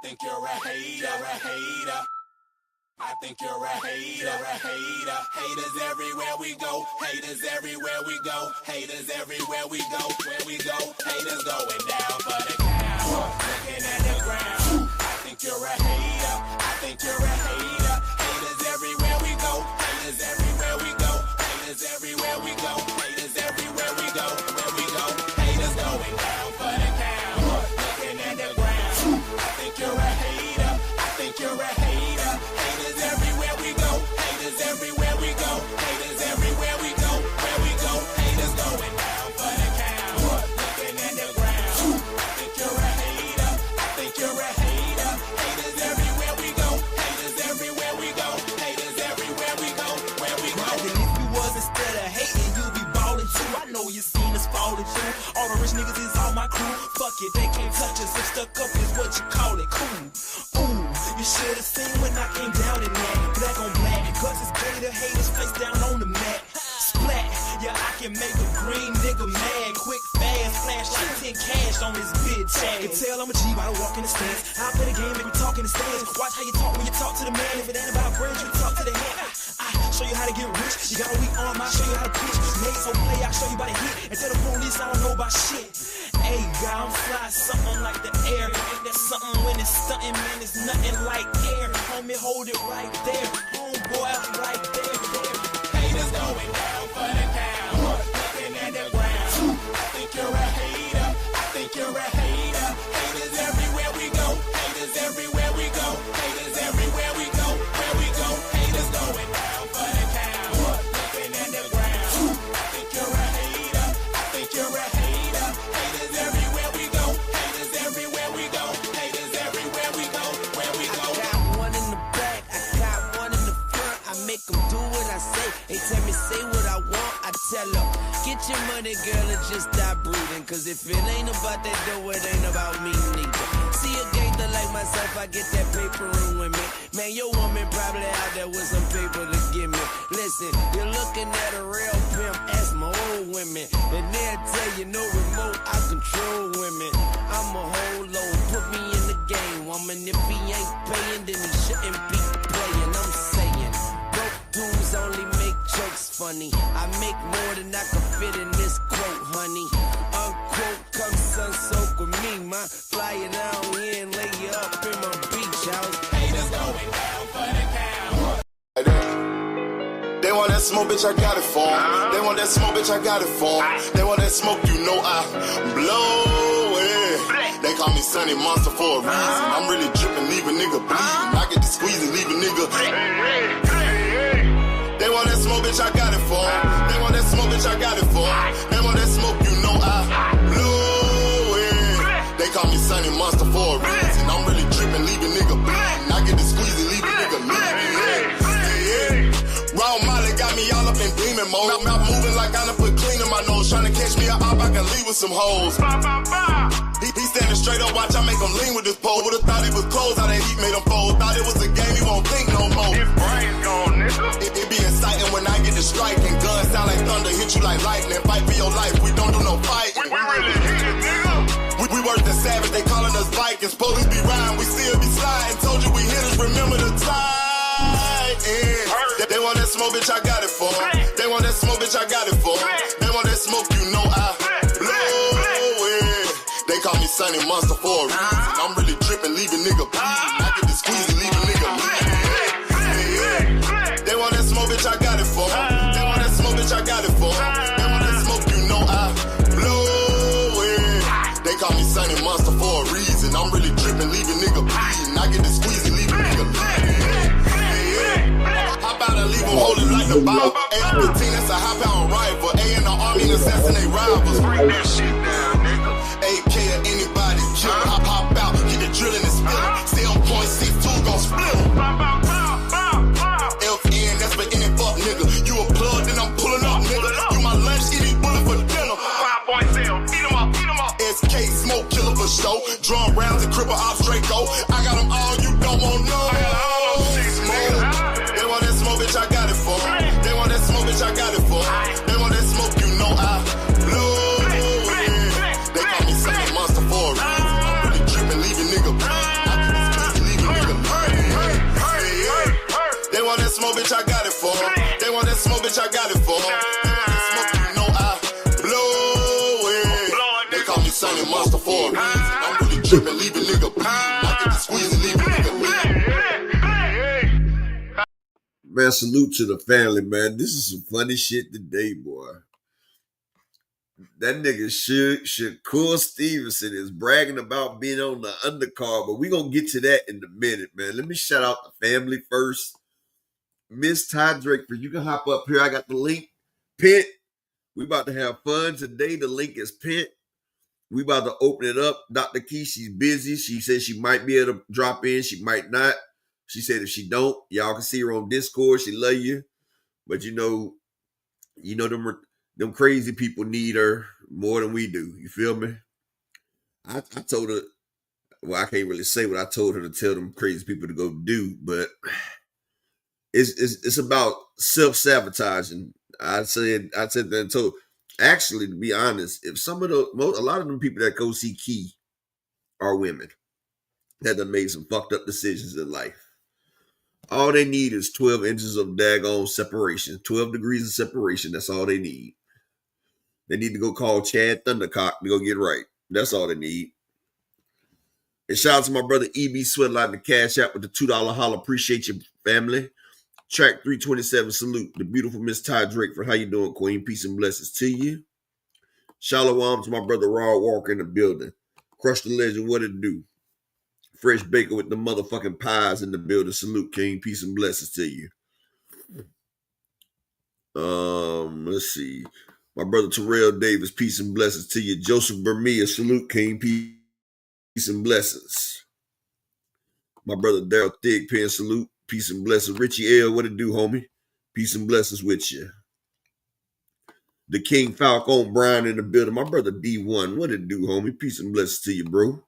think you're a hater. I think you're a hater. Haters everywhere we go. Haters everywhere we go. Haters everywhere we go. Where we go, haters going down for the count. Looking at the ground. I think you're a hater. I think you're a hater. Haters everywhere we go. Haters everywhere we go. Haters everywhere we go. Haters everywhere we go. Where we go, haters going down for the count. Looking at the ground. I think you're a hater. I think you're a hater. Haters everywhere we go. Haters everywhere we go. Haters everywhere we go. Where we go, haters going down for the count. Looking at the ground. I think you're a hater. I think you're a hater. Haters everywhere we go. Haters everywhere we go. Haters everywhere we go. Where we go. And if you was instead of hating, you'd be ballin' too. I know you seen us fallin' too. All the rich niggas is all my crew. Fuck it, they can't touch us. If stuck up is what you call it, cool. Ooh, you should've seen when I came down in that. Black on black, cause it's gator haters face down on the mat. Splat, yeah, I can make a green nigga mad. Quick, fast, flash like 10 cash on this bitch ass. You can tell I'm a G by the walk in the stands. I play the game, make me talk in the stands. Watch how you talk when you talk to the man. If it ain't about bridge, you talk to the hand. I show you how to get rich. You got a weak arm, I'll show you how to pitch. Made so play, I'll show you by the hit. And tell the police I don't know about shit. Hey, God, I'm fly, something like the air. Ain't that something when it's stunting, man? It's nothing like air. Homie, hold it right there. Homeboy, right there. Haters going down for the count. Looking at the ground. I think you're a hater. I think you're a hater. Haters everywhere we go. Haters everywhere we go. Haters everywhere we go. Where we go, haters going down for the count. Looking at the ground. I think you're a hater. I think you're a hater. Haters everywhere we go. Haters everywhere we go. Haters everywhere we go. Where we go. I got one in the back, I got one in the front. I make them do what I say. They tell me say what I want, I tell them. Get your money, girl, and just stop breathing. Cause if it ain't about that dough, it ain't about me neither. See a gangster like myself, I get that paper and women. Man, your woman probably out there with some paper to give me. Listen, you're looking at a real pimp, ask my old women. And they'll tell you no remote, I control women. I'm a whole load, put me in the game, woman. If he ain't paying, then he shouldn't be playing. I'm saying, broke dudes only make jokes funny. I make more than I can fit in this quote, honey. Unquote, come sun soak with me, ma. Fly it down here and lay you up in my beach house. Haters going down for the count. They want that smoke, bitch, I got it for 'em. They want that smoke, bitch, I got it for 'em. They want that smoke, you know I blow it. They call me Sunny Monster for a reason. I'm really dripping, leave a nigga bleeding. I get to squeeze and leave a nigga. They want that smoke, bitch, I got it for 'em. They want that smoke, bitch, I got it for 'em. They want that smoke, you know I blow it. They call me Sunny Monster for a reason. I'm really dripping, leave a nigga bleeding. I get to squeeze and leave a nigga bleeding. Raw Molly got me all up in demon mode. Mouth moving like I done put clean in my nose. Tryna catch me up, I can leave with some hoes. He standing straight up, watch I make him lean with this pole. Would've thought he was closed, how that heat made him fold. Thought it was a game, he won't think no more. His brain's gone, nigga. It be exciting when I get to striking. Guns sound like thunder, hit you like lightning. Fight for your life, we don't do no fighting. We really hit it, nigga. We worse than savage, they calling us Vikings. Police be riding, we still be sliding. Told you we hitters, remember the time. They want that smoke, bitch, I got it for 'em. They want that smoke, bitch, I got it for 'em. They want that smoke, you know I blow it. They call me Sunny Monster for a reason. I'm really dripping, leave a nigga bleeding. I get to squeeze and leave a nigga bleeding. They want that smoke, bitch, I got it for 'em. They want that smoke, bitch, I got it for 'em. They want that smoke, you know I blow it. They call me Sunny Monster for a reason. I'm really dripping, leave a nigga bleeding. I get to squeeze and leave a nigga bleeding. How about I leave them holding like the Bible? A-15, that's a high-power rifle. A in the army, assassinate rivals. Bring that shit down, nigga. AK or anybody kill. Hop out, get the drilling and spilling. 7.62 gon' split 'em. FN, that's for any fuck nigga. You a plug, then I'm pulling up, nigga. You my lunch, eat these bullets for dinner. 5.0, eat 'em up, eat 'em up. SK, smoke killer for show. Drum rounds and cripple off straight go. I got them all, you don't want no. I got all those shits, nigga. They want that smoke, bitch, I got it for 'em. They want that smoke, bitch, I got it for 'em. They want that smoke, you know I blow it. They call me Sunny Monster for a reason. I'm really dripping, leave a nigga bleeding. I get this me Sonny Monster for a reason. I'm really tripping, leave a nigga bleeding. I get to squeeze and leave a nigga bleeding. Man, salute to the family, man. This is some funny shit today, boy. That nigga Shakur Stevenson is bragging about being on the undercard, but we gonna get to that in a minute, man. Let me shout out the family first. Miss Ty Drake, you can hop up here. I got the link pinned. We about to have fun today. The link is pinned. We about to open it up. Dr. Key, she's busy. She said she might be able to drop in. She might not. She said if she don't, y'all can see her on Discord. She love you. But you know them crazy people need her more than we do. You feel me? I told her, well, I can't really say what I told her to tell them crazy people to go do, but it's about self-sabotaging. I said that and told. Actually, to be honest, if a lot of them people that go see Key are women that done made some fucked up decisions in life. All they need is 12 inches of daggone separation, 12 degrees of separation. That's all they need. They need to go call Chad Thundercock to go get right. That's all they need. And shout out to my brother EB Sweatlight in the Cash App with the $2 holler. Appreciate you, family. Track 327, salute the beautiful Miss Ty Drake for how you doing, Queen. Peace and blessings to you. Shalom to my brother Rod Walker in the building. Crush the Legend, what it do? Fresh Baker with the motherfucking pies in the building. Salute, King. Peace and blessings to you. Let's see. My brother Terrell Davis, peace and blessings to you. Joseph Bermia, salute, King. Peace and blessings. My brother Daryl Thigpen, salute. Peace and blessings. Richie L, what it do, homie? Peace and blessings with you. The King Falcon Brian in the building. My brother D1, what it do, homie? Peace and blessings to you, bro.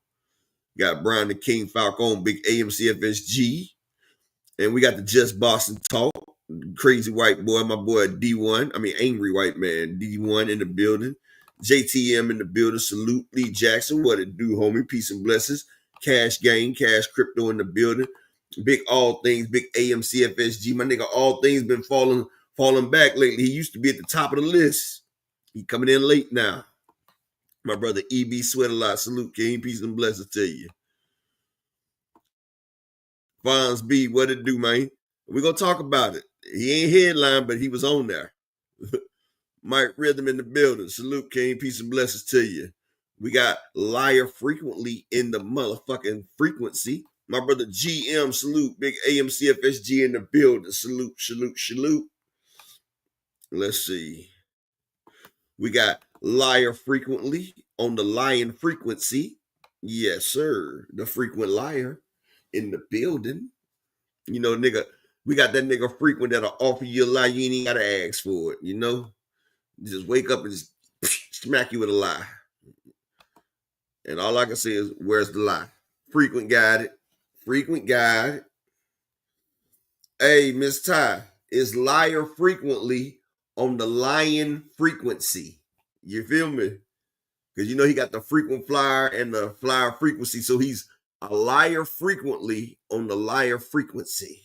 Got Brian the King Falcon, big AMCFSG. And we got the Just Boston Talk. Crazy white boy, my boy D1. I mean, angry white man, D1 in the building. JTM in the building. Salute, Lee Jackson. What it do, homie? Peace and blessings. Cash Gang, Cash Crypto in the building. Big All Things, big AMCFSG. My nigga, All Things been falling back lately. He used to be at the top of the list. He coming in late now. My brother EB Sweat a lot. Salute, King. Peace and blessings to you. Fonz B, what it do, man? We're going to talk about it. He ain't headline, but he was on there. Mike Rhythm in the building. Salute, King. Peace and blessings to you. We got Liar Frequently in the motherfucking frequency. My brother GM, salute. Big AMCFSG in the building. Salute, salute, salute. Let's see. We got Liar Frequently on the Lion Frequency. Yes, sir. The frequent liar in the building. You know, nigga, we got that nigga frequent that'll offer you a lie. You ain't even gotta ask for it, you know? You just wake up and just smack you with a lie. And all I can say is, where's the lie? Frequent got it. Frequent guide. Hey, Miss Ty, is Liar Frequently on the Lion Frequency? You feel me? Because you know he got the frequent flyer and the flyer frequency, so he's a liar frequently on the Liar Frequency.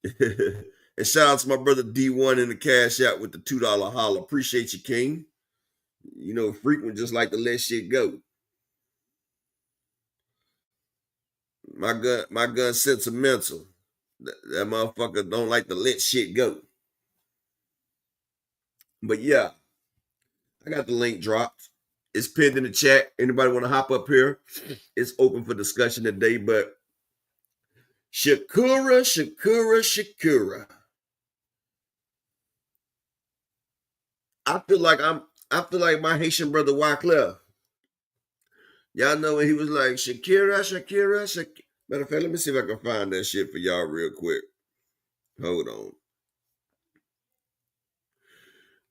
And shout out to my brother D1 in the Cash App with the $2 holler. Appreciate you, King. You know, frequent just like to let shit go. My gun sentimental. That motherfucker don't like to let shit go. But yeah, I got the link dropped. It's pinned in the chat. Anybody want to hop up here? It's open for discussion today. But Shakura. I feel like my Haitian brother Wyclef. Y'all know when he was like Shakira. Matter of fact, let me see if I can find that shit for y'all real quick. Hold on.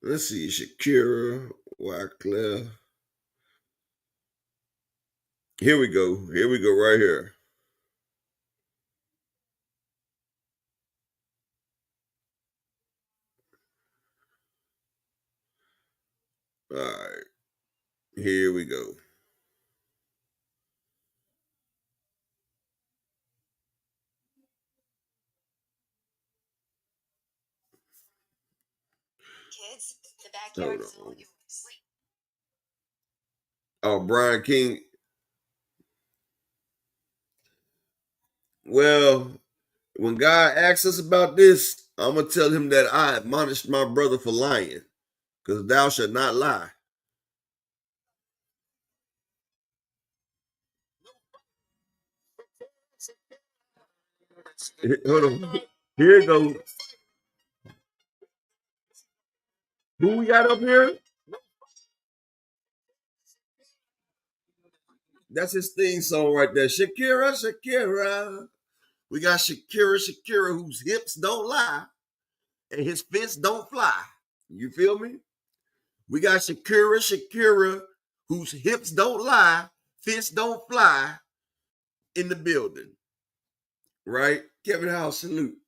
Let's see, Shakira, Wyclef. Here we go right here. All right, here we go. Kids, the backyard is all yours. Oh, Brian King. Well, when God asks us about this, I'm gonna tell him that I admonished my brother for lying, because thou shalt not lie. Hold on. Here it goes. Who we got up here? That's his theme song right there. Shakira, Shakira. We got Shakira, Shakira, whose hips don't lie and his fists don't fly. You feel me? We got Shakira, Shakira, whose hips don't lie, fists don't fly in the building. Right? Kevin House, salute.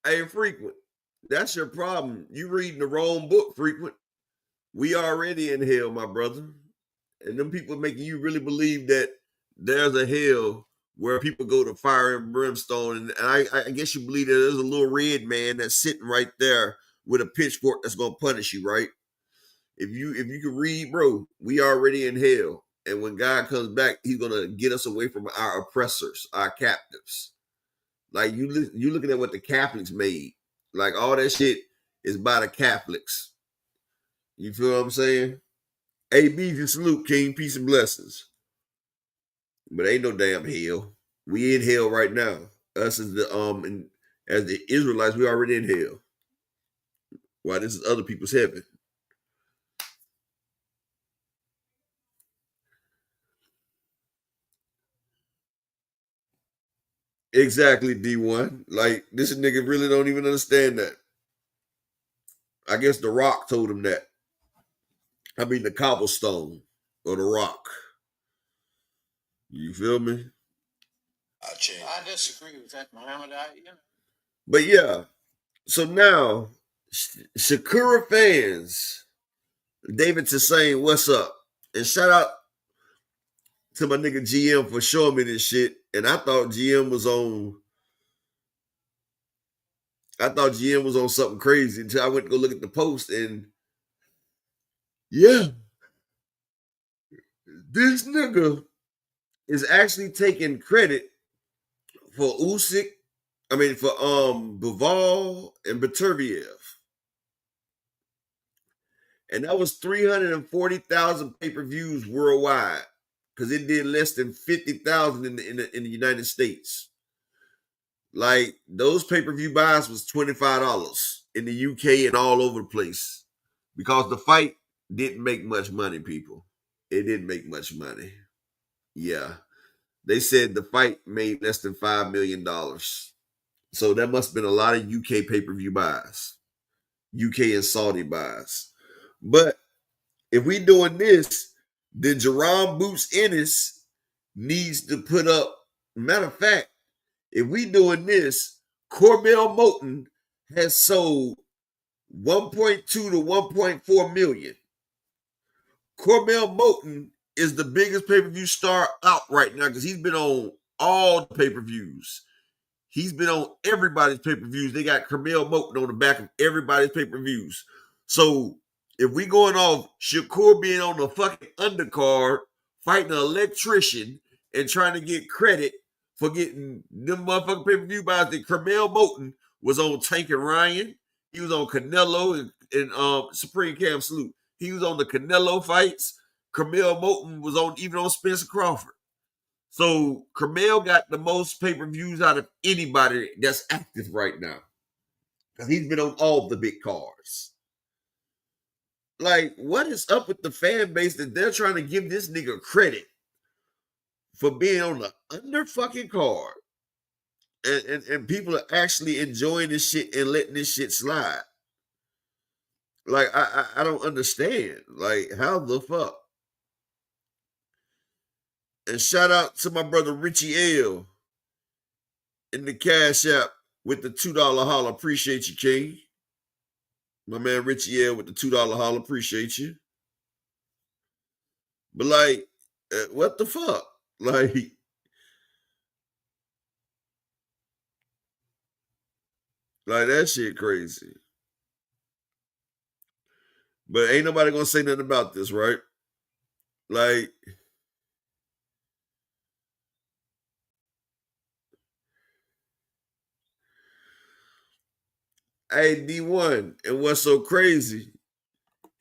Hey, Frequent, that's your problem. You reading the wrong book, Frequent. We already in hell, my brother. And them people making you really believe that there's a hell where people go to fire and brimstone. And I guess you believe that there's a little red man that's sitting right there with a pitchfork that's gonna punish you, right? If you can read, bro, we already in hell. And when God comes back, he's gonna get us away from our oppressors, our captives. Like you looking at what the Catholics made. Like all that shit is by the Catholics. You feel what I'm saying? AB, you salute, King. Peace and blessings. But ain't no damn hell. We in hell right now. Us as as the Israelites, we already in hell. Why this is other people's heaven. Exactly, D1. Like this nigga really don't even understand that. I guess the rock told him that. I mean the cobblestone or the rock. You feel me? I disagree with that, Muhammad. But yeah, so now Shakura fans, David to saying what's up. And shout out to my nigga GM for showing me this shit. And I thought GM was on something crazy until I went to go look at the post and yeah, this nigga is actually taking credit for Usyk. I mean for Bivol and Beterbiev. And that was 340,000 pay-per-views worldwide because it did less than 50,000 in the United States. Like those pay-per-view buys was $25 in the UK and all over the place because the fight didn't make much money, people. It didn't make much money. Yeah. They said the fight made less than $5 million. So that must have been a lot of UK pay-per-view buys. UK and Saudi buys. But if we doing this, then Jerome Boots Ennis needs to put up. Matter of fact, if we doing this, Cormel Moten has sold 1.2 to 1.4 million. Cormel Moten is the biggest pay-per-view star out right now because he's been on all the pay-per-views. He's been on everybody's pay-per-views. They got Cormel Moten on the back of everybody's pay-per-views. So if we going off Shakur being on the fucking undercard, fighting an electrician and trying to get credit for getting them motherfucking pay-per-view buys, that Cormel Moten was on Tank and Ryan. He was on Canelo and Supreme Cam Salute. He was on the Canelo fights. Cormel Moten was even on Spencer Crawford. So Cormel got the most pay-per-views out of anybody that's active right now. Because he's been on all the big cards. Like, what is up with the fan base that they're trying to give this nigga credit for being on the under fucking card? And people are actually enjoying this shit and letting this shit slide. Like, I don't understand. Like, how the fuck? And shout out to my brother Richie L in the Cash App with the $2 holler. Appreciate you, King. My man Richie L with the $2 holler. Appreciate you. But like, what the fuck? Like that shit crazy. But ain't nobody gonna say nothing about this, right? Like, hey, D1, and what's so crazy?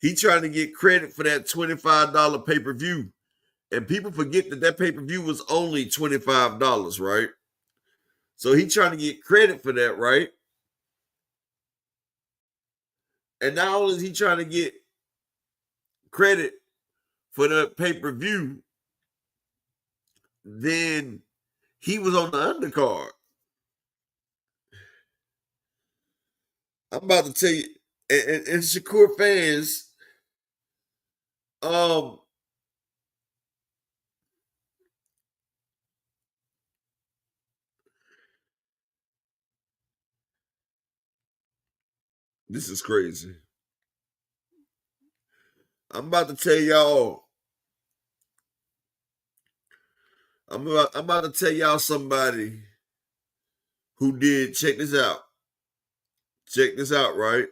He trying to get credit for that $25 pay-per-view. And people forget that pay-per-view was only $25, right? So he trying to get credit for that, right? And not only is he trying to get credit for the pay-per-view, then he was on the undercard. I'm about to tell you, and Shakura fans, this is crazy. I'm about to tell y'all. I'm about to tell y'all somebody who did. Check this out. Check this out, right?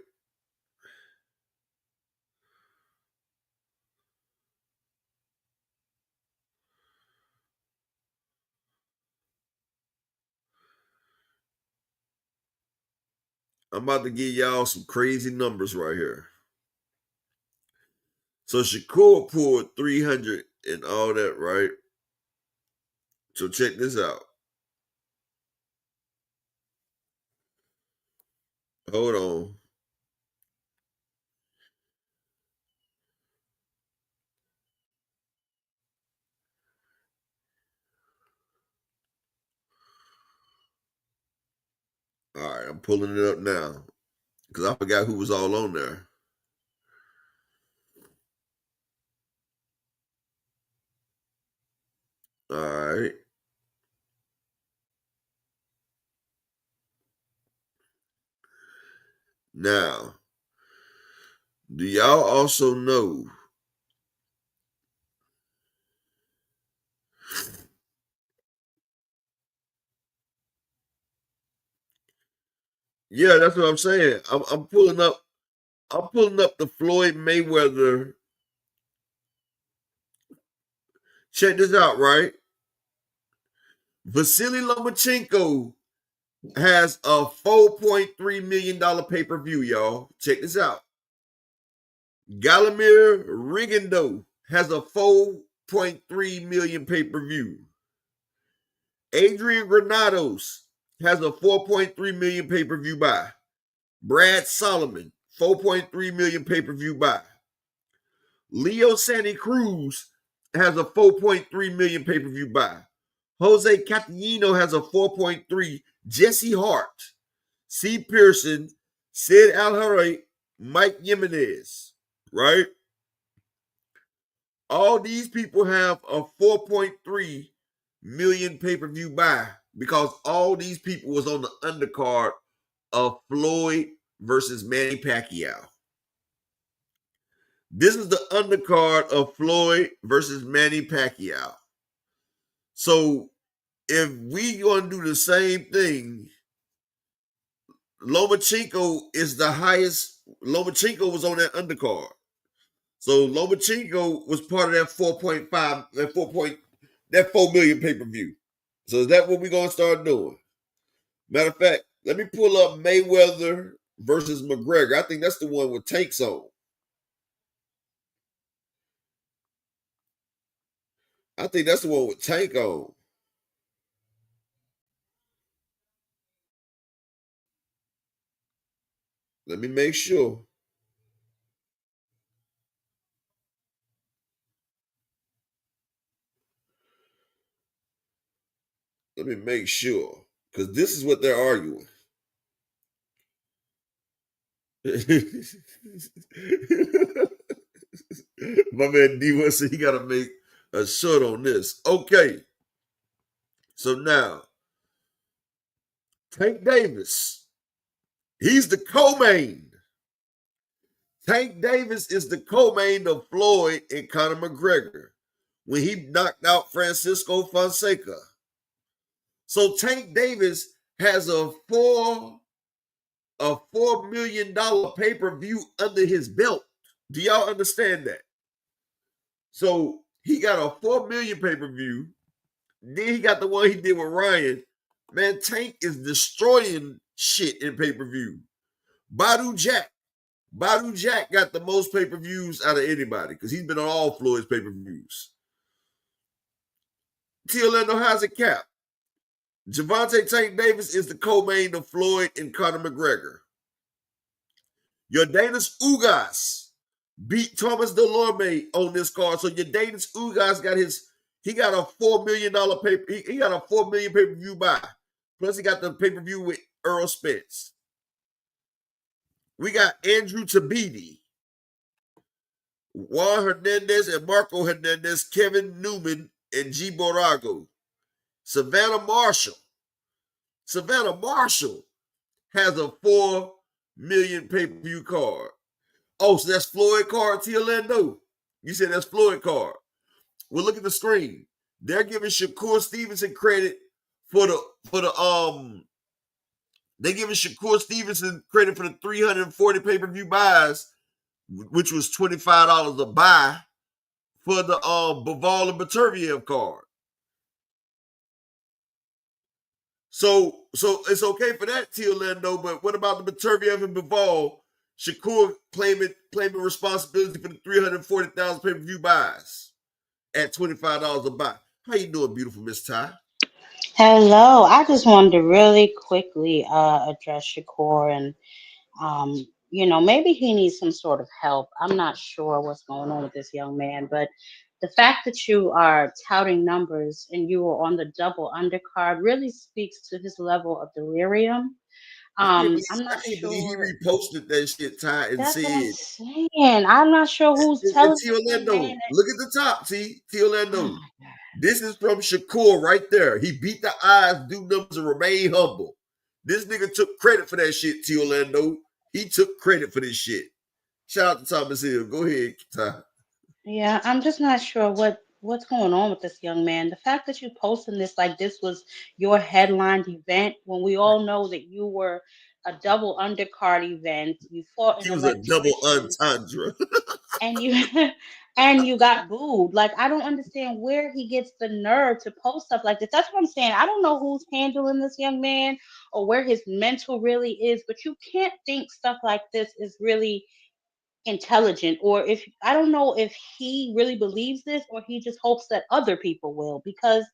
I'm about to give y'all some crazy numbers right here. So Shakur pulled 300 and all that, right? So check this out. Hold on. All right, I'm pulling it up now because I forgot who was all on there. All right. Now, do y'all also know yeah, that's what I'm saying. I'm pulling up the Floyd Mayweather. Check this out, right? Vasily Lomachenko has a $4.3 million pay-per-view, y'all. Check this out. Galimir Rigendo has a $4.3 million pay-per-view. Adrian Granados has a $4.3 million pay-per-view buy. Brad Solomon, $4.3 million pay-per-view buy. Leo Santa Cruz has a $4.3 million pay-per-view buy. Jose Catino has a 4.3. Jesse Hart, C. Pearson, Sid Alharray, Mike Jimenez, right? All these people have a 4.3 million pay-per-view buy because all these people was on the undercard of Floyd versus Manny Pacquiao. This is the undercard of Floyd versus Manny Pacquiao. So if we gonna do the same thing, Lomachenko is the highest. Lomachenko was on that undercard. So Lomachenko was part of that 4.5, that 4 million pay-per-view. So is that what we're gonna start doing? Matter of fact, let me pull up Mayweather versus McGregor. I think that's the one with Tank's on. I think that's the one with Tank on. Let me make sure. Let me make sure. Because this is what they're arguing. My man D1 said he got to make a short on this. Okay. So now, Tank Davis, he's the co-main. Tank Davis is the co-main of Floyd and Conor McGregor when he knocked out Francisco Fonseca. So Tank Davis has a $4 million pay-per-view under his belt. Do y'all understand that? So he got a 4 million pay-per-view. Then he got the one he did with Ryan. Man, Tank is destroying shit in pay-per-view. Badu Jack got the most pay-per-views out of anybody because he's been on all Floyd's pay-per-views. T. Orlando has a cap. Javante Tank Davis is the co-main of Floyd and Conor McGregor. Yordenis Ugas beat Thomas Delorme on this card. So Yordenis Ugas got a $4 million he got a 4 million pay-per-view buy. Plus he got the pay-per-view with Earl Spence. We got Andrew Tabiti, Juan Hernandez and Marco Hernandez, Kevin Newman, and G. Borago. Savannah Marshall has a 4 million pay-per-view card. Oh, so that's Floyd card, T. Orlando. You said that's Floyd card. Well, look at the screen. They're giving Shakur Stevenson credit for the they're giving Shakur Stevenson credit for the 340 pay-per-view buys, which was $25 a buy for the Bivol and Baturviev card. So it's okay for that, T. Orlando, but what about the Baturviev and Bivol? Shakur claiming responsibility for the 340,000 pay-per-view buys at $25 a buy. How you doing, beautiful Miss Ty? Hello. I just wanted to really quickly address Shakur and maybe he needs some sort of help. I'm not sure what's going on with this young man, but the fact that you are touting numbers and you were on the double undercard really speaks to his level of delirium. I'm I not can't believe he sure. reposted that shit, Ty, and That's what I'm said, saying. I'm not sure who's and telling T. this young man Orlando, that. look at the top, T. Oh Orlando. my God. This is from Shakur right there. He beat the eyes, do numbers, and remain humble. This nigga took credit for that shit, T. Orlando. He took credit for this shit. Shout out to Thomas Hill. Go ahead, Ty. Yeah, I'm just not sure what's going on with this young man. The fact that you posting this like this was your headlined event when we all know that you were a double undercard event, you fought an He was a double electrician, entendre. and you and you got booed. Like I don't understand where he gets the nerve to post stuff like this. That's what I'm saying. I don't know who's handling this young man or where his mental really is, but you can't think stuff like this is really intelligent, or if I don't know if he really believes this or he just hopes that other people will, because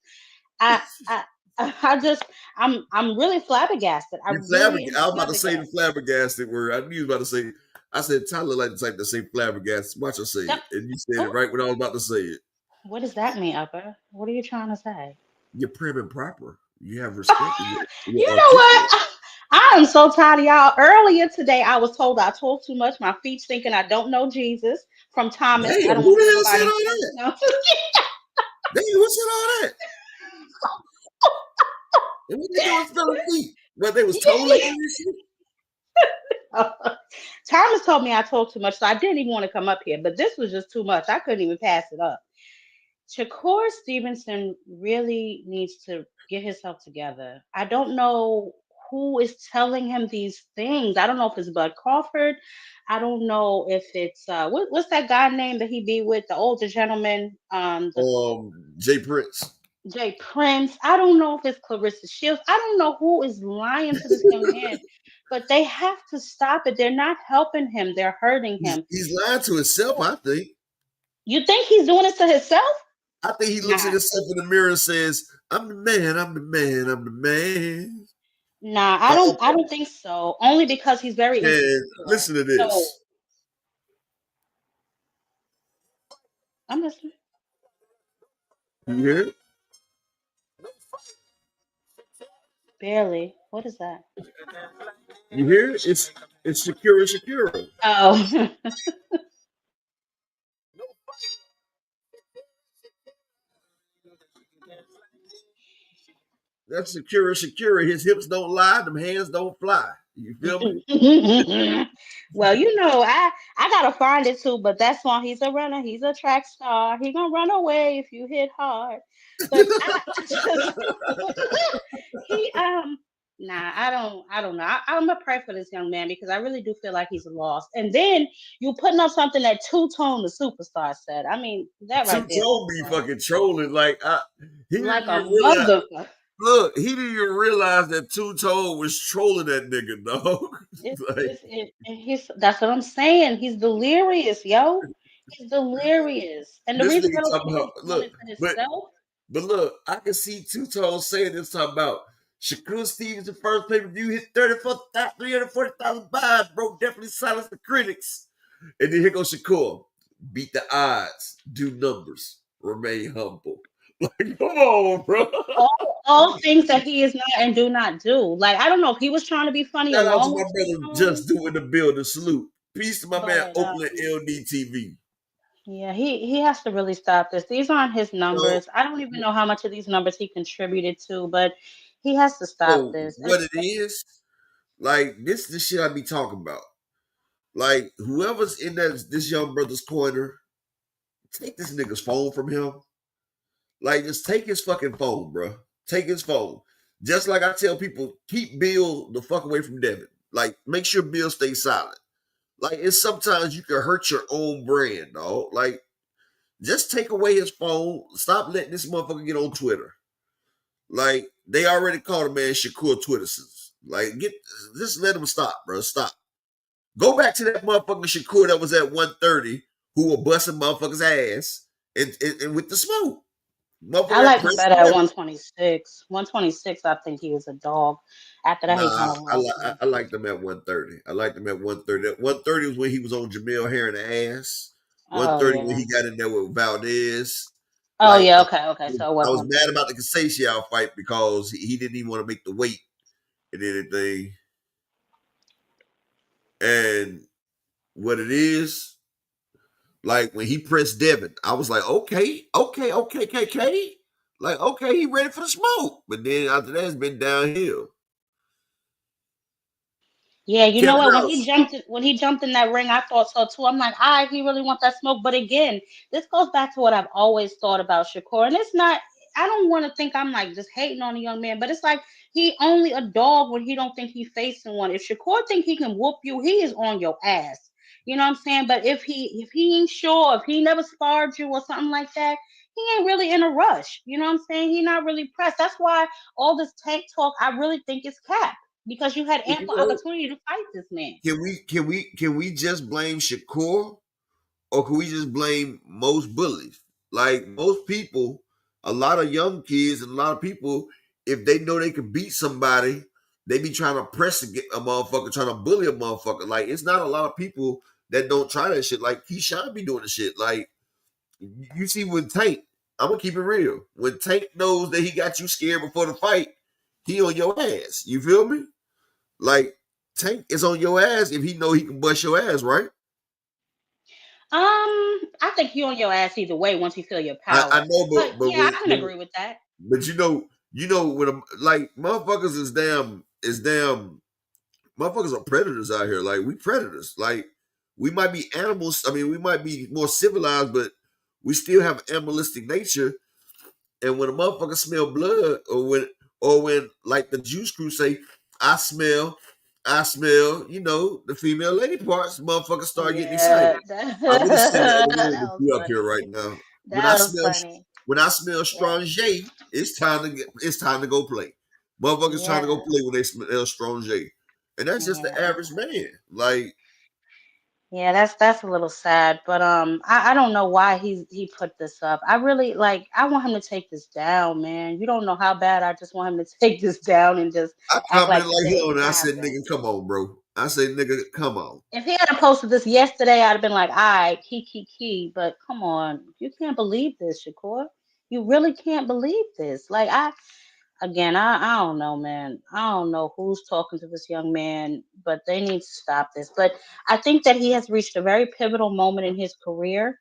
I I I just I'm really flabbergasted. I You really am I was about to say the flabbergasted. flabbergasted word. I knew you was about to say. I said Tyler like the type to say flabbergasted. Watch her say it, Yep. and you said it Oh, right when I was about to say it. what does that mean, Upper? What are you trying to say? You're prim and proper. You have respect. And you're You know articulate. what? I am so tired of y'all. Earlier today, I was told I talk too much. My feet thinking I don't know Jesus from Thomas. I Damn, don't who want to the hear hell said nobody. all that? No. Damn, who said all that? And what they doing spelling feet? What they was toe licking and shit? Thomas told me I talk too much, so I didn't even want to come up here. But this was just too much. I couldn't even pass it up. Shakur Stevenson really needs to get himself together. I don't know who is telling him these things. I don't know if it's Bud Crawford. I don't know if it's what's that guy name that he be with, the older gentleman, the Jay Prince. Jay Prince. I don't know if it's Clarissa Shields. I don't know who is lying to this young man, but they have to stop it. They're not helping him. They're hurting him. He's lying to himself, I think. You think he's doing it to himself? I think he looks at Nah, himself in the mirror and says, I'm the man, I'm the man, I'm the man. nah. I Uh, don't. I don't think so. Only because he's very and insecure. listen to So this. I'm listening. You hear it? Barely. What is that? You hear it? It's Shakura. Oh, That's Shakura. His hips don't lie, them hands don't fly. You feel me? well, I gotta find it too. But that song, he's a runner. He's a track star. He gonna run away if you hit hard. But I just he Nah, I don't know. I'm gonna pray for this young man because I really do feel like he's lost. And then you putting up something that Two Tone the superstar said. I mean, that right Two there, Tone be fucking trolling he didn't like a even realize. motherfucker. Look, he didn't even realize that Two Tone was trolling that nigga, dog. Like And he's that's what I'm saying. He's delirious, yo. He's delirious. And the this reason I nigga don't talking think about he's doing look, it to but himself, but look, I can see Two Tone saying this talking about Shakur Stevens, the first pay-per-view hit 340,000 buys, bro. Definitely silenced the critics. And then here goes Shakur. Beat the odds, do numbers, remain humble. Like, come on, bro. all things that he is not and do not do. Like I don't know if he was trying to be funny Shout out to along my with Two brother Tone, Just doing the building. Salute. Peace to my man but Oakland LDTV. yeah, he has to really stop this. These aren't his So, numbers. I don't even know how much of these numbers he contributed to, but he has to stop so this. what it is, like this is the shit I be talking about. Like whoever's in this young brother's corner, take this nigga's phone from him. Like just take his fucking phone, bro. Take his phone. Just like I tell people, keep Bill the fuck away from Devin. Like make sure Bill stays silent. Like it's sometimes you can hurt your own brand, dog. Like just take away his phone. Stop letting this motherfucker get on Twitter. Like they already called a man Shakur Twitterson. Like just let him stop, bro. Stop. Go back to that motherfucking Shakur that was at 130 who were busting motherfuckers ass and with the smoke. I Motherfucker that like him press better at record. 126. 126, I think he was a dog. After that, he kind Nah, of lost me. I liked him at 130. I liked him at 130. At 130 was when he was on Jamel Hair in the ass. Oh 130 when yeah. he got in there with Valdez. Oh Like yeah. Okay. Okay. So it I was was mad 130. about the Kasasia fight because he didn't even want to make the weight and anything. And what it is, like when he pressed Devin, I was like, okay. Like, okay, he ready for the smoke. But then after that, it's been downhill. Yeah, you know Kevin what? Else. When he jumped in that ring, I thought so too. I'm like, he really want that smoke. But again, this goes back to what I've always thought about Shakur. And it's not. I don't want to think I'm like just hating on a young man, but it's like he only a dog when he don't think he facing one. If Shakur think he can whoop you, he is on your ass. You know what I'm saying? But if he ain't sure, if he never sparred you or something like that, he ain't really in a rush. You know what I'm saying? He not really pressed. That's why all this tank talk, I really think is cap because you had You ample know, opportunity to fight this man. can we just blame Shakur or can we just blame most bullies? Like most people, a lot of young kids and a lot of people, if they know they can beat somebody, they be trying to press a motherfucker, trying to bully a motherfucker. Like it's not a lot of people that don't try that shit. Like Keyshawn be doing the shit. Like you see with Tank, I'm gonna keep it real. When Tank knows that he got you scared before the fight, he on your ass. You feel me? Like Tank is on your ass if he know he can bust your ass, right? I think he on your ass either way once you feel your I power. know, But but yeah, I can agree with that. but when like motherfuckers is damn motherfuckers are predators out here. Like we predators. Like we might be animals. I mean, we might be more civilized, but we still have animalistic nature. And when a motherfucker smell blood, or when like the Juice Crew say, I smell, the female lady parts, motherfuckers start getting excited. Yeah, that, I'm gonna just sit out of the room that with was you up here funny. right now. When I That was smell funny. when I smell Yeah, strong J, it's time to go play. Motherfuckers trying to go yeah, play when they smell strong J. And that's just the yeah. average man. Like Yeah, that's a little sad, but I don't know why he put this up. I really like I want him to take this down, man. You don't know how bad I just want him to take this down and just I act like commented today like hell and didn't I said, happen. nigga, come on, bro. I said, nigga, come on. If he had posted this yesterday, I'd have been like, all right, key. But come on, you can't believe this, Shakur. You really can't believe this. Like I don't know, man. I don't know who's talking to this young man, but they need to stop this. But I think that he has reached a very pivotal moment in his career.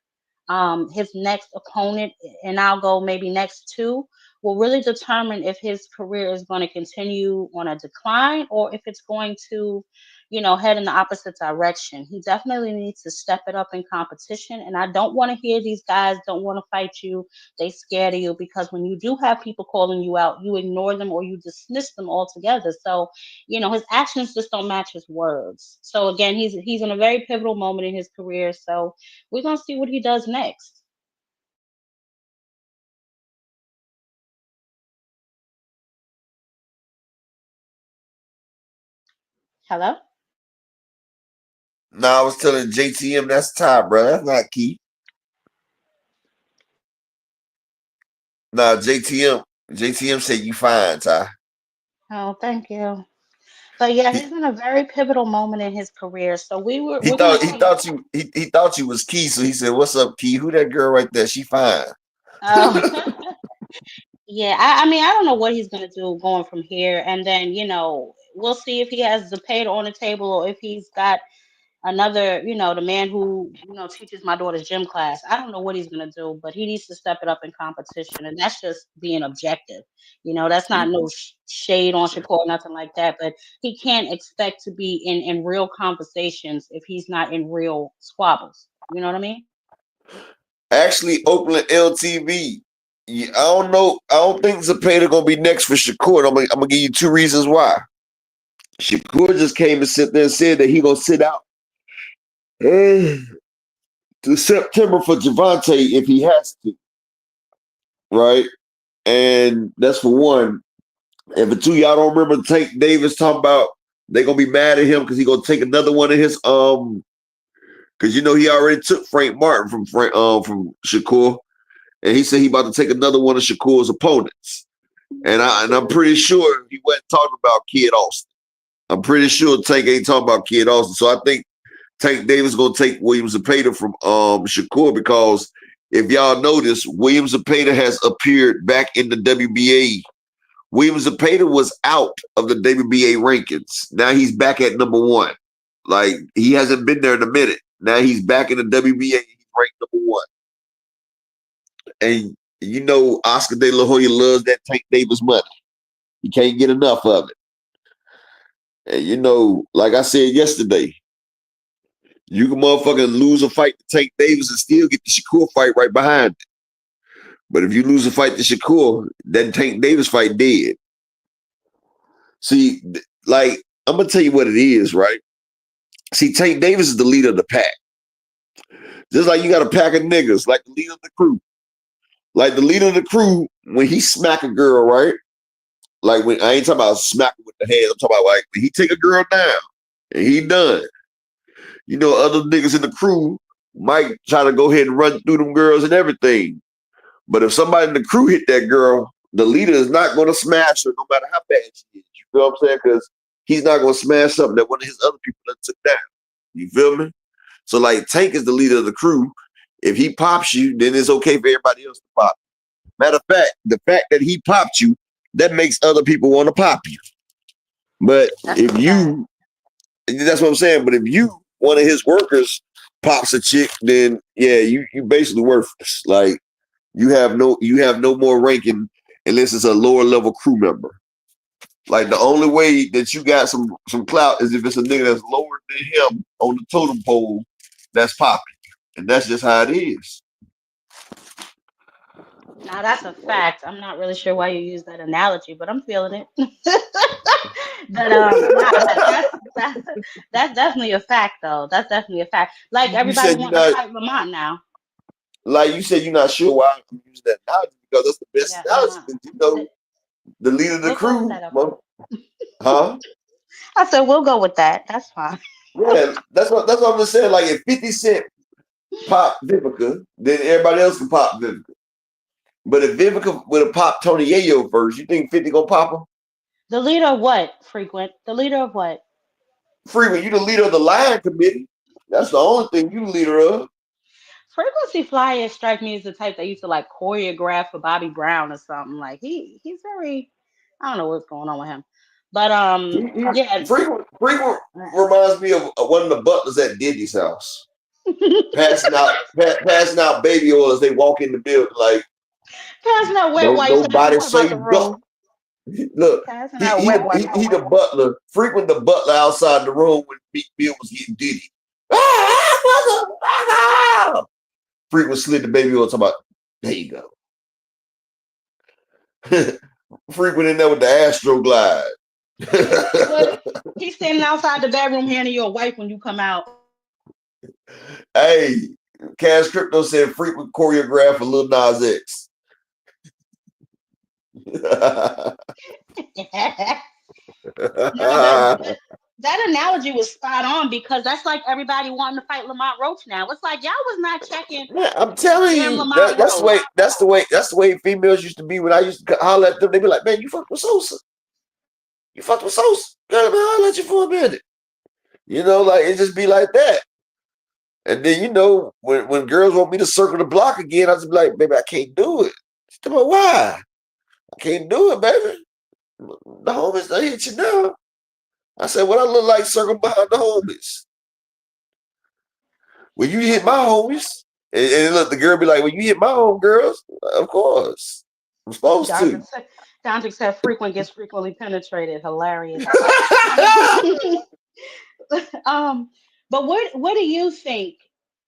His next opponent, and I'll go maybe next two, will really determine if his career is going to continue on a decline or if it's going to, head in the opposite direction. He definitely needs to step it up in competition. And I don't want to hear these guys don't want to fight you. They scared of you, because when you do have people calling you out, you ignore them or you dismiss them altogether. So, his actions just don't match his words. So again, he's in a very pivotal moment in his career. So we're gonna see what he does next. Hello? No, I was telling JTM that's Ty, bro. That's not Key. Nah, JTM said you fine, Ty. Oh, thank you. But yeah, He he's in a very pivotal moment in his career. So he we're gonna thought he see. thought you he thought you was Key, so he said, "What's up, Key? Who that girl right there? She fine." Oh, yeah. I mean, I don't know what he's gonna do going from here, and then we'll see if he has the pay on the table, or if he's got another, the man who teaches my daughter's gym class. I don't know what he's gonna do, but he needs to step it up in competition, and that's just being objective. That's not no shade on Shakur, nothing like that. But he can't expect to be in real conversations if he's not in real squabbles. You know what I mean? Actually, Oakland LTV. Yeah, I don't know. I don't think Zepeda gonna be next for Shakur. I'm gonna give you two reasons why. Shakur just came and sit there and said that he gonna sit out to September for Javante if he has to, right? And that's for one. And for two, y'all don't remember Tank Davis talking about they gonna be mad at him because he gonna take another one of his because he already took Frank Martin from Shakur, and he said he about to take another one of Shakur's opponents. And I'm pretty sure he wasn't talking about Kid Austin. I'm pretty sure Tank ain't talking about Kid Austin. So I think Tank Davis gonna take Williams Zepeda from Shakur, because if y'all notice, Williams Zepeda has appeared back in the WBA. Williams Zepeda was out of the WBA rankings. Now he's back at number one. Like, he hasn't been there in a minute. Now he's back in the WBA. He's ranked number one. And Oscar De La Hoya loves that Tank Davis money. He can't get enough of it. And like I said yesterday, you can motherfucking lose a fight to Tank Davis and still get the Shakur fight right behind it. But if you lose a fight to Shakur, that Tank Davis fight dead. See, like, I'm gonna tell you what it is, right? See, Tank Davis is the leader of the pack. Just like you got a pack of niggas, like the leader of the crew. Like the leader of the crew, when he smack a girl, right? Like, when I ain't talking about smacking with the head, I'm talking about like when he take a girl down and he done. Other niggas in the crew might try to go ahead and run through them girls and everything. But if somebody in the crew hit that girl, the leader is not going to smash her no matter how bad she is. You feel what I'm saying? Because he's not going to smash something that one of his other people done took down. You feel me? So, like, Tank is the leader of the crew. If he pops you, then it's okay for everybody else to pop you. Matter of fact, the fact that he popped you, that makes other people want to pop you. But that's what I'm saying. But if you, one of his workers, pops a chick, then yeah, you basically worthless. Like, you have no more ranking unless it's a lower level crew member. Like, the only way that you got some clout is if it's a nigga that's lower than him on the totem pole that's popping. And that's just how it is. Now that's a fact. I'm not really sure why you use that analogy, but I'm feeling it. But nah, that's definitely a fact, though. That's definitely a fact. Like, You everybody said you're wanting to not, fight Lamont now. like you said, you're not sure why I'm using that analogy, because that's the best Yeah, analogy. Lamont. 'Cause, the leader of the We'll go with crew, that. Okay. well, huh? I said we'll go with that. That's fine. Yeah, that's what I'm just saying. Like, if 50 Cent pop Vivica, then everybody else can pop Vivica. But if Vivica would have popped Tony Yayo first, you think 50 gonna pop him? The leader of what? Frequent. The leader of what? Freeman, you the leader of the line committee. That's the only thing you the leader of. Frequency Flyers strike me as the type that used to like choreograph for Bobby Brown or something. Like, he's very, I don't know what's going on with him. But yeah. Freeman reminds me of one of the butlers at Diddy's house, passing out baby oil as they walk in the building. Like, Passing out wet don't wipes. nobody What about say the duck. room? Look, Passing he out he wet the, he, wipes. he the butler. Frequent the butler outside the room Meek Mill was getting Diddy. Frequent slid the baby on talking about, there you go. Frequent in there with the Astro Glide. But he's standing outside the bedroom handing you a wipe when you come out. Hey, Cash Crypto said Frequent choreograph for Lil Nas X. No, that analogy was spot on because that's like everybody wanting to fight Lamont Roach now. It's like y'all was not checking Man, I'm telling damn you, Lamont that's the way. Roach. That's the way females used to be when I used to holler at them. They be like, "Man, you fucked with Sosa. You fucked with Sosa. Girl, man, holler at you for a minute." You know, like it just be like that. And then when girls want me to circle the block again, I just be like, "Baby, I can't do it." She's like, "Why? I can't do it, baby. The homies they hit you now." I said, "What I look like circling behind the homies? When you hit my homies." And look, the girl be like, "When you hit my homegirls, of course, I'm supposed to." Dondrick said frequent gets frequently penetrated. Hilarious. But what do you think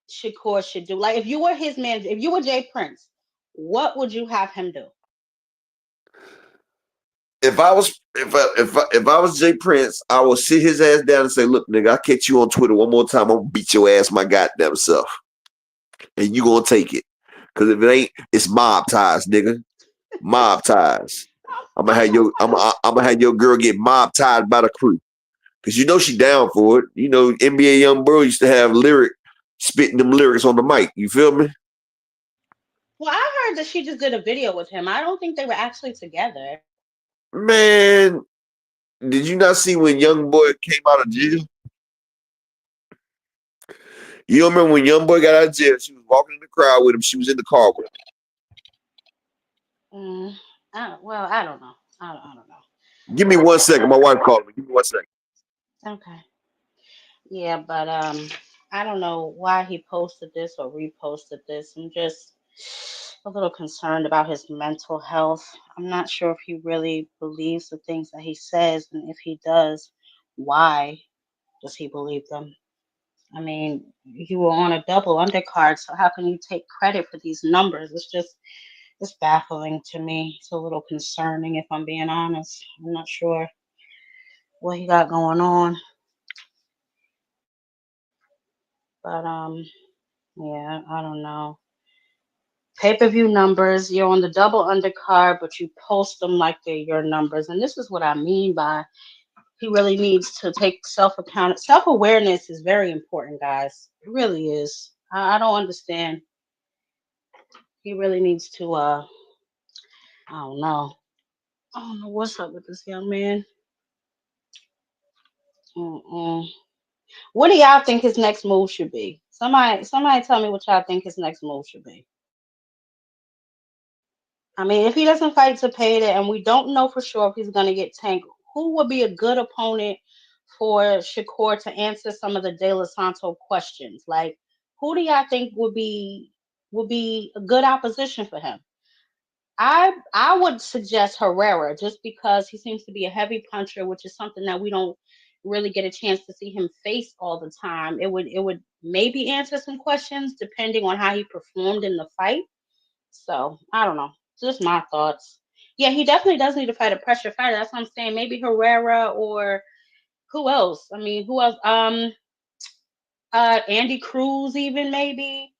Shakur should do? Like if you were his man, if you were Jay Prince, what would you have him do? If I was Jay Prince, I would sit his ass down and say, "Look, nigga, I catch you on Twitter one more time, I'm gonna beat your ass my goddamn self, and you gonna take it. Cause if it ain't, it's mob ties, nigga. Mob ties. I'm gonna have your girl get mob tied by the crew. Cause you know she down for it. You know, NBA Young Bro used to have spitting them lyrics on the mic. You feel me? Well, I heard that she just did a video with him. I don't think they were actually together. Man, did you not see when Young Boy came out of jail? You don't remember when Young Boy got out of jail? She was walking in the crowd with him. She was in the car with him. I don't know. I don't know. Give me 1 second. My wife called me. Give me 1 second. Okay. Yeah, but I don't know why he posted this or reposted this. I'm just a little concerned about his mental health. I'm not sure if he really believes the things that he says, and if he does, why does he believe them? I mean, you were on a double undercard, so how can you take credit for these numbers? It's baffling to me. It's a little concerning, if I'm being honest. I'm not sure what he got going on, but yeah, I don't know. Pay-per-view numbers, you're on the double undercard, but you post them like they're your numbers. And this is what I mean by he really needs to take self-account. Self-awareness is very important, guys. It really is. I don't understand. He really needs to I don't know. I don't know what's up with this young man. Mm-mm. What do y'all think his next move should be? Somebody tell me what y'all think his next move should be. I mean, if he doesn't fight to pay it, and we don't know for sure if he's going to get tanked, who would be a good opponent for Shakur to answer some of the De La Santo questions? Like, who do y'all think would be a good opposition for him? I would suggest Herrera just because he seems to be a heavy puncher, which is something that we don't really get a chance to see him face all the time. It would maybe answer some questions depending on how he performed in the fight. So I don't know. Just my thoughts. Yeah, he definitely does need to fight a pressure fighter. That's what I'm saying. Maybe Herrera or who else? I mean, who else? Andy Cruz, even maybe.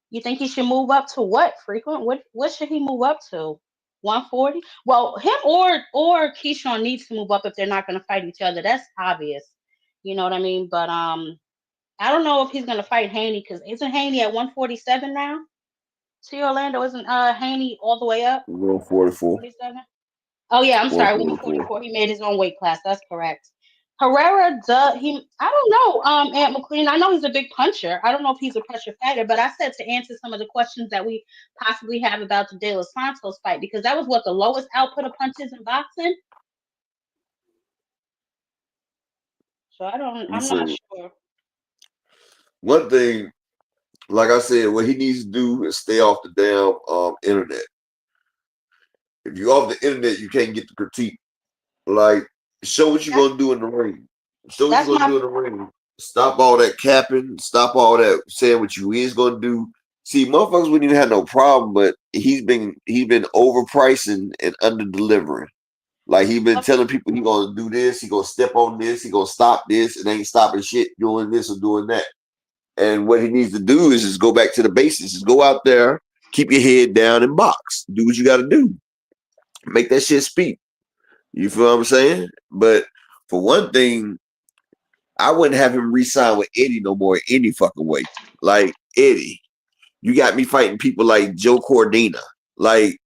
You think he should move up to what? Frequent? What should he move up to? 140? Well, him or Keyshawn needs to move up if they're not going to fight each other. That's obvious. You know what I mean? But I don't know if he's going to fight Haney because isn't Haney at 147 now? See Orlando, isn't Haney all the way up? 144. 47? Oh yeah, I'm sorry, 144. 144. He made his own weight class. That's correct. Herrera does he I don't know, Aunt McLean. I know he's a big puncher. I don't know if he's a pressure fighter, but I said to answer some of the questions that we possibly have about the De Los Santos fight, because that was what the lowest output of punches in boxing. So I'm not Listen, sure. one thing, like I said, what he needs to do is stay off the damn internet. If you're off the internet, you can't get the critique. Like, show what you're That's gonna do in the ring. Show what you're that's gonna my do in the ring. Stop all that capping. Stop all that saying what you is gonna do. See, motherfuckers wouldn't even have no problem, but he's been overpricing and under delivering. Like he been telling people he gonna do this, he gonna step on this, he gonna stop this, and ain't stopping shit doing this or doing that. And what he needs to do is just go back to the basics. Just go out there, keep your head down and box. Do what you gotta do. Make that shit speak. You feel what I'm saying? But for one thing, I wouldn't have him re-sign with Eddie no more any fucking way. Like, Eddie, you got me fighting people like Joe Cordina. Like,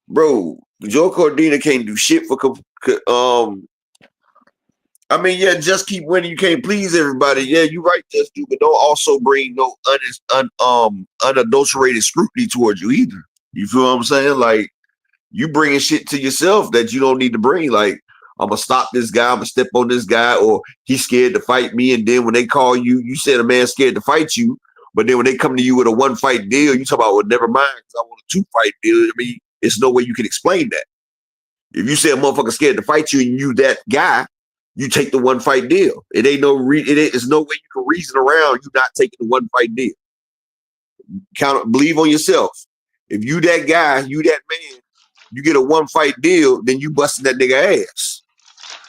bro, Joe Cordina can't do shit for I mean, yeah, just keep winning. You can't please everybody. Yeah, you right, just do, but don't also bring no unadulterated scrutiny towards you either. You feel what I'm saying? Like, you bringing shit to yourself that you don't need to bring. Like, I'm gonna stop this guy, I'm gonna step on this guy, or he's scared to fight me. And then when they call you, you said a man's scared to fight you. But then when they come to you with a 1-fight deal, you talk about, well, never mind, because I want a 2-fight deal. I mean, it's no way you can explain that. If you say a motherfucker scared to fight you and you that guy, you take the 1-fight deal. It's no way you can reason around you not taking the 1-fight deal. Believe on yourself. If you that guy, you that man, you get a 1-fight deal, then you busting that nigga ass.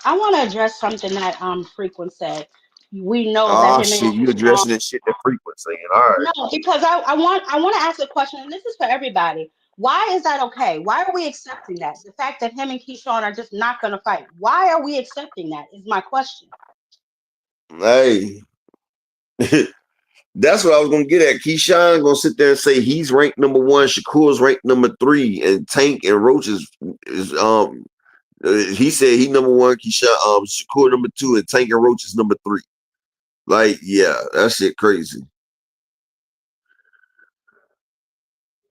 I want to address something that Frequent said. We know that Oh him shit, and you addressing that shit that Frequent saying. All right. no, because I want to ask a question, and this is for everybody. Why is that okay? Why are we accepting that? The fact that him and Keyshawn are just not going to fight. Why are we accepting that? Is my question. Hey. That's what I was gonna get at. Keyshawn gonna sit there and say he's ranked number 1, Shakur's ranked number 3, and Tank and Roach is he said he number 1, Keyshawn, Shakur number 2, and Tank and Roach is number 3. Like, yeah, that shit crazy.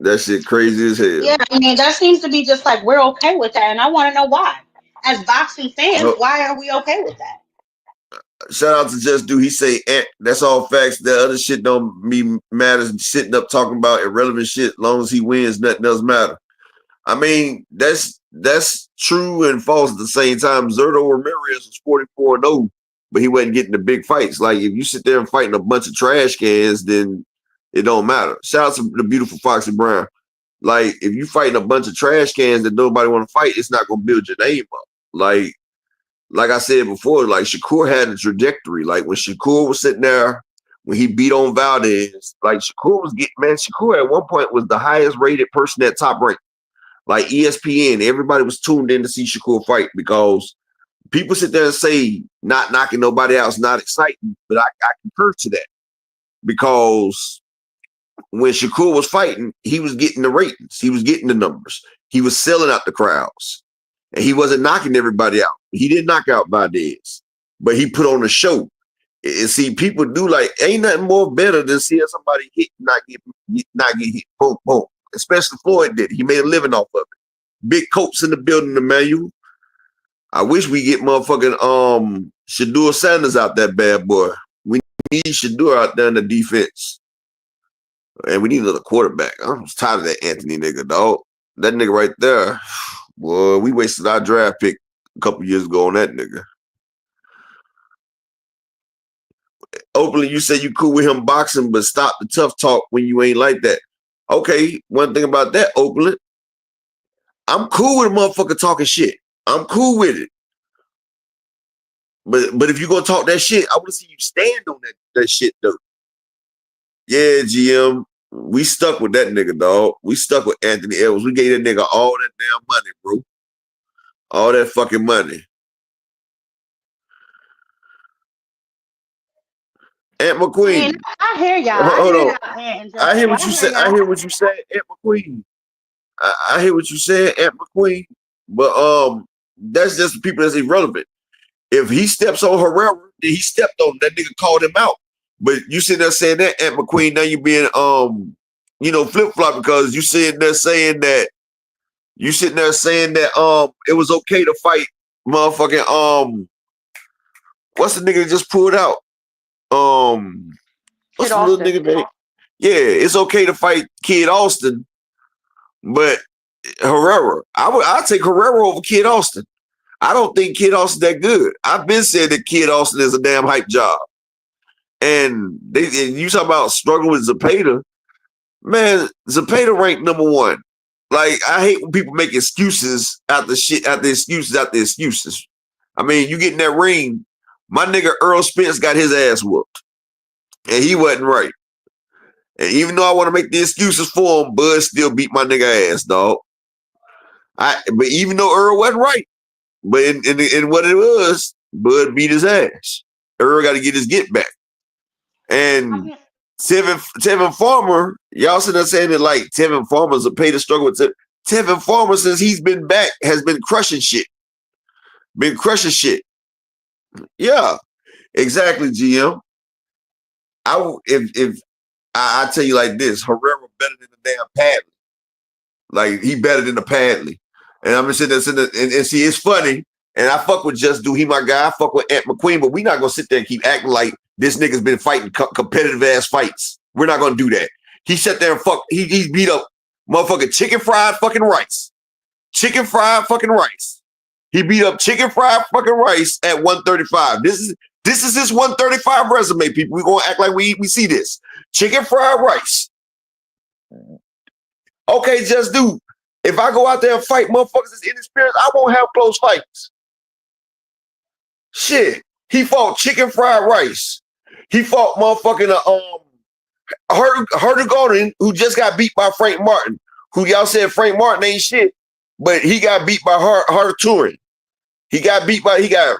That shit crazy as hell. Yeah, I mean that seems to be just like we're okay with that, and I want to know why. As boxing fans, why are we okay with that? Shout out to Just Do. He say, that's all facts. The other shit don't mean matters. Sitting up talking about irrelevant shit. As long as he wins, nothing else matter. I mean, that's true and false at the same time. Zurdo Ramirez was 44-0, but he wasn't getting the big fights. Like, if you sit there and fighting a bunch of trash cans, then it don't matter. Shout out to the beautiful Foxy Brown. Like, if you fighting a bunch of trash cans that nobody want to fight, it's not going to build your name up. Like I said before, like Shakur had a trajectory. Like when Shakur was sitting there, when he beat on Valdez, like Shakur at one point was the highest rated person at Top Rank. Like ESPN, everybody was tuned in to see Shakur fight because people sit there and say not knocking nobody out is not exciting, but I concur to that because when Shakur was fighting, he was getting the ratings, he was getting the numbers, he was selling out the crowds. And he wasn't knocking everybody out. He didn't knock out Valdez, but he put on a show. And see, people do like, ain't nothing more better than seeing somebody hit, not get hit. Boom, boom. Especially Floyd did. He made a living off of it. Big coats in the building, Emmanuel. I wish we get motherfucking Shador Sanders out that bad boy. We need Shador out there in the defense. And we need another quarterback. I'm tired of that Anthony nigga, dog. That nigga right there. Boy, we wasted our draft pick a couple years ago on that nigga. Openly, you say you cool with him boxing, but stop the tough talk when you ain't like that. Okay, one thing about that, Oakland, I'm cool with a motherfucker talking shit. I'm cool with it. But if you gonna talk that shit, I want to see you stand on that shit though. Yeah, GM. We stuck with that nigga, dog. We stuck with Anthony Edwards. We gave that nigga all that damn money, bro. All that fucking money. Aunt McQueen. I mean, I hear y'all. Hold on. I hear what you said. I hear what you said, Aunt McQueen. I hear what you said, Aunt McQueen. But that's just the people that's irrelevant. If he steps on Herrera, then he stepped on him. That nigga called him out. But you sitting there saying that, Aunt McQueen, now you being flip-flop because you sitting there saying that it was okay to fight motherfucking what's the nigga that just pulled out? What's the little nigga name? Yeah, it's okay to fight Kid Austin, but Herrera. I'll take Herrera over Kid Austin. I don't think Kid Austin that good. I've been saying that Kid Austin is a damn hype job. And you talk about struggling with Zepeda. Man, Zepeda ranked #1. Like, I hate when people make excuses after excuses. I mean, you get in that ring, my nigga Earl Spence got his ass whooped. And he wasn't right. And even though I want to make the excuses for him, Bud still beat my nigga ass, dog. But even though Earl wasn't right, but in what it was, Bud beat his ass. Earl got to get his get back. And Tevin Farmer, y'all sitting there saying that like Tevin Farmer's a pay to struggle with Tevin Farmer, since he's been back, has been crushing shit. Yeah, exactly, GM. I tell you like this, Herrera better than the damn Padley. Like, he better than the Padley. And I'm just sitting there and see, it's funny. And I fuck with Just Do. He my guy. I fuck with Ant McQueen, but we not gonna sit there and keep acting like this nigga's been fighting competitive ass fights. We're not gonna do that. He sat there and he beat up motherfucking chicken fried fucking rice. Chicken fried fucking rice. He beat up chicken fried fucking rice at 135. This is his 135 resume, people. We gonna act like we see this. Chicken fried rice. Okay, Just Do. If I go out there and fight motherfuckers that's inexperienced, I won't have close fights. Shit. He fought chicken fried rice. He fought motherfucking Herder Golden, who just got beat by Frank Martin, who y'all said Frank Martin ain't shit, but he got beat by Harder Turin. He got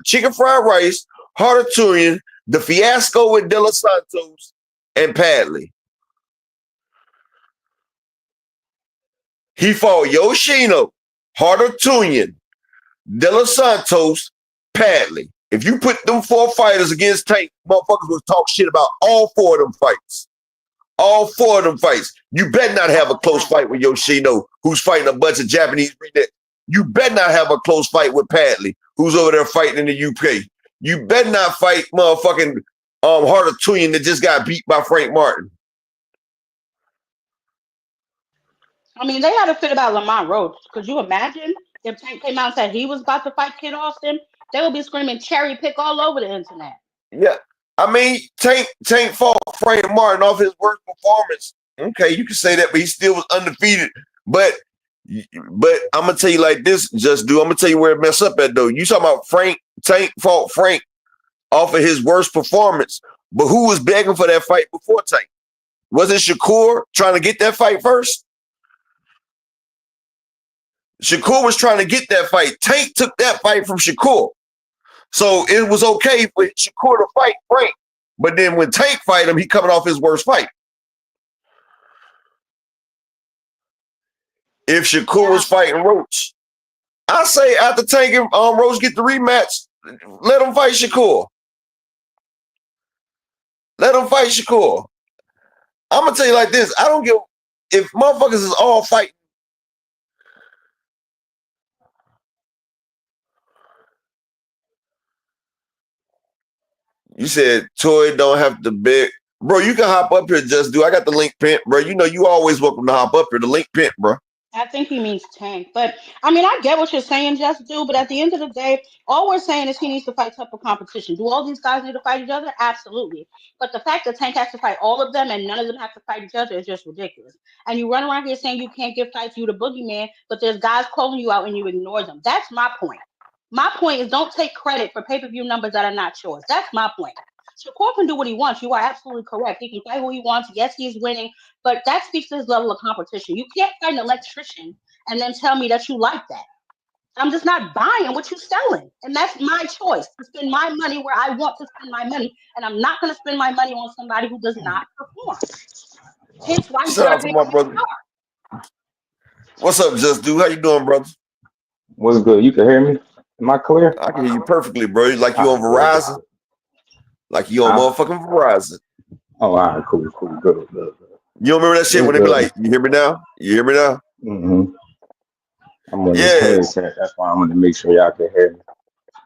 chicken fried rice, Harder Turin, the fiasco with De Los Santos, and Padley. He fought Yoshino, Harder Turin, De Los Santos, Padley. If you put them 4 fighters against Tank, motherfuckers will talk shit about all 4 of them fights. All 4 of them fights. You better not have a close fight with Yoshino, who's fighting a bunch of Japanese rednecks. You better not have a close fight with Padley, who's over there fighting in the UK. You better not fight motherfucking Harder Turin that just got beat by Frank Martin. I mean, they had a fit about Lamont Roach. Could you imagine if Tank came out and said he was about to fight Kid Austin? They would be screaming cherry pick all over the internet. Yeah. I mean, Tank fought Frank Martin off his worst performance. Okay, you can say that, but he still was undefeated. But I'm gonna tell you like this, Just Do. I'm gonna tell you where it messed up at though. You talking about Tank fought Frank off of his worst performance, but who was begging for that fight before Tank? Wasn't Shakur trying to get that fight first? Shakur was trying to get that fight. Tank took that fight from Shakur. So it was okay for Shakur to fight Frank. But then when Tank fight him, he coming off his worst fight. If Shakur was fighting Roach, I say after Tank and Roach get the rematch, let him fight Shakur. Let him fight Shakur. I'm going to tell you like this. I don't give, if motherfuckers is all fighting, you said Toy don't have to beg. Bro, you can hop up here, Just Do. I got the link pent, bro. You know you always welcome to hop up here. The link pent, bro. I think he means Tank. But, I mean, I get what you're saying, Just Do. But at the end of the day, all we're saying is he needs to fight tougher competition. Do all these guys need to fight each other? Absolutely. But the fact that Tank has to fight all of them and none of them have to fight each other is just ridiculous. And you run around here saying you can't give fights, you the boogeyman, but there's guys calling you out and you ignore them. That's my point. My point is don't take credit for pay-per-view numbers that are not yours. That's my point. Shakur can do what he wants. You are absolutely correct. He can fight who he wants. Yes, he's winning, but that speaks to his level of competition. You can't fight an electrician and then tell me that you like that. I'm just not buying what you're selling. And that's my choice to spend my money where I want to spend my money. And I'm not going to spend my money on somebody who does not perform. Hence why Shout out to my brother. What's up, Just Do? How you doing, brother? What's good? You can hear me? Am I clear? I can hear you perfectly, bro. Like you on Verizon. Like you on motherfucking Verizon. Oh, all right, cool, good. You don't remember that shit when they be like, you hear me now? You hear me now? Mm-hmm. I'm on this headset. That's why I wanted to make sure y'all can hear me.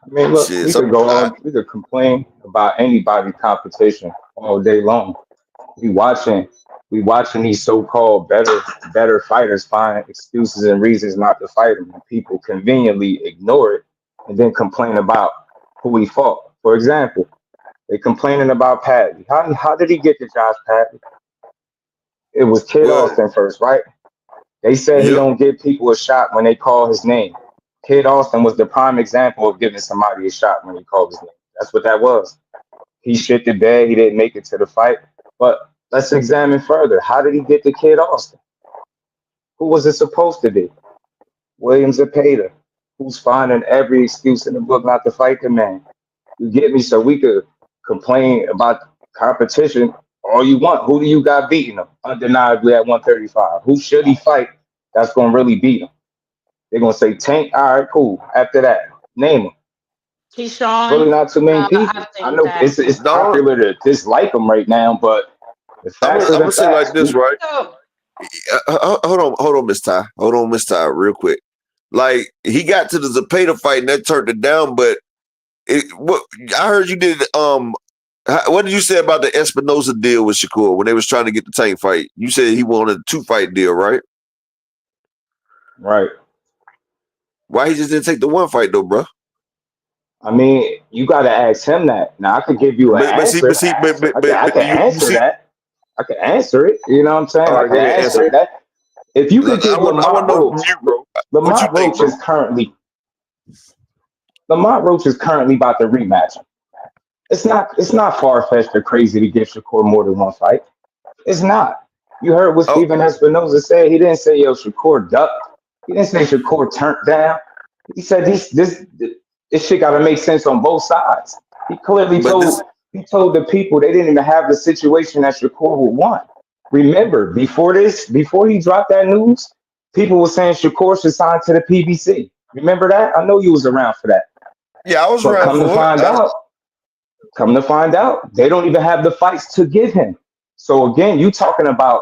I mean, look, we could go on. We could complain about anybody's competition all day long. We watching these so-called better fighters find excuses and reasons not to fight them, and people conveniently ignore it and then complain about who he fought. For example, They complaining about Patty. How did he get to Josh Patty? It was Kid Well, Austin first, right? They said he yep. don't give people a shot when they call his name. Kid Austin was the prime example of giving somebody a shot when he called his name. That's what that was. He shit the bed. He didn't make it to the fight. But let's examine further. How did he get to Kid Austin? Who was it supposed to be? William Zepeda, who's finding every excuse in the book not to fight the man. You get me? So we could complain about competition all you want. Who do you got beating him? Undeniably at 135. Who should he fight that's going to really beat him? They're going to say Tank. All right, cool. After that, name him. Really Keyshawn, not too many I people. I think know that. it's No, popular to dislike him right now, but the facts I'm are the gonna say like facts. this, right? So, Hold on, Miss Ty. Hold on, Miss Ty, real quick. Like he got to the Zepeda fight and that turned it down, but what I heard you did. What did you say about the Espinosa deal with Shakur when they was trying to get the Tank fight? You said he wanted a 2-fight deal, right? Right. Why he just didn't take the 1 fight though, bro? I mean, you got to ask him that. Now I could give you an But see, answer. but see, I can you answer see. that. I can answer it. You know what I'm saying? All I right, can go ahead, answer answer. that. If you could I give want to know from you, bro. What you Lamont think, Roach bro? is currently about the rematch. It's not far fetched or crazy to give Shakur more than 1 fight. It's not. You heard what Oh, Stephen Espinoza said. He didn't say yo Shakur ducked. He didn't say Shakur turned down. He said this shit got to make sense on both sides. He clearly but this, told the people they didn't even have the situation that Shakur would want. Remember, before he dropped that news, people were saying Shakur should sign to the PBC. Remember that? I know you was around for that. yeah, I was But around for it. come to find out, they don't even have the fights to give him. So again, you talking about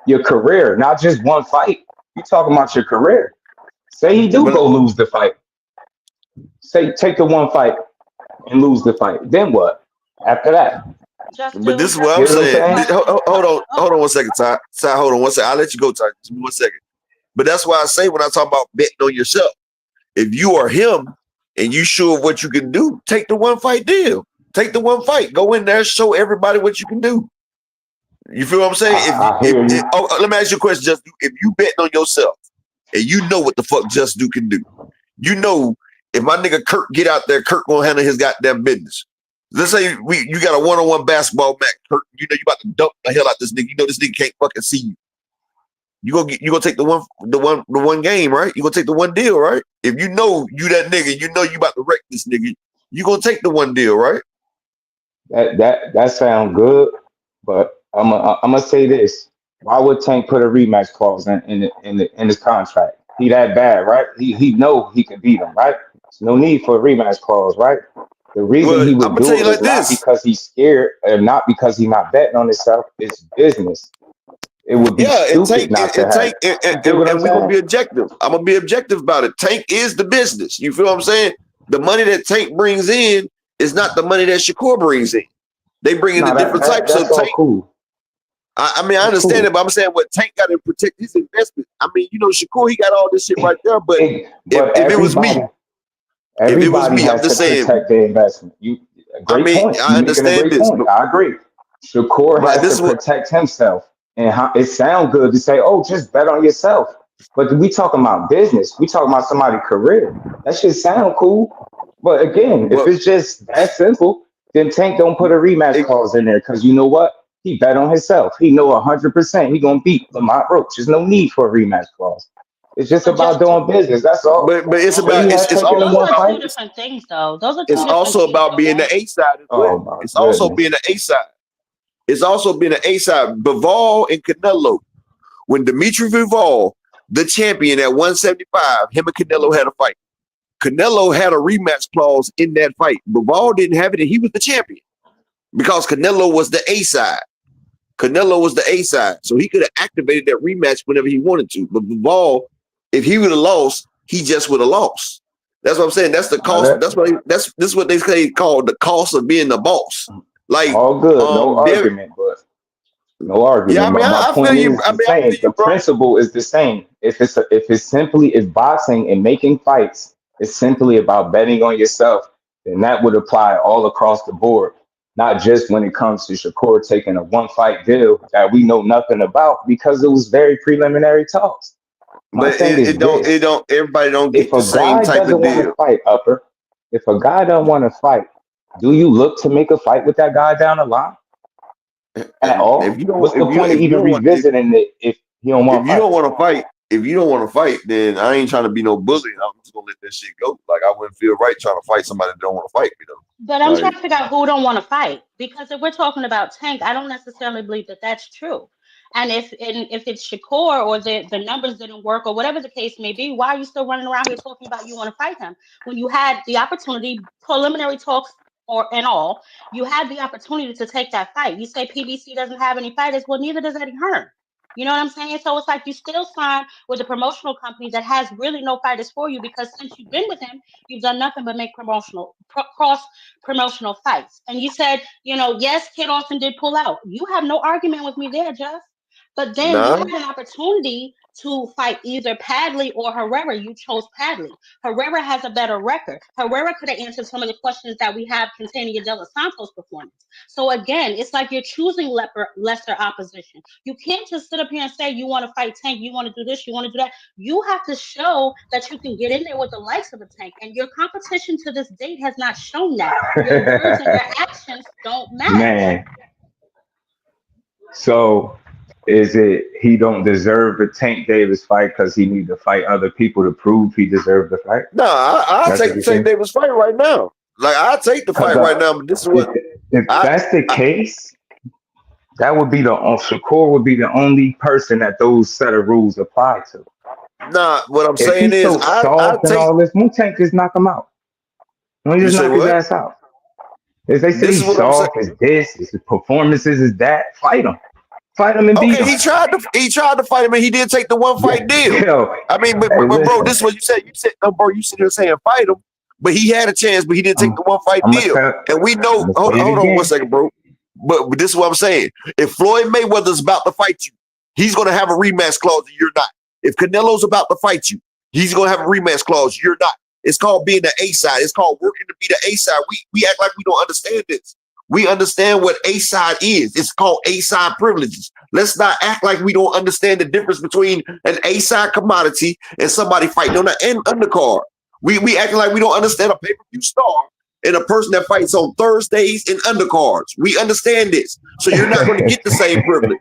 your career, not just 1 fight. You talking about your career. Say he do But go lose the fight. Say take the 1 fight and lose the fight. Then what? After that, just But this do, is what you I'm know what I'm saying. saying? Hold on 1 second, Ty. Ty, hold on 1 second. I'll let you go, Ty. Just 1 second. But that's why I say when I talk about betting on yourself, if you are him and you sure of what you can do, take the 1 fight deal. Take the 1 fight. Go in there, show everybody what you can do. You feel what I'm saying? I hear you. Let me ask you a question, Just if you betting on yourself and you know what the fuck Just Do can do, you know if my nigga Kirk get out there, Kirk gonna handle his goddamn business. Let's say you got a 1-on-1 basketball match, Kirk. You know you about to dump the hell out this nigga. You know this nigga can't fucking see you. You gonna take the one game, right? You gonna take the 1 deal, right? If you know you that nigga, you know you about to wreck this nigga. You gonna take the 1 deal, right? That sounds good, but I'm gonna say this. Why would Tank put a rematch clause in his contract? He that bad, right? He know he can beat him, right? There's no need for a rematch clause, right? The reason Well, he I'm would gonna tell do you it like is not this. because he's scared or not because he's not betting on himself. It's business. It would be Yeah, stupid not to have Tank, it. You get what I'm and we're gonna saying? be objective. I'm gonna be objective about it. Tank is the business. You feel what I'm saying? The money that Tank brings in is not the money that Shakur brings in. They bring in No, a different type. So that's all Tank, cool. I mean, I That's understand it, cool. but I'm saying what Tank got to protect his investment. I mean, you know, Shakur, he got all this shit right there. But But if it was me, everybody I'm has just to saying. protect their investment. A I great mean, point. I You making a understand great this, point. I agree. Shakur but has this to is what. protect himself, and it sounds good to say, "Oh, just bet on yourself." But we talking about business. We talking about somebody's career. That should sound cool. But again, if But it's just that simple, then Tank don't put a rematch it, clause in there because you know what? He bet on himself. He know 100% he gonna beat Lamont Roach. There's no need for a rematch clause. It's just but about just doing business. That's all. but it's Should he about have taken the those 1 are fight? two different things, though. Those are two it's different also things, about though, being the right? A side as Oh well. my It's also goodness. being the A side. It's also being an A side. Bivol and Canelo. When Dimitri Bivol, the champion at 175, him and Canelo had a fight. Canelo had a rematch clause in that fight. Bivol didn't have it, and he was the champion because Canelo was the A side. Canelo was the A side, so he could have activated that rematch whenever he wanted to. But Bivol, if he would have lost, he just would have lost. That's what I'm saying. That's the cost. That, This is what they say called the cost of being the boss. Like all good, no Derek. argument, but no Yeah, I argument. mean, But my I feel point you. is I the mean, I feel same. The you, bro. principle is the same. If it's simply is boxing and making fights, it's simply about betting on yourself, then that would apply all across the board. not just when it comes to Shakur taking a one-fight deal that we know nothing about because it was very preliminary talks. My But thing is this. everybody don't If get the a same guy type doesn't of want to deal. fight, Upper, if a guy doesn't want to fight, do you look to make a fight with that guy down the line at If all? you don't, What's the point of if you even don't want, revisiting it if he don't want if to you fight? don't want to fight, if you don't want to fight, then I ain't trying to be no bully. I'm just gonna let that shit go. Like I wouldn't feel right trying to fight somebody that don't want to fight me though. But I'm trying Like to figure out who don't want to fight because if we're talking about Tank, I don't necessarily believe that that's true. And if it's Shakur or the numbers didn't work or whatever the case may be, why are you still running around here talking about you want to fight him when you had the opportunity, preliminary talks or and all, you had the opportunity to take that fight. You say PBC doesn't have any fighters, well, neither does Eddie Hearn. You know what I'm saying? So it's like you still sign with a promotional company that has really no fighters for you because since you've been with him, you've done nothing but make cross promotional fights. And you said, yes, Kid Austin did pull out. You have no argument with me there, Jeff. But then you nah, had an opportunity to fight either Padley or Herrera. You chose Padley. Herrera has a better record. Herrera could have answered some of the questions that we have containing your De Los Santos performance. So again, it's like you're choosing lesser opposition. You can't just sit up here and say you want to fight Tank, you want to do this, you want to do that. You have to show that you can get in there with the likes of a Tank. And your competition to this date has not shown that. Your words and your actions don't match. Man, so is it he don't deserve the Tank Davis fight because he need to fight other people to prove he deserved the fight? nah. I'll That's what take the you Tank saying? Davis fight right now. Like I'll take the Because fight right now. But this is what if I, that's the I case, that would be Shakur would be the only person that those set of rules apply to. nah. What I'm If saying he's is so I soft and take. all this, Wu Tank just knock him out. Let me You just say knock his what? ass out. If they say This is he's what I'm saying. soft, his this, his performances is that, fight him. Fight him and beat Okay, him. he tried to fight him, and he did take the one fight deal. Yo, I mean, but hey, bro, listen. this is what you said. You said, no, bro, you sit here saying fight him, but he had a chance, but he didn't take I'm, the one fight I'm deal. And we know. gonna Hold, say it hold on one again. second, bro. But this is what I'm saying. If Floyd Mayweather's about to fight you, he's gonna have a rematch clause, and you're not. If Canelo's about to fight you, he's gonna have a rematch clause. You're not. It's called being the A side. It's called working to be the A side. We act like we don't understand this. We understand what A side is. It's called A side privileges. Let's not act like we don't understand the difference between an A side commodity and somebody fighting on an undercard. We acting like we don't understand a pay-per-view star and a person that fights on Thursdays and undercards. We understand this. So you're not going to get the same privilege.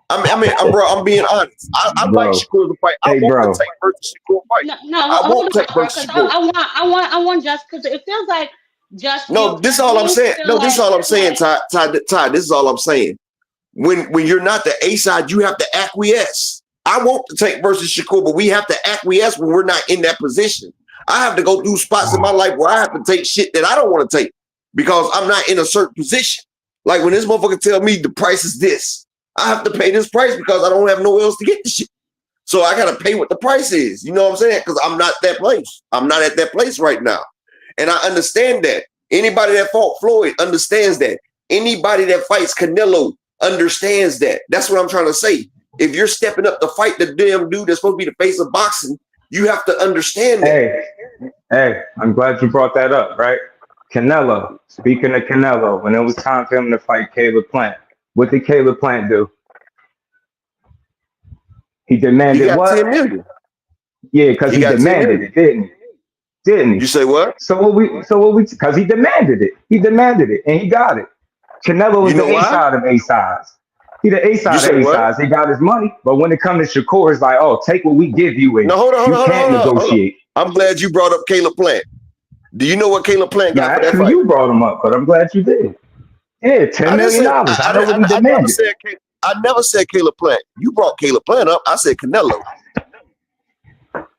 Bro, I'm being honest. I like Bro. Shakur to fight. I Hey, want bro. the Tank versus Shakur fight. No, I hold won't on, take bro, versus because Shakur. I want just because it feels like just No, this is all I'm saying. feel No, this is like all I'm saying, Ty. This is all I'm saying. When you're not the A side, you have to acquiesce. I want to take versus Shakur, but we have to acquiesce when we're not in that position. I have to go through spots in my life where I have to take shit that I don't want to take because I'm not in a certain position. Like when this motherfucker tell me the price is this, I have to pay this price because I don't have nowhere else to get the shit. So I got to pay what the price is. You know what I'm saying? Because I'm not that place. I'm not at that place right now. And I understand that. Anybody that fought Floyd understands that. Anybody that fights Canelo understands that. That's what I'm trying to say. If you're stepping up to fight the damn dude that's supposed to be the face of boxing, you have to understand that. Hey, I'm glad you brought that up, right? Canelo, speaking of Canelo, when it was time for him to fight Caleb Plant, what did Caleb Plant do? He He demanded got what? 10 million. Yeah, because He he got 10 demanded million. it, didn't he? Didn't he? You say what? So what we, because he demanded it. He demanded it, and he got it. Canelo You is the know A why? side of A sides. He the A You side of say A what? sides. He got his money, but when it comes to Shakur, it's like, oh, take what we give you, and No, hold on. you can't negotiate. I'm glad you brought up Caleb Plant. Do you know what Caleb Plant Now, got for that actually, fight? you brought him up, but I'm glad you did. Yeah, $10 I didn't million. say I know what he I never demanded. said I never said Caleb Plant. You brought Caleb Plant up. I said Canelo.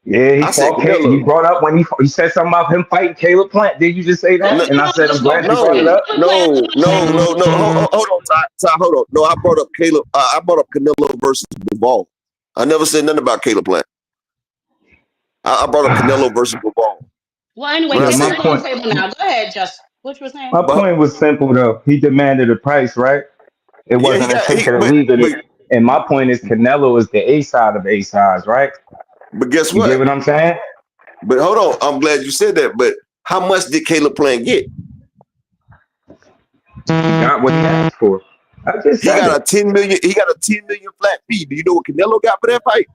Yeah, he I said fought. He Canelo. brought up when he said something about him fighting Caleb Plant. Did you just say no, that? And I said, I'm no, glad you brought it No, up. no, no, no, no. Hold on, Ty, hold on. No, I brought up Caleb. I brought up Canelo versus Bivol. I never said nothing about Caleb Plant. I brought up Canelo versus Bivol. Well, anyway, When I Yeah, papers said, my on the point. table now. Go ahead, Just. What you were saying? My but point was simple though. He demanded a price, right? It yeah, wasn't a take it or leave it. And my point is, Canelo is the A side of A sides, right? but guess You get what? what I'm saying? But hold on, I'm glad you said that. But how much did Caleb Plant get? He got what he asked for. I just He said got it. a 10 million. He got a 10 million flat fee. Do you know what Canelo got for that fight?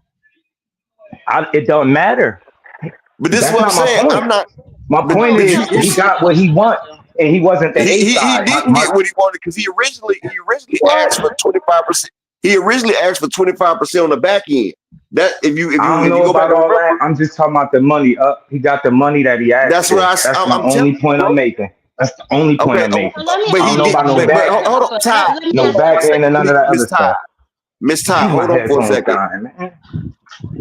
It don't matter. But this is That's what I'm not my saying. point. I'm not. My But point but is he got what he want, and he wasn't the A he side. didn't get what he wanted because he originally asked for 25%. He originally asked for 25% on the back end. That if you I don't know go back about and all that. remember, I'm just talking about the money up. He got the money that he asked that's what for. That's my I'm telling only you, point I'm bro. making. That's the only point Okay, I'm making. So let me but I he don't know did. about no But back, hold on, Ty. let me no Hold ask on you one back end, second, and none please, of that other Miss Ty. stuff. Miss Ty, My hold on for a headphones second. dying, man.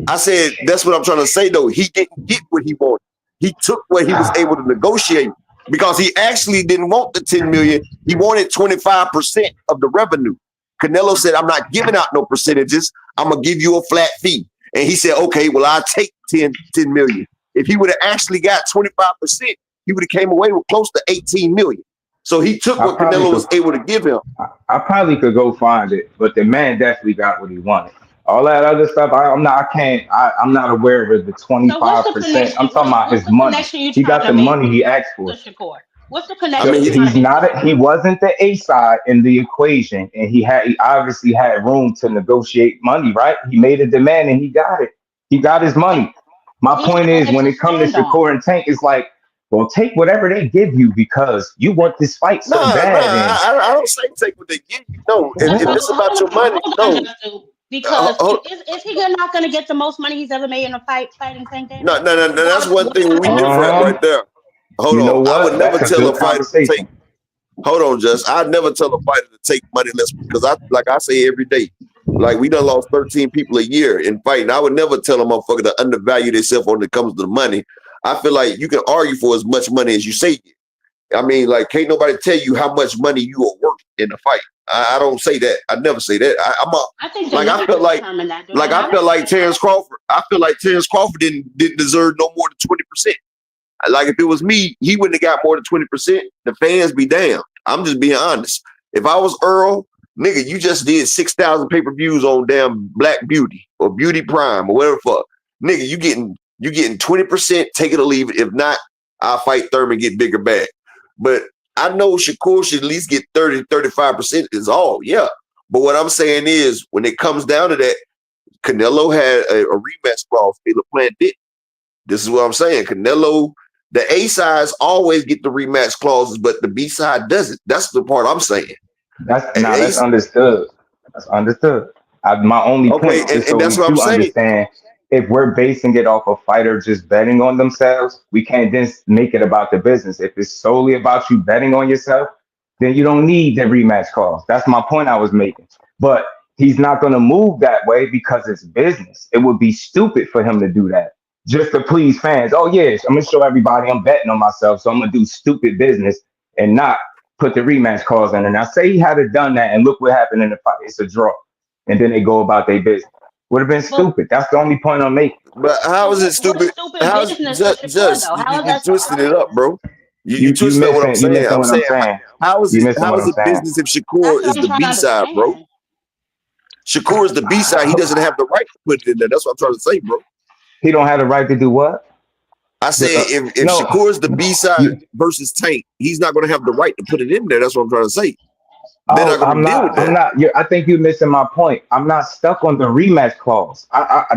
I said that's what I'm trying to say though. He didn't get what he wanted. He took what he was able to negotiate because he actually didn't want the 10 million. He wanted 25% of the revenue. Canelo said, "I'm not giving out no percentages. I'm gonna give you a flat fee." And he said, "Okay, well, I'll take 10 million." If he would have actually got 25%, he would have came away with close to 18 million. So he took I what probably Canelo could. was able to give him. I probably could go find it, but the man definitely got what he wanted. All that other stuff, I'm not. I can't. I'm not aware of the So what's the 25%. I'm connection? talking about What's his the money. connection you He trying got to the make money he asked to for. Shakur? What's the I connection mean, you trying to He's make to not. He Shakur? wasn't the A side in the equation, and he obviously had room to negotiate money. Right? He made a demand, and he got it. He got his And money. My he point had a is, leg when to it comes to stand on. Shakur and Tank, it's like, well, take whatever they give you because you want this fight nah, so bad, and I don't say take what they give you. No, So if this about your money, hold on, no. just because Hold, is he not going to get the most money he's ever made in a fight fighting Tank Davis? no. That's What one thing when we different uh, right there. Hold you on. know I would what? never That's a tell a good fighter to take. conversation. Hold on, Just. I'd never tell a fighter to take money less because like I say every day. Like we done lost 13 people a year in fighting. I would never tell a motherfucker to undervalue themselves when it comes to the money. I feel like you can argue for as much money as you say. I mean, like, can't nobody tell you how much money you are worth in a fight. I don't say that. I never say that. I think the like I felt numbers like determine that, do like they I not? felt like Terrence Crawford. I feel like Terrence Crawford didn't deserve no more than 20%. Like if it was me, he wouldn't have got more than 20%. The fans be damned. I'm just being honest. If I was Earl, nigga, you just did 6,000 pay-per-views on damn Black Beauty or Beauty Prime or whatever the fuck. Nigga, you getting 20%, take it or leave it. If not, I'll fight Thurman, get bigger bag. But I know Shakur should at least get 30, 35% is all, yeah. But what I'm saying is when it comes down to that, Canelo had a rematch clause. Caleb Plant did. This is what I'm saying. Canelo, the A sides always get the rematch clauses, but the B side doesn't. That's the part I'm saying. That's understood. That's understood. My only Okay, point, just and so that's we what I'm do saying. understand, if we're basing it off a fighter just betting on themselves, we can't then make it about the business. If it's solely about you betting on yourself, then you don't need the rematch clause. That's my point I was making. But he's not going to move that way because it's business. It would be stupid for him to do that just to please fans. Oh, yes, I'm going to show everybody I'm betting on myself. So I'm going to do stupid business and not put the rematch clause in. And I say he had it done that, and look what happened in the fight. It's a draw. And then they go about their business. Would have been But stupid. That's the only point I'm making. But how is it what stupid? stupid How's business for Shakur just though? How is you that twisted stupid it up, business? bro. You You twisted up what I'm saying. missing I'm what I'm saying saying. how is You it missing what I'm saying. business if That's Shakur what is I'm the trying to B side, bro? understand. Shakur is the B side. He doesn't have the right to put it in there. That's what I'm trying to say, bro. He don't have the right to do what? I said if No, Shakur is the B side you, versus Tank, he's not going to have the right to put it in there. That's what I'm trying to say. They're oh, not going to deal with I'm that. not. I think you're missing my point. I'm not stuck on the rematch clause.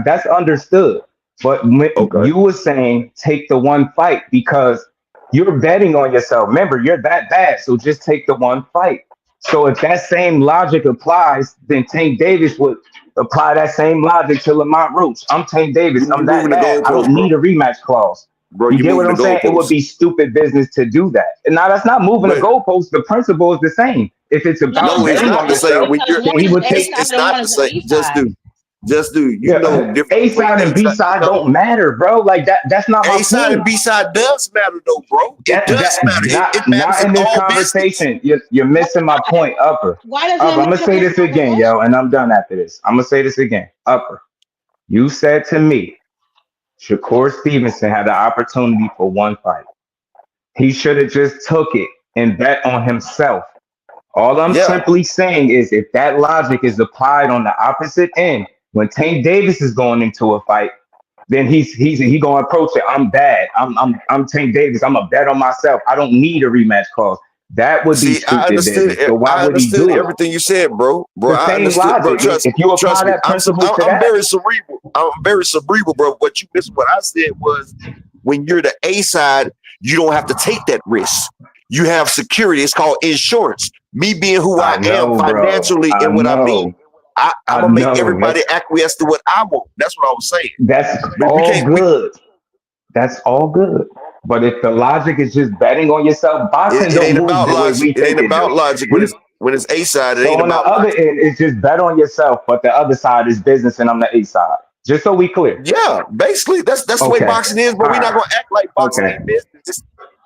That's understood. But when Okay. you were saying take the one fight because you're betting on yourself. Remember, you're that bad, so just take the one fight. So if that same logic applies, then Tank Davis would apply that same logic to Lamont Roach. I'm Tank Davis. You I'm that moving the bad. I goalpost, don't bro. need a rematch clause. Bro, You you get what moving the I'm saying? It would goalpost. be stupid business to do that. And now that's not moving the But goalpost. The principle is the same. If it's No, about no, it's it's betting not not on the same. yourself, When because you're, then one he is would the A take. side it's and not one the is the same. B Just side. do. Just do. You know Yeah, different. A side and B You side know, don't matter, bro. Like that. That's not my A side and point. B side does matter though, bro. It does matter. It matters Not in in this all business. conversation. You're missing my Why? point, Upper. Why doesn't Upper. it I'm gonna matter say in this this again, conversation? yo, and I'm done after this. I'm gonna say this again, Upper. You said to me, Shakur Stevenson had the opportunity for one fight. He should have just took it and bet on himself. All I'm Yeah. simply saying is if that logic is applied on the opposite end, when Tank Davis is going into a fight, then he gonna approach it. I'm bad. I'm Tank Davis. I'm a bet on myself. I don't need a rematch clause. That would be See, I stupid understood. business. So why I would he understood do it? everything you said, bro. Bro, The I same understood, bro. logic. Trust If me, you apply trust me. that principle to I'm that, very cerebral. I'm very cerebral, bro. What you missed, what I said was, when you're the A side, you don't have to take that risk. You have security. It's called insurance. Me being who I I am know, bro. financially I and what I mean, know. I'm I gonna make know. everybody acquiesce to what I want. That's what I was saying. That's But we all can't. good. That's all good. But if the logic is just betting on yourself, boxing It don't ain't move about the way logic. we It ain't think it about do. logic when it's A side. It So ain't on the about other logic. end, it's just bet on yourself, but the other side is business, and I'm the A side. Just so we clear. Yeah, basically that's the way Okay. boxing is, bro. All We're not right. gonna act like boxing Okay. ain't business.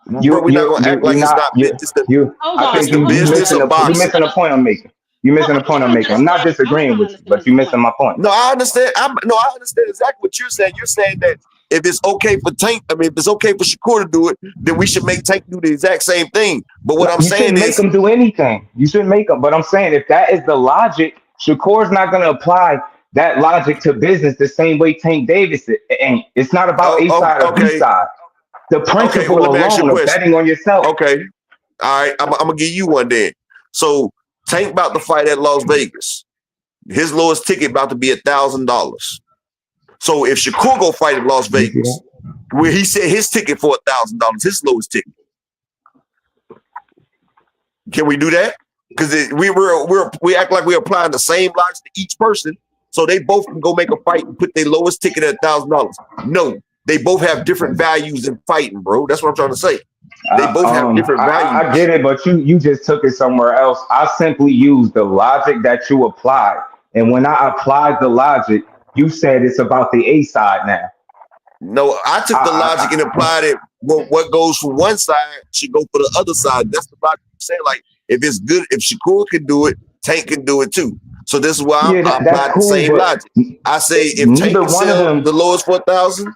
Bro, You we're not you gonna you act you like it's not not you business. you. Hold I It's think on, the you hold business on. of you boxing. missing the point I'm making. You Hold missing on. the I'm point I'm trying to making. I'm not understand. I'm disagreeing trying to with you, understand but his you point. missing my point. No, I understand. I understand exactly what you're saying. You're saying that if it's okay for Tank, I mean, if it's okay for Shakur to do it, then we should make Tank do the exact same thing. But what No, I'm you saying shouldn't make is, them do anything. You shouldn't make them. But I'm saying if that is the logic, Shakur's not going to apply that logic to business the same way Tank Davis ain't. It's not about A side or B okay, side. The okay. Well, principle let me ask you a alone of question. betting on yourself. Okay, all right. I'm gonna give you one then. So Tank about to fight at Las Vegas. His lowest ticket about to be $1,000. So if Shakur go fight at Las Let me see Vegas, that. where he said his ticket for $1,000, his lowest ticket, can we do that? Because we act like we're applying the same logic to each person, so they both can go make a fight and put their lowest ticket at $1,000. No, they both have different values in fighting, bro. That's what I'm trying to say. They both have different I values. get it, but you just took it somewhere else. I simply used the logic that you applied, and when I applied the logic, you said it's about the A side now. No, I took the logic and applied it. Well, what goes for one side should go for the other side. That's the logic I'm saying. Like, if it's good, if Shakur can do it, Tank can do it too. So this is why Yeah, I that's applied the cool, same but logic. I say if Tank neither can one of sell them. the lowest for 1,000,